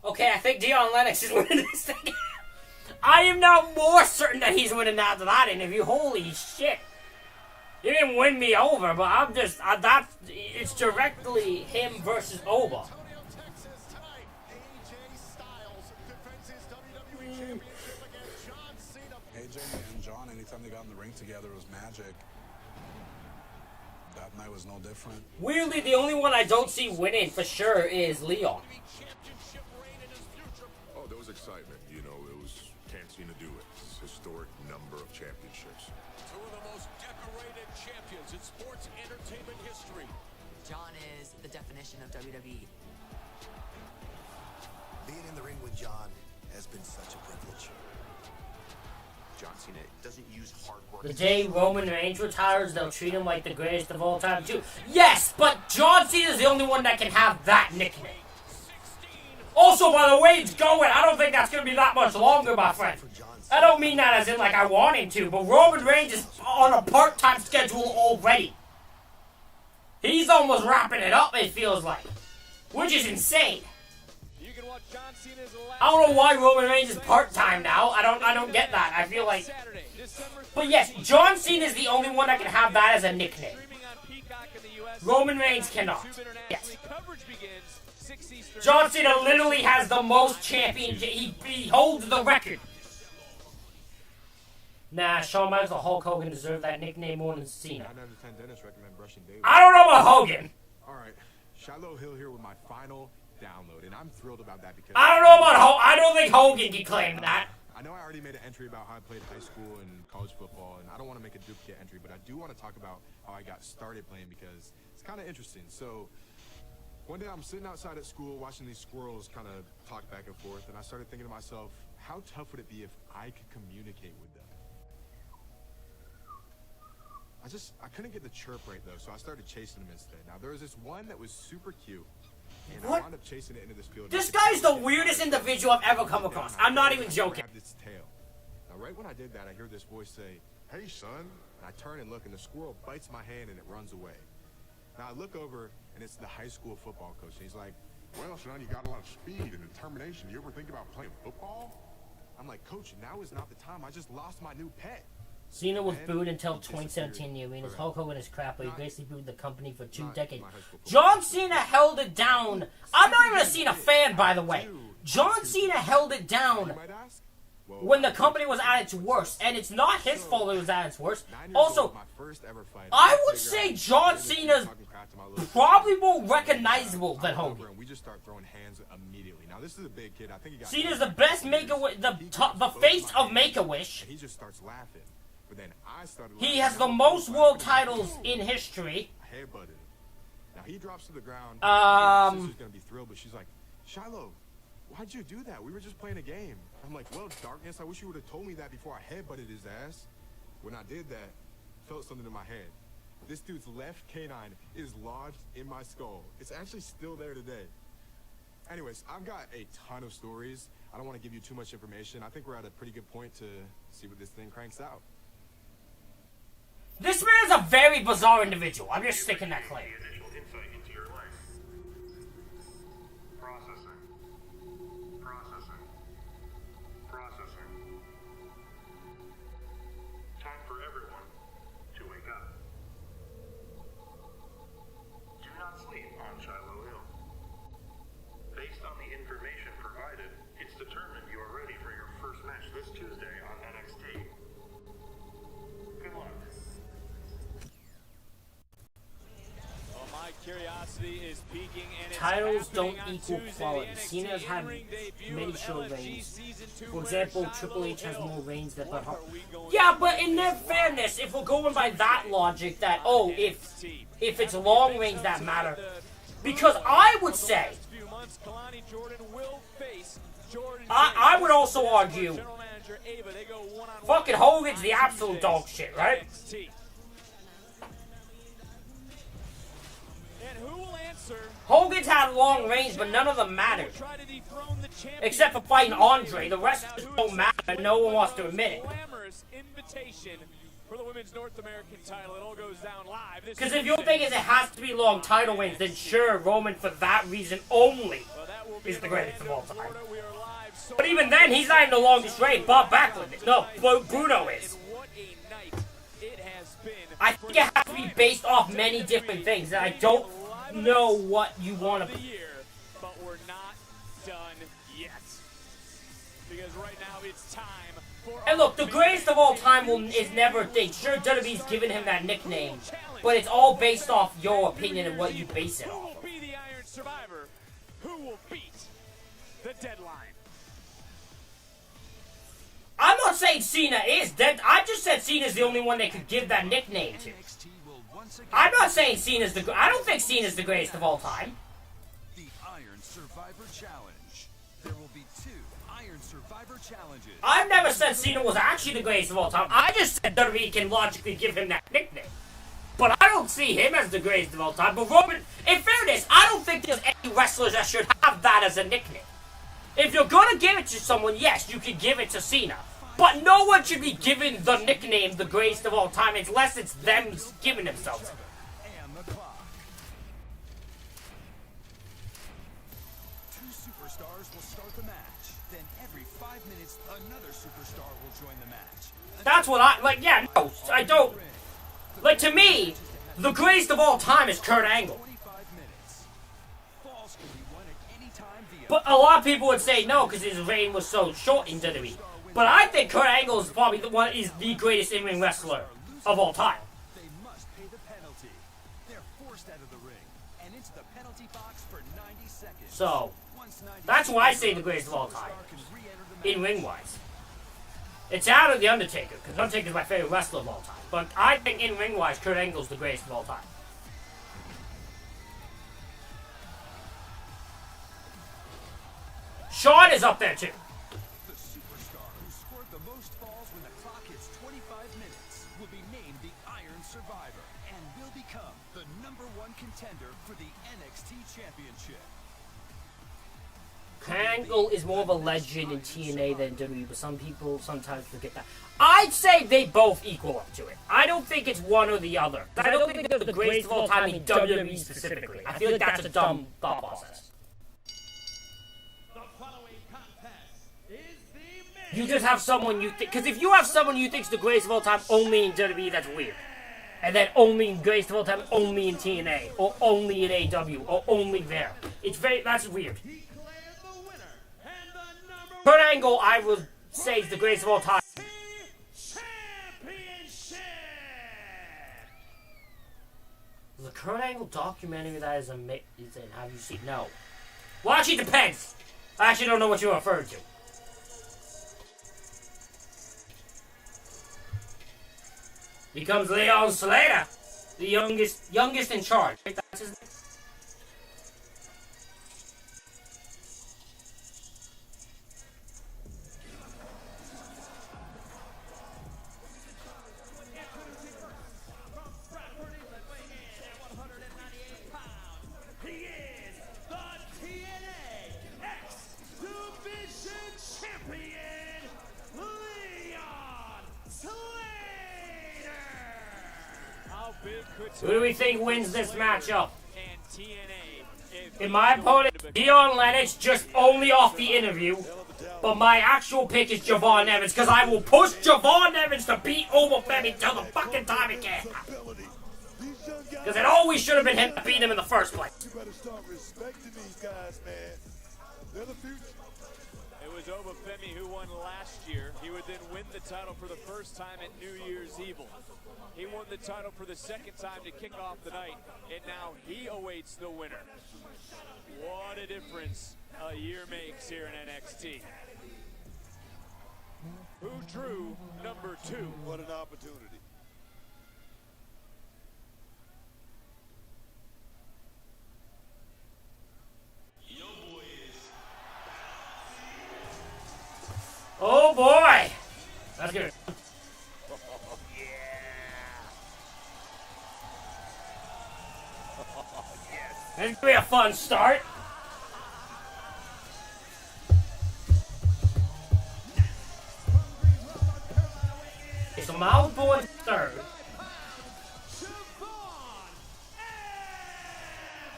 Okay, I think Dion Lennox is winning this thing. I am now more certain that he's winning that than I did. If you, holy shit. You didn't win me over, but I'm just, it's directly him versus Oba. AJ and John, anytime they got in the ring together, it was magic. That night was no different. Weirdly, the only one I don't see winning for sure is Leon. Oh, there was excitement. You know, it was, can't seem to do it. It's a historic number of championships. Two of the most decorated champions in sports entertainment history. John is the definition of WWE. Being in the ring with John has been such a privilege. John Cena doesn't use hard work. The day Roman Reigns retires, they'll treat him like the greatest of all time too. Yes, but John Cena is the only one that can have that nickname. Also, by the way it's going, I don't think that's going to be that much longer, my friend. I don't mean that as in like I want him to, but Roman Reigns is on a part-time schedule already. He's almost wrapping it up, it feels like. Which is insane. You can watch John Cena's I don't know why Roman Reigns is part-time now. I don't get that. I feel like... But yes, John Cena is the only one that can have that as a nickname. Roman Reigns cannot. Yes. John Cena literally has the most champions. He holds the record. Nah, Shawn Michaels or Hulk Hogan deserve that nickname more than Cena. 9 out of 10 dentists recommend brushing daily. I don't know about Hogan. Alright, Shiloh Hill here with my final download, and I'm thrilled about that because... I don't know about Hogan. I don't think Hogan can claim that. I know I already made an entry about how I played high school and college football, and I don't want to make a duplicate entry, but I do want to talk about how I got started playing because it's kind of interesting. So, one day I'm sitting outside at school watching these squirrels kind of talk back and forth, and I started thinking to myself, how tough would it be if I could communicate with them? I couldn't get the chirp right though, so I started chasing them instead. Now there was this one that was super cute, and I wound up chasing it into this field. This guy's the weirdest individual I've ever come across. I'm not even joking. Its tail. Now right when I did that, I hear this voice say, "Hey son," and I turn and look, and the squirrel bites my hand and it runs away. Now I look over, and it's the high school football coach, and he's like, "Well, son, you got a lot of speed and determination. You ever think about playing football?" I'm like, "Coach, now is not the time. I just lost my new pet." Cena was booed until 2017 in the arenas. Hulk Hogan is crap, but he basically booed the company for 2 decades. John Cena held it down. I'm not even a Cena fan, by the way. John Cena held it down when the company was at its worst, and it's not his fault it was at its worst. Also, I would say John Cena's probably more recognizable than Hogan. We just start throwing hands immediately. Now this is a big kid. I think he got Cena's the best Make-A-Wish, the face of Make-A-Wish. He just starts laughing. But then I started He has the most world titles in history. I headbutted him. Now he drops to the ground. His sister's gonna be thrilled, but she's like, Shiloh, why'd you do that? We were just playing a game. I'm like, well, Darkness, I wish you would have told me that before I headbutted his ass. When I did that, I felt something in my head. This dude's left canine is lodged in my skull. It's actually still there today. Anyways, I've got a ton of stories. I don't want to give you too much information. I think we're at a pretty good point to see what this thing cranks out. This man is a very bizarre individual. I'm just sticking that claim. Time for everyone to wake up. Do not sleep on Shiloh Hill. Based on the information provided, it's determined you are ready for your first match this Tuesday on NXT. Good luck. Well, my curiosity is peaking, and Titles don't equal quality. Cena's had many short reigns. For example, Triple H has more reigns than Bret Hart. Yeah, but in their fairness, if we're going by that logic, that if it's long reigns that matter, because I would say, I would also argue, fucking Hogan's the absolute dog shit, right? Hogan's had long reigns, but none of them mattered. Except for fighting Andre. The rest don't matter. No one wants to admit it. Because if your thing is it has to be long title reigns, then sure, Roman for that reason only is the greatest of all time. But even then, he's not in the longest reign. Bob Backlund is. No, Bruno is. I think it has to be based off many different things, and I don't know what you want to. But we're not done yet. Because right now it's time for. And look, the greatest of all time is never a thing. Sure, WWE's given him that nickname, but it's all based off your opinion and what you base it Who off. will be the Iron Survivor? Who will beat the deadline? I'm not saying Cena is dead. I just said Cena's the only one they could give that nickname to. I'm not saying Cena's the. I don't think Cena's the greatest of all time. The Iron Survivor Challenge. There will be 2 Iron Survivor challenges. I've never said Cena was actually the greatest of all time. I just said WWE can logically give him that nickname. But I don't see him as the greatest of all time. But Roman, in fairness, I don't think there's any wrestlers that should have that as a nickname. If you're gonna give it to someone, yes, you can give it to Cena. But no one should be given the nickname the greatest of all time unless it's them giving themselves. And the clock. 2 superstars will start the match. Then every 5 minutes, another superstar will join the match. That's what I like. Yeah, no, I don't. Like, to me, the greatest of all time is Kurt Angle. But a lot of people would say no because his reign was so short in WWE. But I think Kurt Angle is probably is the greatest in-ring wrestler of all time. They must pay the penalty. They're forced out of the ring and into the penalty box for 90 seconds. So, that's why I say the greatest of all time, in-ring wise. It's out of The Undertaker, because Undertaker's my favorite wrestler of all time. But I think in-ring wise, Kurt Angle's the greatest of all time. Shawn is up there too. The superstar who scored the most falls when the clock hits 25 minutes will be named the Iron Survivor and will become the #1 contender for the NXT Championship. Kurt Angle is more of a legend in TNA than WWE, but some people sometimes forget that. I'd say they both equal up to it. I don't think it's one or the other. I don't think they're the greatest of all time in WWE specifically. I feel like that's a dumb thought process. You just have someone you think, because if you have someone you think's the greatest of all time only in WWE, that's weird. And then only in greatest of all time only in TNA, or only in AEW, or only there. That's weird. Kurt Angle, I was say he's the greatest of all time. The current angle documentary that is amazing. Have you seen? No. Well, actually, it depends. I actually don't know what you're referring to. Becomes Leon Slater, the youngest in charge. That's his name. Who do we think wins this matchup? In my opponent, Dion Lennox, just only off the interview. But my actual pick is Javon Evans, because I will push Javon Evans to beat Obafemi till the fucking time it can. Because it always should have been him to beat him in the first place. You better start respecting these guys, man. They're the future. It was Obafemi who won last year. He would then win the title for the first time at New Year's Evil. He won the title for the second time to kick off the night, and now he awaits the winner. What a difference a year makes here in NXT. Who drew number 2? What an opportunity. Oh boy! That's good. This could be a fun start. Okay, so Miles Bourne third.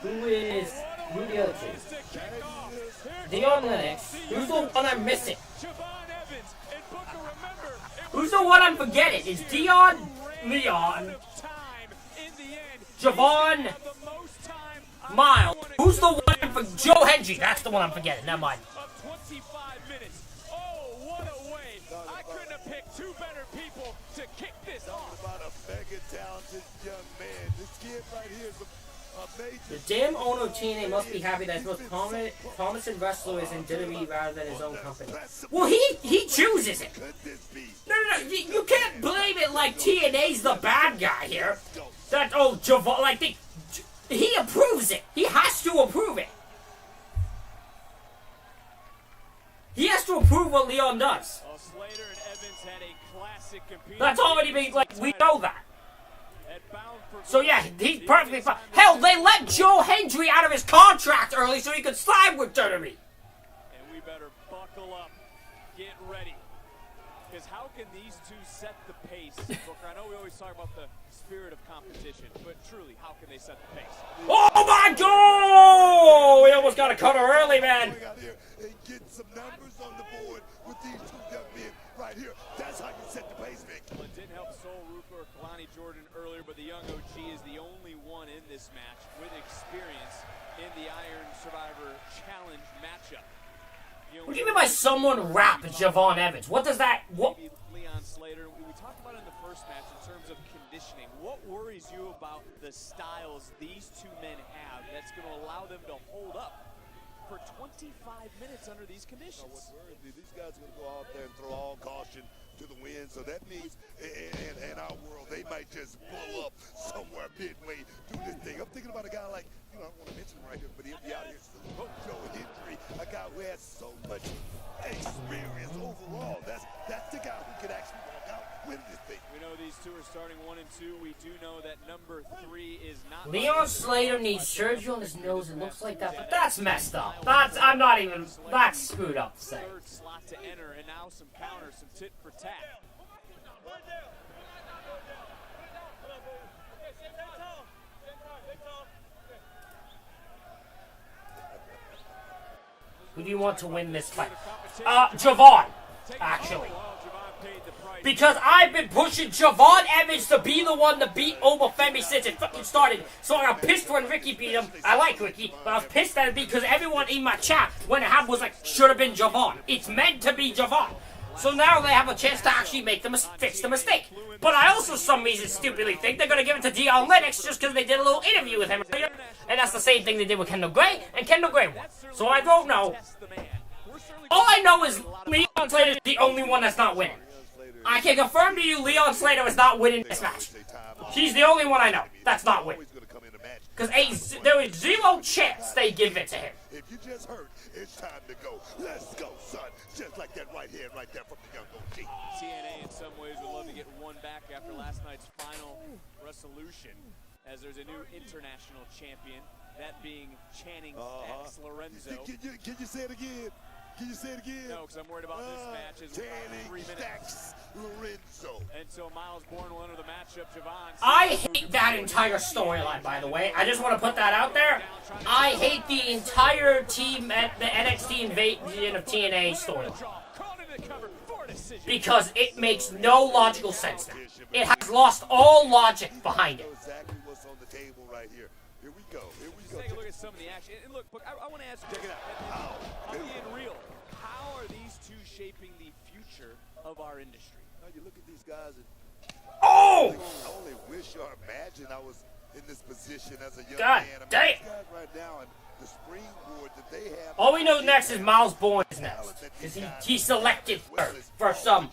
Who is the other two? Dion Lennox. Who's the one I'm missing? Who's the one I'm forgetting? It's Dion, Leon, Javon, Miles. Who's the one for Joe Hendry? That's the one I'm forgetting. Never mind. 25 minutes. Oh, what a way. I couldn't have picked two better people to kick this off. About a mega talented young man. This kid right here is a major. The damn owner of TNA must be happy that his most promising wrestler is in WWE rather than his own company. Well, he chooses it. No. You can't blame it like TNA's the bad guy here. That, oh, Javon, like, he approves it. He has to approve it. He has to approve what Leon does. Slater and Evans had a classic That's already been, like, we know that. So yeah, he's perfectly fine. Hell, they let Joe Hendry out of his contract early so he could slide with WWE. And we better buckle up, get ready. Because how can these two set the pace? Booker, I know we always talk about the spirit of competition, but truly, how can they set the pace? Oh my God! We almost got a cutter early, man. Out here and get some numbers on the board with these two young men right here. That's how you set the pace, Vic. Well, it didn't help Sol Ruka or Kalani Jordan earlier, but the young OG is the only one in this match with experience in the Iron Survivor Challenge matchup. What do you mean by someone rap Javon Evans? What does that... What? Leon Slater, we talked about it in the first match in terms of conditioning. What worries you about the styles these two men have that's going to allow them to hold up for 25 minutes under these conditions? What's worrying me, these guys are going to go out there and throw all caution to the wind, so that means in our world they might just blow up somewhere midway through this thing. I'm thinking about a guy like, I don't want to mention him right here, but he'll be out here soon. Joe Hendry, a guy who has so much experience overall. That's the guy who can actually walk out win this thing. We know these two are starting 1 and 2. We do know that number 3 is not. Leon Slater needs surgery on his nose. It looks like that, but that's messed up. I'm not even. That's screwed up to say. Third slot to enter, and now some counters, some tit for tat. Who do you want to win this fight? Javon, actually. Because I've been pushing Javon Evans to be the one to beat Obafemi since it fucking started. So I got pissed when Ricky beat him. I like Ricky, but I was pissed at it because everyone in my chat when it happened was like, should have been Javon. It's meant to be Javon. So now they have a chance to actually fix the mistake. But I also, for some reason, stupidly think they're going to give it to Dion Lennox just because they did a little interview with him earlier. And that's the same thing they did with Kendall Gray, and Kendall Gray won. So I don't know. All I know is Leon Slater is the only one that's not winning. I can confirm to you Leon Slater is not winning this match. He's the only one I know that's not winning. Because there is zero chance they give it to him. If you just heard, it's time to go. Let's go, son. Just like that right hand right there from the young OG. TNA in some ways would love to get one back after last night's final resolution, as there's a new international champion, that being Channing X Lorenzo. Can you say it again? Can you say it again? No, because I'm worried about this match. As Channing 3 minutes. Lorenzo. And so Miles Bourne will enter the matchup. Javon. I hate that entire storyline, by the way. I just want to put that out there. I hate the entire team at the NXT invasion of TNA storyline. Because it makes no logical sense now. It has lost all logic behind it. Exactly what's on the table right here. Here we go. Here we go. Take a look at some of the action. And look, I want to ask you. Check it out. I'm being real. How are these two shaping the future of our industry? Now you look at these guys and oh! I only wish or imagine I was in this position as a young God man. damn! These guys right now and the springboard that they have. All we know next is Miles Bourne is next. Because he selected third for some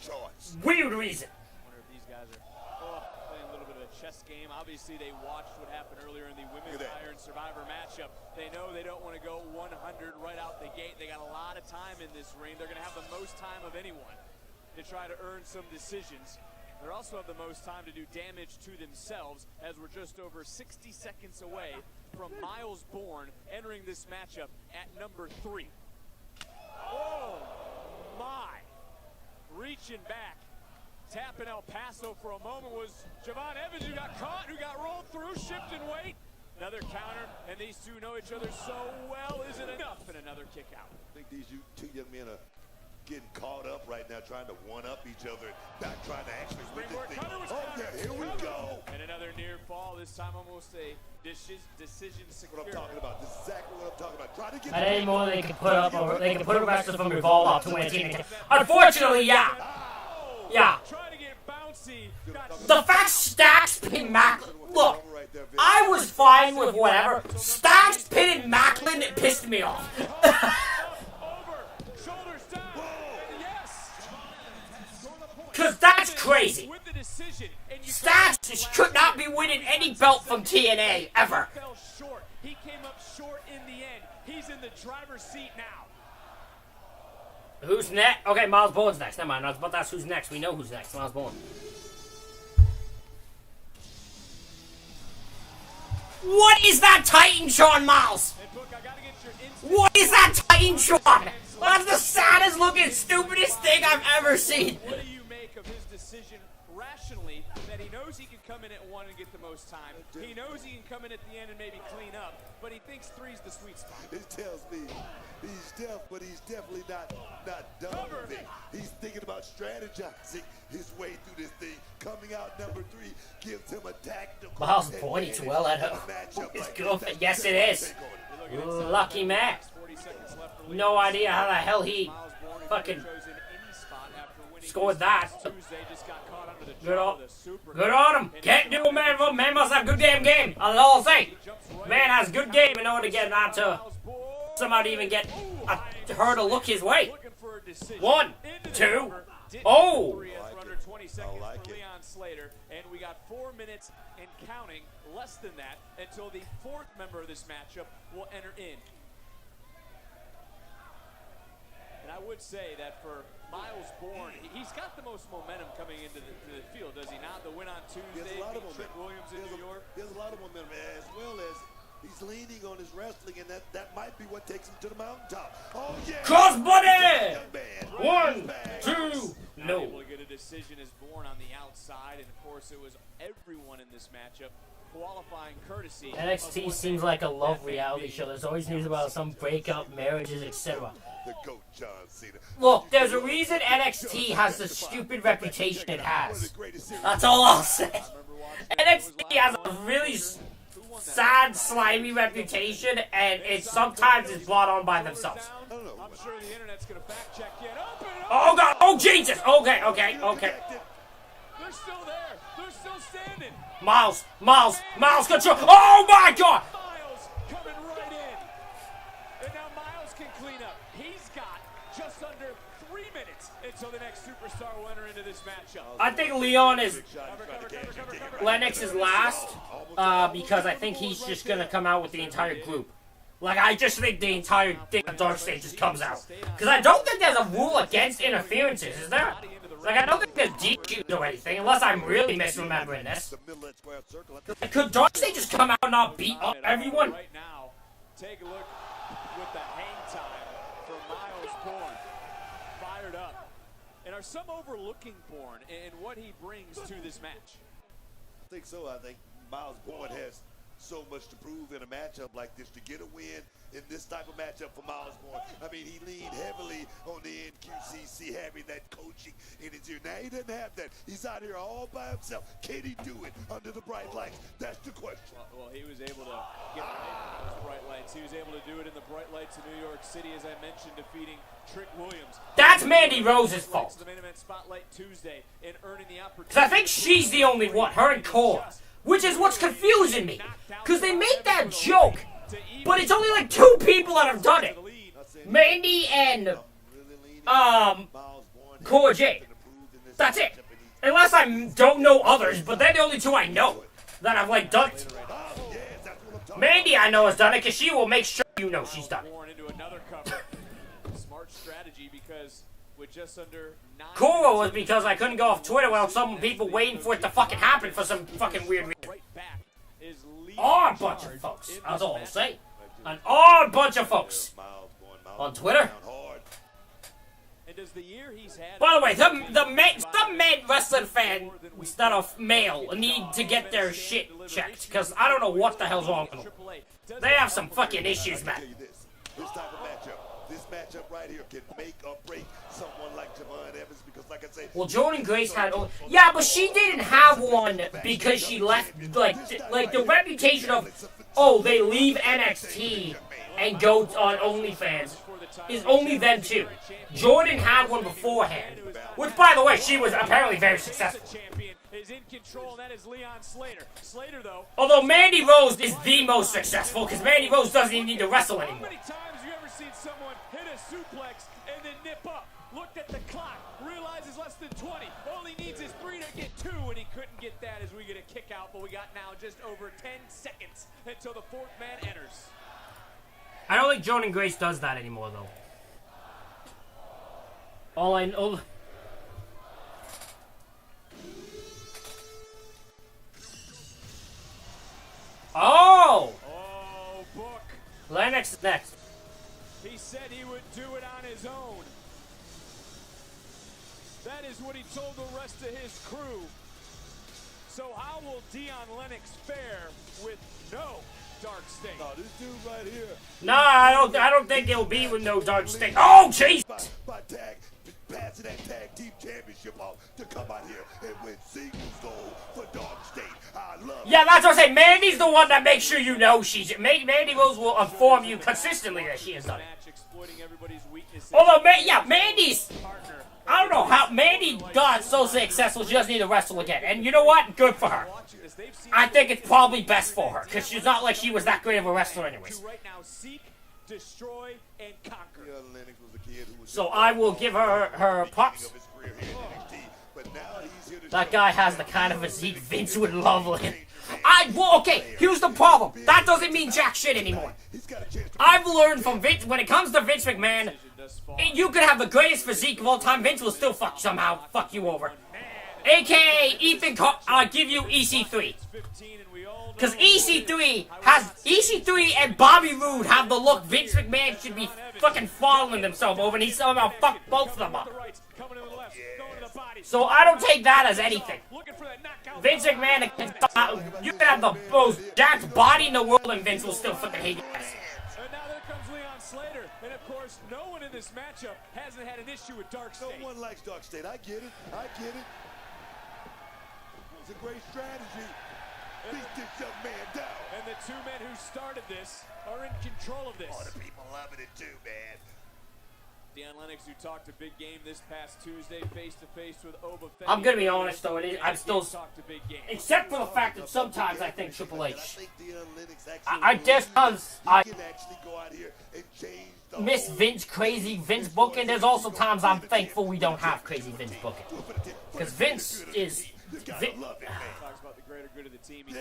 weird reason. I wonder if these guys are playing a little bit of a chess game. Obviously, they watched what happened earlier in the Women's Iron Survivor matchup. They know they don't want to go 100 right out the gate. They got a lot of time in this ring. They're going to have the most time of anyone to try to earn some decisions. They also have the most time to do damage to themselves, as we're just over 60 seconds away from Miles Bourne entering this matchup at number 3. Oh, my. Reaching back. Tapping El Paso for a moment was Javon Evans, who got caught, who got rolled through, shifting weight. Another counter, and these two know each other so well. Is it enough? And another kick out. I think these two young men are getting caught up right now, trying to one-up each other, not trying to actually win this thing. Oh, yeah, here we go. And another near fall, this time almost a decision secure. What I'm talking about. This is exactly what I'm talking about. Try to get At any moment they can put up, they can put a wrestler from Revolve out to win a TNA. Unfortunately, yeah. Yeah. Trying to get bouncy. The fact Stacks pinned Macklin. Look, I was fine with whatever. Stacks pinning Macklin, it pissed me off. Because that's crazy. Stacks could not be winning any belt from TNA ever. He came up short in the end. He's in the driver's seat now. Who's next? Okay, Miles Bourne's next. Never mind. But that's who's next. We know who's next. Miles Bourne. What is that Titan on Miles? What is that Titan on? That's the saddest looking, stupidest thing I've ever seen. What do you make of his decision rationally that he knows he can come in at 1 and get the most time? He knows he can come in at the end and maybe clean up, but he thinks 3's the sweet spot. It tells me he's tough, but he's definitely not done with it. He's thinking about strategizing his way through this thing. Coming out number 3 gives him a tactical. Miles Bourne too well at his girlfriend. Yes, it is. Lucky man. No idea how the hell he fucking scored that. Good on him. Can't do a man. Man must have good damn game. That's all I'll say. Man has good game in order to get that to somehow to even get her to look his way. 1, 2. Oh. I like it. Leon Slater, and we got 4 minutes and counting, less than that, until the 4th member of this matchup will enter in. And I would say that for Miles Bourne, he's got the most momentum coming into the field, does he not? The win on Tuesday, Trick Williams in New York. There's a lot of momentum, as well as he's leaning on his wrestling, and that might be what takes him to the mountaintop. Oh, yeah. Crossbody! 1, 2, no. Able to get a decision is Bourne on the outside, and of course it was everyone in this matchup qualifying courtesy. NXT seems like a love reality show. There's always news about some breakup, marriages, etc. The GOAT, John Cena. Look, there's a reason NXT has the stupid reputation it has. That's all I'll say. NXT has a really sad, slimy reputation, and it sometimes is brought on by themselves. I'm sure the internet's gonna fact check you. Oh God! Oh Jesus! Okay. They're still there. They're still standing. Miles control. Oh my God! Miles coming right in. And now Miles can clean up. He's got just under 3 minutes until the next superstar will enter into this matchup. I think Lennox is last because I think he's just gonna come out with the entire group. Like, I just think the entire thing of Dark State just comes out. Because I don't think there's a rule against interferences, is there? Like, I don't think there's DQs or anything, unless I'm really misremembering this. Could Dark State just come out and not beat up everyone? Right now, take a look with the hang time for Miles Bourne. Fired up. And are some overlooking Bourne and what he brings to this match? I think so. I think Miles Bourne has so much to prove in a matchup like this. To get a win in this type of matchup for Miles Bourne, I mean, he leaned heavily on the NQCC having that coaching in his ear. Now he doesn't have that. He's out here all by himself. Can he do it under the bright lights? That's the question. Well, he was able to get away from those bright lights. He was able to do it in the bright lights of New York City, as I mentioned, defeating Trick Williams. That's Mandy Rose's fault. The main event Spotlight Tuesday and earning the opportunity. Because I think she's the only one, her and Cole. Which is what's confusing me. Because they make that joke, but it's only like 2 people that have done it. Mandy and, Cora Jade. That's it. Unless I don't know others, but they're the only 2 I know that have, like, done it. Mandy, I know, has done it, because she will make sure you know she's done it. Smart strategy, because with just under 9 Cora was because I couldn't go off Twitter without some people waiting for it to fucking happen for some fucking weird reason. Odd bunch of folks, that's all I'll say. An odd bunch of folks on Twitter. By the way, some men wrestling fans that are male need to get their shit checked, because I don't know what the hell's wrong with them. They have some fucking issues, man. This type of matchup, this matchup right here can make or break someone like Javon Evans, because like I said, well, Jordan Grace had, yeah, but she didn't have one because she left, like the reputation of, oh, they leave NXT and go on OnlyFans is only them 2. Jordan had one beforehand, which, by the way, she was apparently very successful. Is in control, and that is Leon Slater. Slater, though. Although Mandy Rose is the most successful, because Mandy Rose doesn't even need to wrestle anymore. How many times have you ever seen someone hit a suplex and then nip up? Looked at the clock, realizes less than 20. All he needs is 3 to get 2, and he couldn't get that as we get a kick out. But we got now just over 10 seconds until the 4th man enters. I don't think Jordan Grace does that anymore, though. All I know. Oh! Oh, book. Lennox is next. He said he would do it on his own. That is what he told the rest of his crew. So how will Dion Lennox fare with no Dark State? No, this dude right here. No, I don't think it'll be with no Dark State. Oh, jeez! Passing that tag team championship off to come out here and win singles gold for Dark State. I love yeah, that's what I'm saying. Mandy's the one that makes sure you know she's. Mandy Rose will inform you consistently that she has done it. Although, Mandy's. I don't know how Mandy got so successful. She doesn't need to wrestle again, and you know what? Good for her. I think it's probably best for her because she's not like she was that great of a wrestler, anyways. Destroy and conquer. So I will give her props. That guy has the kind of physique Vince would love. Okay, here's the problem. That doesn't mean jack shit anymore. I've learned from Vince, when it comes to Vince McMahon, you could have the greatest physique of all time, Vince will still fuck you over. AKA Ethan, I'll give you EC3. Because EC3 and Bobby Roode have the look Vince McMahon should be fucking falling himself over, and he somehow fucked both of them up. So I don't take that as anything. Vince McMahon, you can have the most jacked body in the world, and Vince will still fucking hate you. And now there comes Leon Slater, and of course, no one in this matchup hasn't had an issue with Dark State. No one likes Dark State. I get it. It's a great strategy. Beat this young man down. And the 2 men who started this are in control of this. Oh, the people loving it too, man. Deion Lennox, who talked a big game this past Tuesday, face to face with Oba. I'm gonna be honest though, I'm still, except for the fact that sometimes I think Triple H. I just cause I miss Vince crazy Vince booking. There's also times I'm thankful we don't have crazy Vince booking, because Vince is.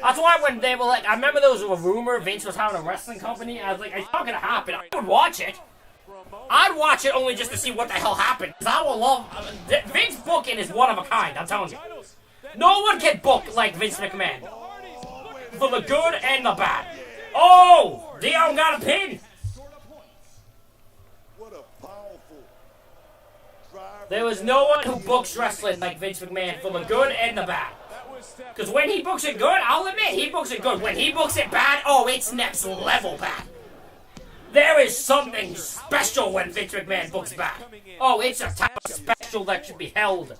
That's why when they were like, I remember there was a rumor Vince was having a wrestling company. I was like, it's not gonna happen. I would watch it. I'd watch it only just to see what the hell happened. Cause I will love Vince booking is one of a kind. I'm telling you, no one can book like Vince McMahon for the good and the bad. Oh, Dion got a pin. There was no one who books wrestling like Vince McMahon for the good and the bad. Because when he books it good, I'll admit, he books it good. When he books it bad, oh, it's next level bad. There is something special when Vince McMahon books bad. Oh, it's a type of special that should be held.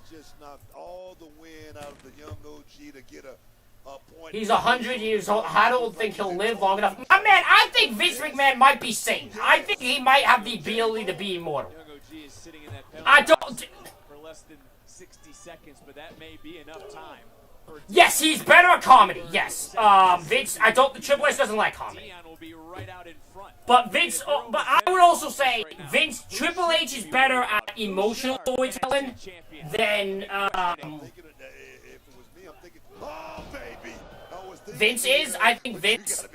He's 100 years old. I don't think he'll live long enough. Man, I think Vince McMahon might be sane. I think he might have the ability to be immortal. I don't... For less than 60 seconds, but that may be enough time. Yes, he's better at comedy. Yes, Vince. I don't. Triple H doesn't like comedy. But Vince. But I would also say Vince. Triple H is better at emotional storytelling than Vince is. I think Vince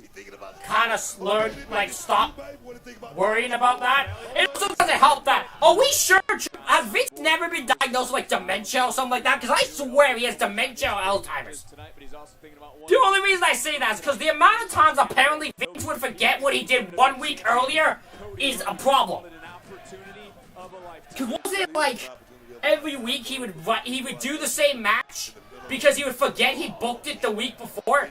kind of learned, like, stop worrying about that. It also doesn't help that. Are we sure? Has Vince never been diagnosed with, like, dementia or something like that? Because I swear he has dementia or Alzheimer's. The only reason I say that is because the amount of times apparently Vince would forget what he did 1 week earlier is a problem. Because wasn't it like every week he would do the same match because he would forget he booked it the week before?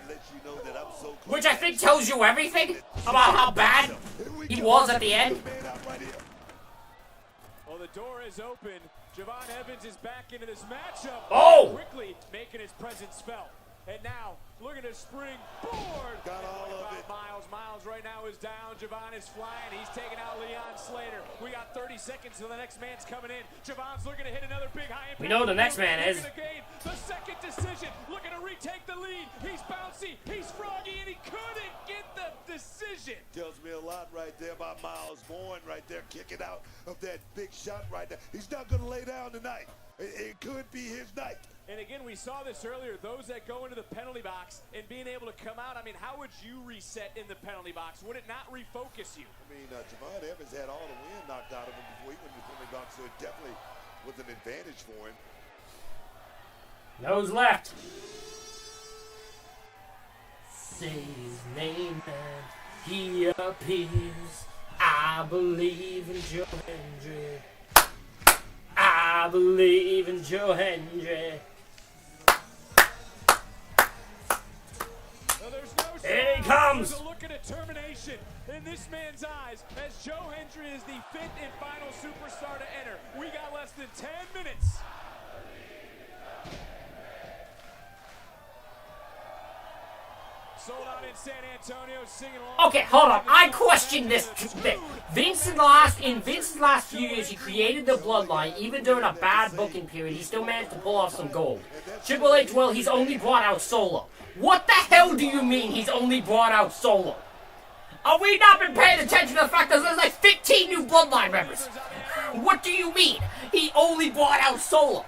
Which I think tells you everything about how bad he was at the end. Well, the door is open. Javon Evans is back into this matchup. Oh! Quickly making his presence felt. And now, look at his springboard. Got all of it. Miles right now is down. Javon is flying. He's taking out Leon Slater. We got 30 seconds till the next man's coming in. Javon's looking to hit another big high impact. We know the next man is. The second decision. Looking to retake the lead. He's bouncy. He's froggy. And he couldn't get the decision. Tells me a lot right there by Miles Bourne right there, kicking out of that big shot right there. He's not going to lay down tonight. It could be his night. And again, we saw this earlier, those that go into the penalty box and being able to come out. I mean, how would you reset in the penalty box? Would it not refocus you? I mean, Javon Evans had all the wind knocked out of him before he went to the penalty box, so it definitely was an advantage for him. Nose left. Say his name and he appears. I believe in Joe Hendry. I believe in Joe Hendry. Here he comes. There's a look of determination in this man's eyes as Joe Hendry is the fifth and final superstar to enter. We got less than 10 minutes. Sold out in San Antonio, singing along. Okay, hold on. I question this thing. In Vince's last few years, he created the bloodline. Even during a bad booking period, he still managed to pull off some gold. Triple H, well, he's only brought out Solo. What the hell do you mean he's only brought out Solo? Are we not been paying attention to the fact that there's like 15 new bloodline members? What do you mean? He only brought out Solo.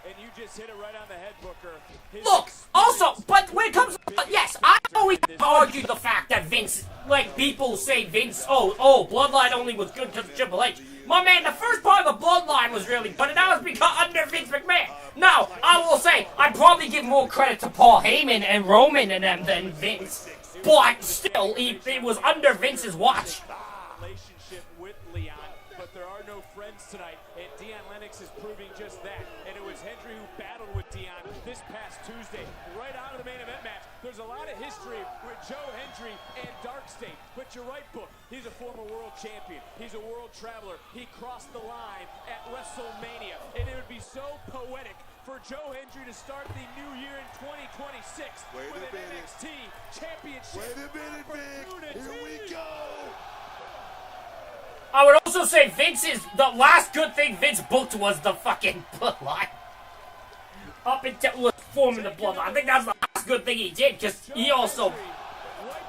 And you just hit it right on the head, Booker. Look, also, but when it comes, yes, I always argue the fact that Vince, like people say Vince, Bloodline only was good because of Triple H. My man, the first part of the Bloodline was really good, and that was because under Vince McMahon. Now, I will say, I'd probably give more credit to Paul Heyman and Roman and them than Vince, but still, it was under Vince's watch. Relationship with Leon, but there are no friends tonight, and Deion Lennox is proving just that. And it was Hendry who battled with Deion this past Tuesday, right out of the main event match. There's a lot of history with Joe Hendry and Dark State, but you're right, Book. He's a former world champion. He's a world traveler. He crossed the line at WrestleMania, and it would be so poetic for Joe Hendry to start the new year in 2026 with an NXT Championship. Wait a minute, Vic. Here we go. I would also say the last good thing Vince booked was the fucking bloodline. Up until forming the bloodline. I think that's the last good thing he did, because he also,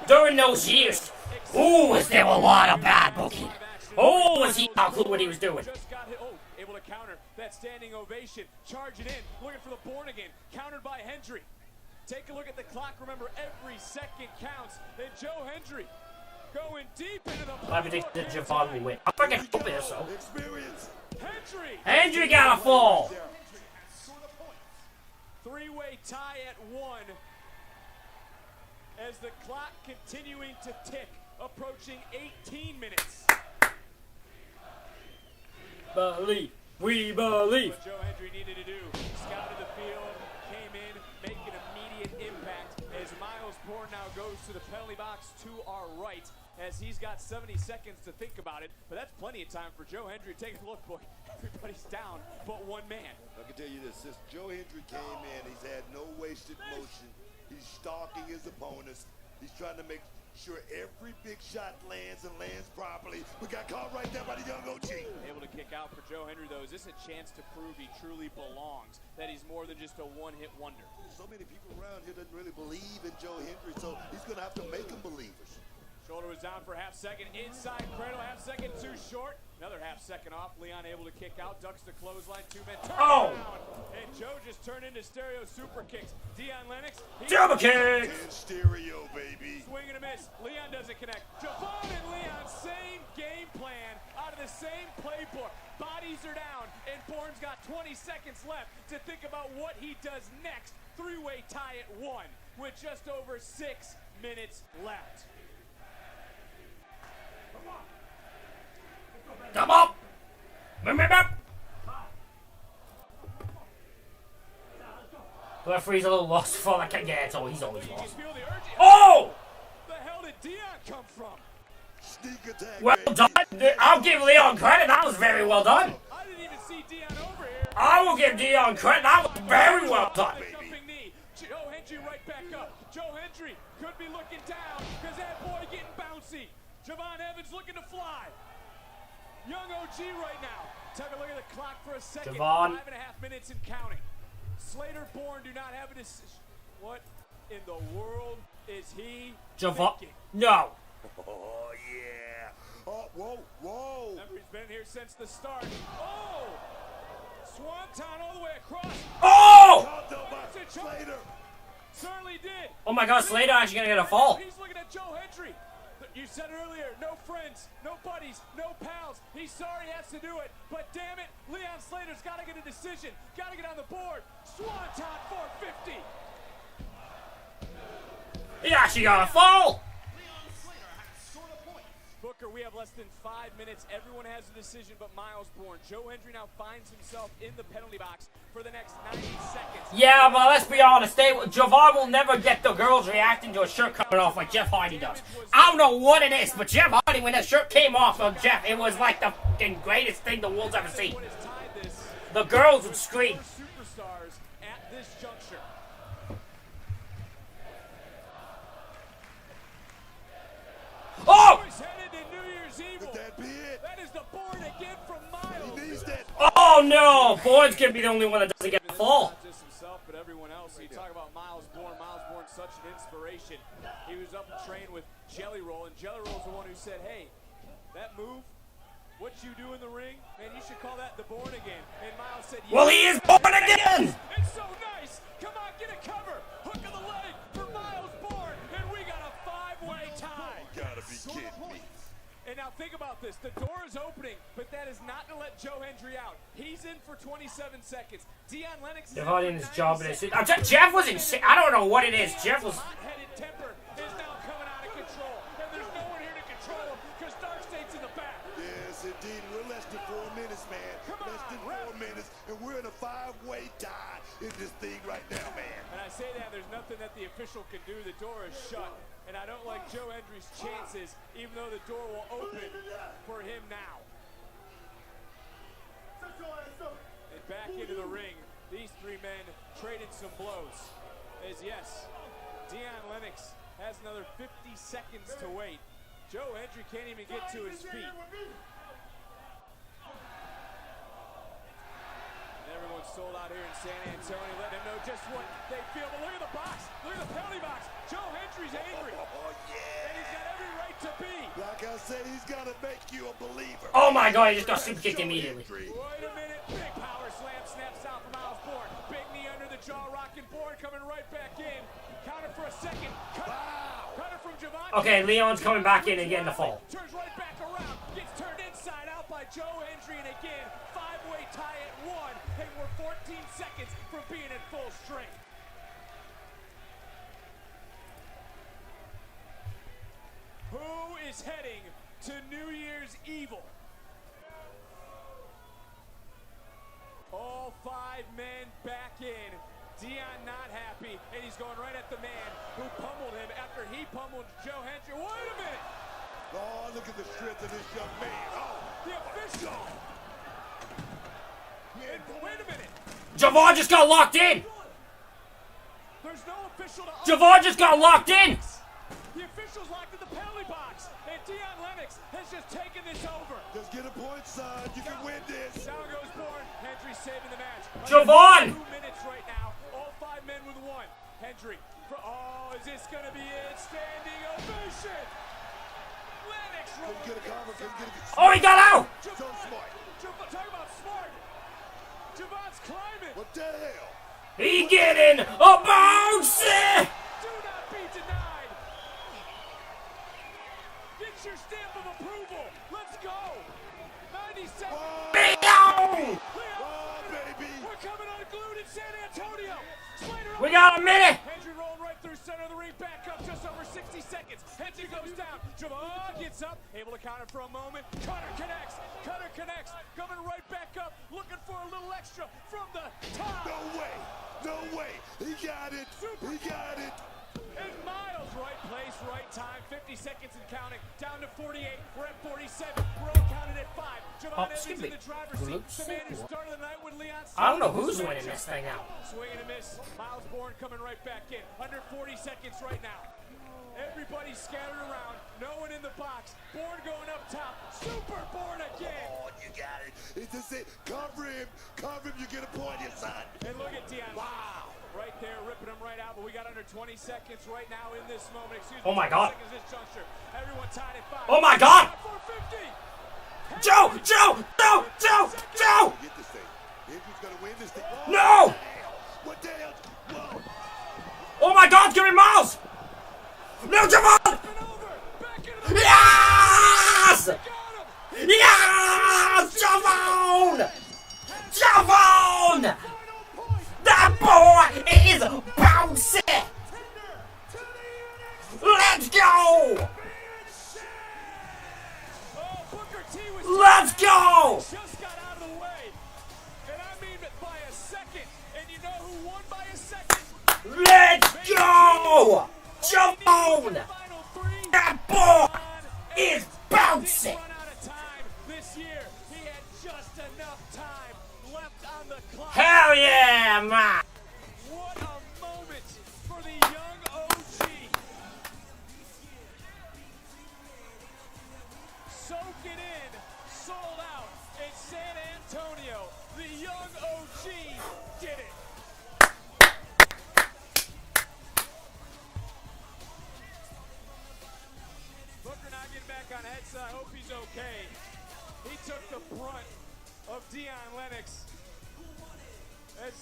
during those years, was there a lot of bad booking. Was he not clue what he was doing. Able to counter that standing ovation, charging in, looking for the Born Again, countered by Hendry. Take a look at the clock. Remember, every second counts. And Joe Hendry going deep into the. I think the Javon will win. I fucking hope it is so. Hendry got a fall. Three-way tie at 1. As the clock continuing to tick, approaching 18 minutes. Believe. We believe. What Joe Hendry needed to do, scouted the field, came in, make an immediate impact as Miles Bourne now goes to the penalty box to our right as he's got 70 seconds to think about it. But that's plenty of time for Joe Hendry. Take a look, boy. Everybody's down but one man. I can tell you this, since Joe Hendry came in, he's had no wasted motion. He's stalking his opponents. He's trying to make sure every big shot lands and lands properly. We got caught right there by the young OG. Able to kick out for Joe Hendry, though. Is this a chance to prove he truly belongs, that he's more than just a one-hit wonder? So many people around here doesn't really believe in Joe Hendry, so he's going to have to make them believers. Shoulder was down for half second. Inside cradle, half second too short. Another half second off. Leon able to kick out. Ducks the clothesline. 2 men. Turn around. And Joe just turned into stereo super kicks. Dion Lennox. Double kick. In stereo, baby. Swing and a miss. Leon doesn't connect. Javon and Leon, same game plan out of the same playbook. Bodies are down. And Bourne's got 20 seconds left to think about what he does next. Three-way tie at 1 with just over 6 minutes left. Come up! The referee's a little lost for I can't get it, so he's always lost. Oh! The hell did Dion come from? Sneak attack. Well done. I'll give Leon credit. That was very well done. I didn't even see Dion over here. I will give Dion credit. That was very well done. Joe Hendry right back up. Joe Hendry could be looking down because that boy getting bouncy. Javon Evans looking to fly. Young OG right now. Take a look at the clock for a second. Javon. 5.5 minutes and counting. Slater Bourne do not have a decision. What in the world is he Javon. thinking? No. Oh, yeah. Oh, whoa, whoa. Remember, he's been here since the start. Oh! Swanton all the way across. Oh! Slater. Certainly did. Oh my God, Slater actually gonna get a fall. He's looking at Joe Hendry. You said earlier, no friends, no buddies, no pals. He's sorry he has to do it, but damn it, Leon Slater's got to get a decision. Got to get on the board. Swanton 450. He actually got a fall. Booker, we have less than 5 minutes. Everyone has a decision but Miles Bourne. Joe Hendry now finds himself in the penalty box for the next 90 seconds. Yeah, but let's be honest. Javon will never get the girls reacting to a shirt coming off like Jeff Hardy does. I don't know what it is, but Jeff Hardy, when that shirt came off of Jeff, it was like the fucking greatest thing the world's ever seen. The girls would scream. Superstars at this juncture. Oh! Could that be it? That is the Born Again from Miles. He needs that. Oh no! Bourne's gonna be the only one that doesn't get a fall. Not just himself, but everyone else. You talk about Miles Bourne. Miles Bourne, such an inspiration. He was up and trained with Jelly Roll, and Jelly Roll's the one who said, "Hey, that move, what you do in the ring, man, you should call that the Born Again." And Miles said, "Well, he is born again." It's so nice. Come on, get a cover. Hook of the leg for Miles Bourne, and we got a 5-way tie. You gotta be kidding me. And now think about this. The door is opening, but that is not to let Joe Hendry out. He's in for 27 seconds. Dion Lennox is They're holding his job. Jeff was insane. I don't know what it is. Jeff was. Hot-headed temper is now coming out of control, and there's no one here to control him because Dark State's in the back. Yes, indeed. We're less than 4 minutes, man. Less than 4 minutes, and we're in a 5-way tie in this thing right now, man. And I say that there's nothing that the official can do. The door is shut. And I don't like Joe Hendry's chances, even though the door will open for him now. And back into the ring, these three men traded some blows. As yes, Dion Lennox has another 50 seconds to wait. Joe Hendry can't even get to his feet. Everyone's sold out here in San Antonio, letting them know just what they feel. But look at the box. Look at the penalty box. Joe Hendry's angry. Oh, yeah. And he's got every right to be. Like I said, he's got to make you a believer. Oh my God, he just got super kicked immediately. Wait a minute. Big power slam snaps out from Miles Bourne. Big knee under the jaw, rocking Bourne coming right back in. Counter for a second. Cutter from Javon. Okay, Leon's coming back in and getting the fall. Turns right back around. Gets turned inside out by Joe Hendry. And again, five-way tie at 1. And we're 14 seconds from being at full strength. Who is heading to New Year's Evil? All 5 men back in. Dion not happy, and he's going right at the man who pummeled him after he pummeled Joe Hendry. Wait a minute! Oh, look at the strength of this young man. Oh, the official! Wait a minute! Javon just got locked in! There's no official to... Javon just got locked in! The official's locked in the penalty box, and Dion Lennox has just taken this over. Just get a point, son. You can win this. Down goes Bourne. Hendry saving the match. Javon! 2 minutes right now. All 5 men with 1. Hendry. Oh, is this going to be it? Standing ovation. Lennox rolling. Oh, he got out! So smart. Talk about smart. Javon's climbing. What the hell? He getting a bounce! Do not be denied. Get your stamp of approval. Let's go. 90 seconds. Leon! Oh, baby. We're coming unglued in San Antonio. We got a minute. Hendry rolling right through center of the ring. Back up just over 60 seconds. Hendry goes down. Javon gets up. Able to counter for a moment. Cutter connects. Cutter connects. Coming right back up. Looking for a little extra from the top. No way. No way. He got it. He got it. And Miles, right place, right time. 50 seconds and counting. Down to 48. We're at 47. We're all counted at 5. Javon Evans in the driver's seat. The man who started the night with Leon. I don't know who's winning this thing now. Swing and a miss. Miles Bourne coming right back in. Under 40 seconds right now. Everybody scattered around. No one in the box. Bourne going up top. Super Bourne again. Oh, you got it. It's just it. Cover him. Cover him. You get a point, your son. And look at Dion. Wow. Right there, ripping him right out. But we got under 20 seconds right now in this moment. Excuse me. Oh my God. This juncture. Everyone tied at 5. Oh my God. 450. Joe! Joe! Joe! Joe! Joe! Get this thing. Hendry's gonna win this thing. Oh, No! what the hell? Whoa. Oh my God! Give me Miles! No, Javon! Yes! Yes! Javon! Javon! That boy is bouncy! Let's go! Let's go! Just got out of the way. And I mean it by a second. And you know who won by a second? Let's go! Javon! That boy is bouncy! This year, he had just enough time left on the clock. Hell yeah, man! What a moment for the young OG. Soak it in, sold out in San Antonio. The young OG did it. Booker not getting back on headset. I hope he's okay. He took the brunt of Dion Lennox. As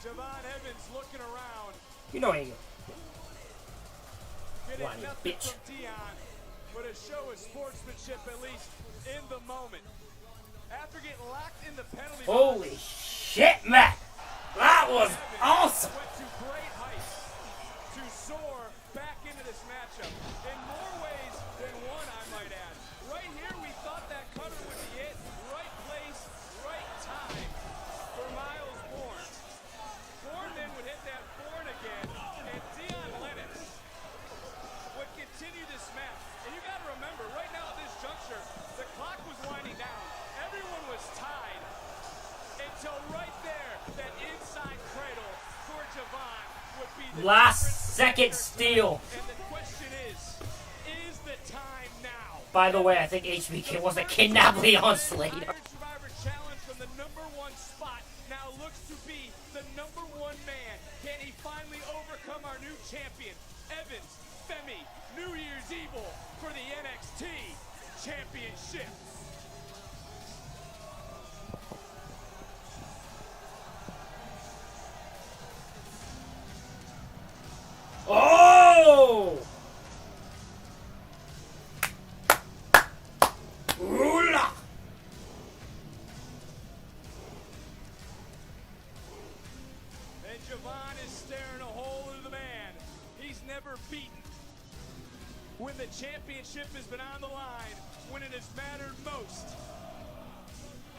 Javon Evans looking around. You know he Getting Whiny nothing bitch. from Dion, but a show of sportsmanship, at least in the moment. After getting locked in the penalty Holy box, shit, man! That was awesome! went to great heights to soar back into this matchup. In more ways than one, I might add. Right here, we thought that cutter would be it. Right place, right time for Miles Bourne. Bourne then would hit that Bourne again, and Dion Lennox would continue this match. And you got to remember, right now at this juncture, the clock was winding down. Everyone was tied until right there that inside cradle for Javon would be the Last second steal. And the question is the time now? By the way, I think HBK was a kidnap Leon Slater. Iron Survivor challenge from the #1 spot now looks to be the #1 man. Can he finally overcome our new champion, Evans, Femi, New Year's Evil for the NXT Championship? Oh! Ooh-la! And Javon is staring a hole in the man he's never beaten. When the championship has been on the line, when it has mattered most.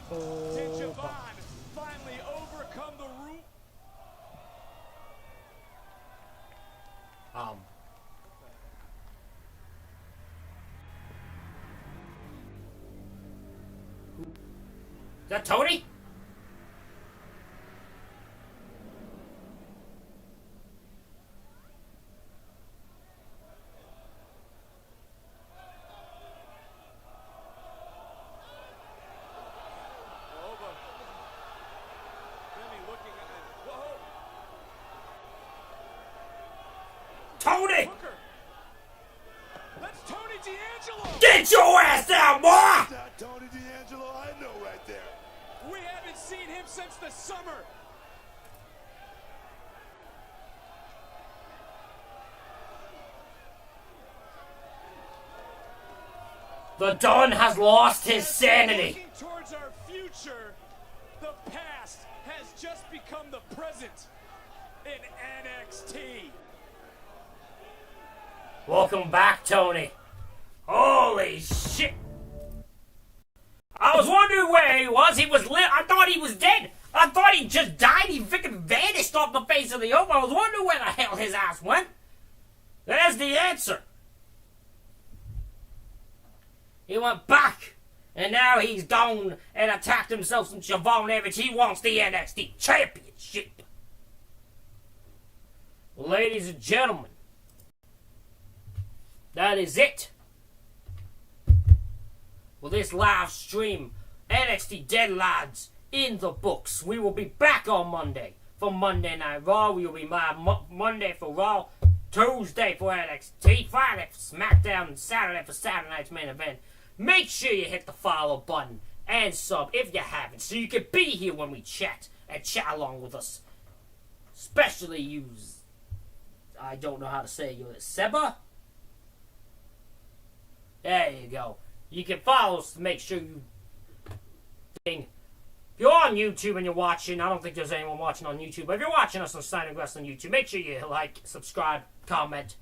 Did Javon finally overcome the root? Is that Tony? Tony! That's Tony D'Angelo! Get your ass down, boy! That's not Tony D'Angelo I know right there. We haven't seen him since the summer. The Don has lost his sanity. Looking towards our future, the past has just become the present in NXT. Welcome back, Tony. Holy shit. I was wondering where he was. He was lit. I thought he was dead. I thought he just died. He freaking vanished off the face of the earth. I was wondering where the hell his ass went. There's the answer. He went back. And now he's gone and attacked himself some Javon Evans. He wants the NXT Championship. Ladies and gentlemen, that is it. Well, this live stream, NXT Deadlines in the books. We will be back on Monday for Monday Night Raw. We will be live Monday for Raw, Tuesday for NXT, Friday for SmackDown, and Saturday for Saturday Night's Main Event. Make sure you hit the follow button and sub if you haven't, so you can be here when we chat and chat along with us. Especially you, I don't know how to say you, Seba? There you go. You can follow us to make sure you think. If you're on YouTube and you're watching, I don't think there's anyone watching on YouTube, but if you're watching us on Signing Wrestling YouTube, make sure you like, subscribe, comment,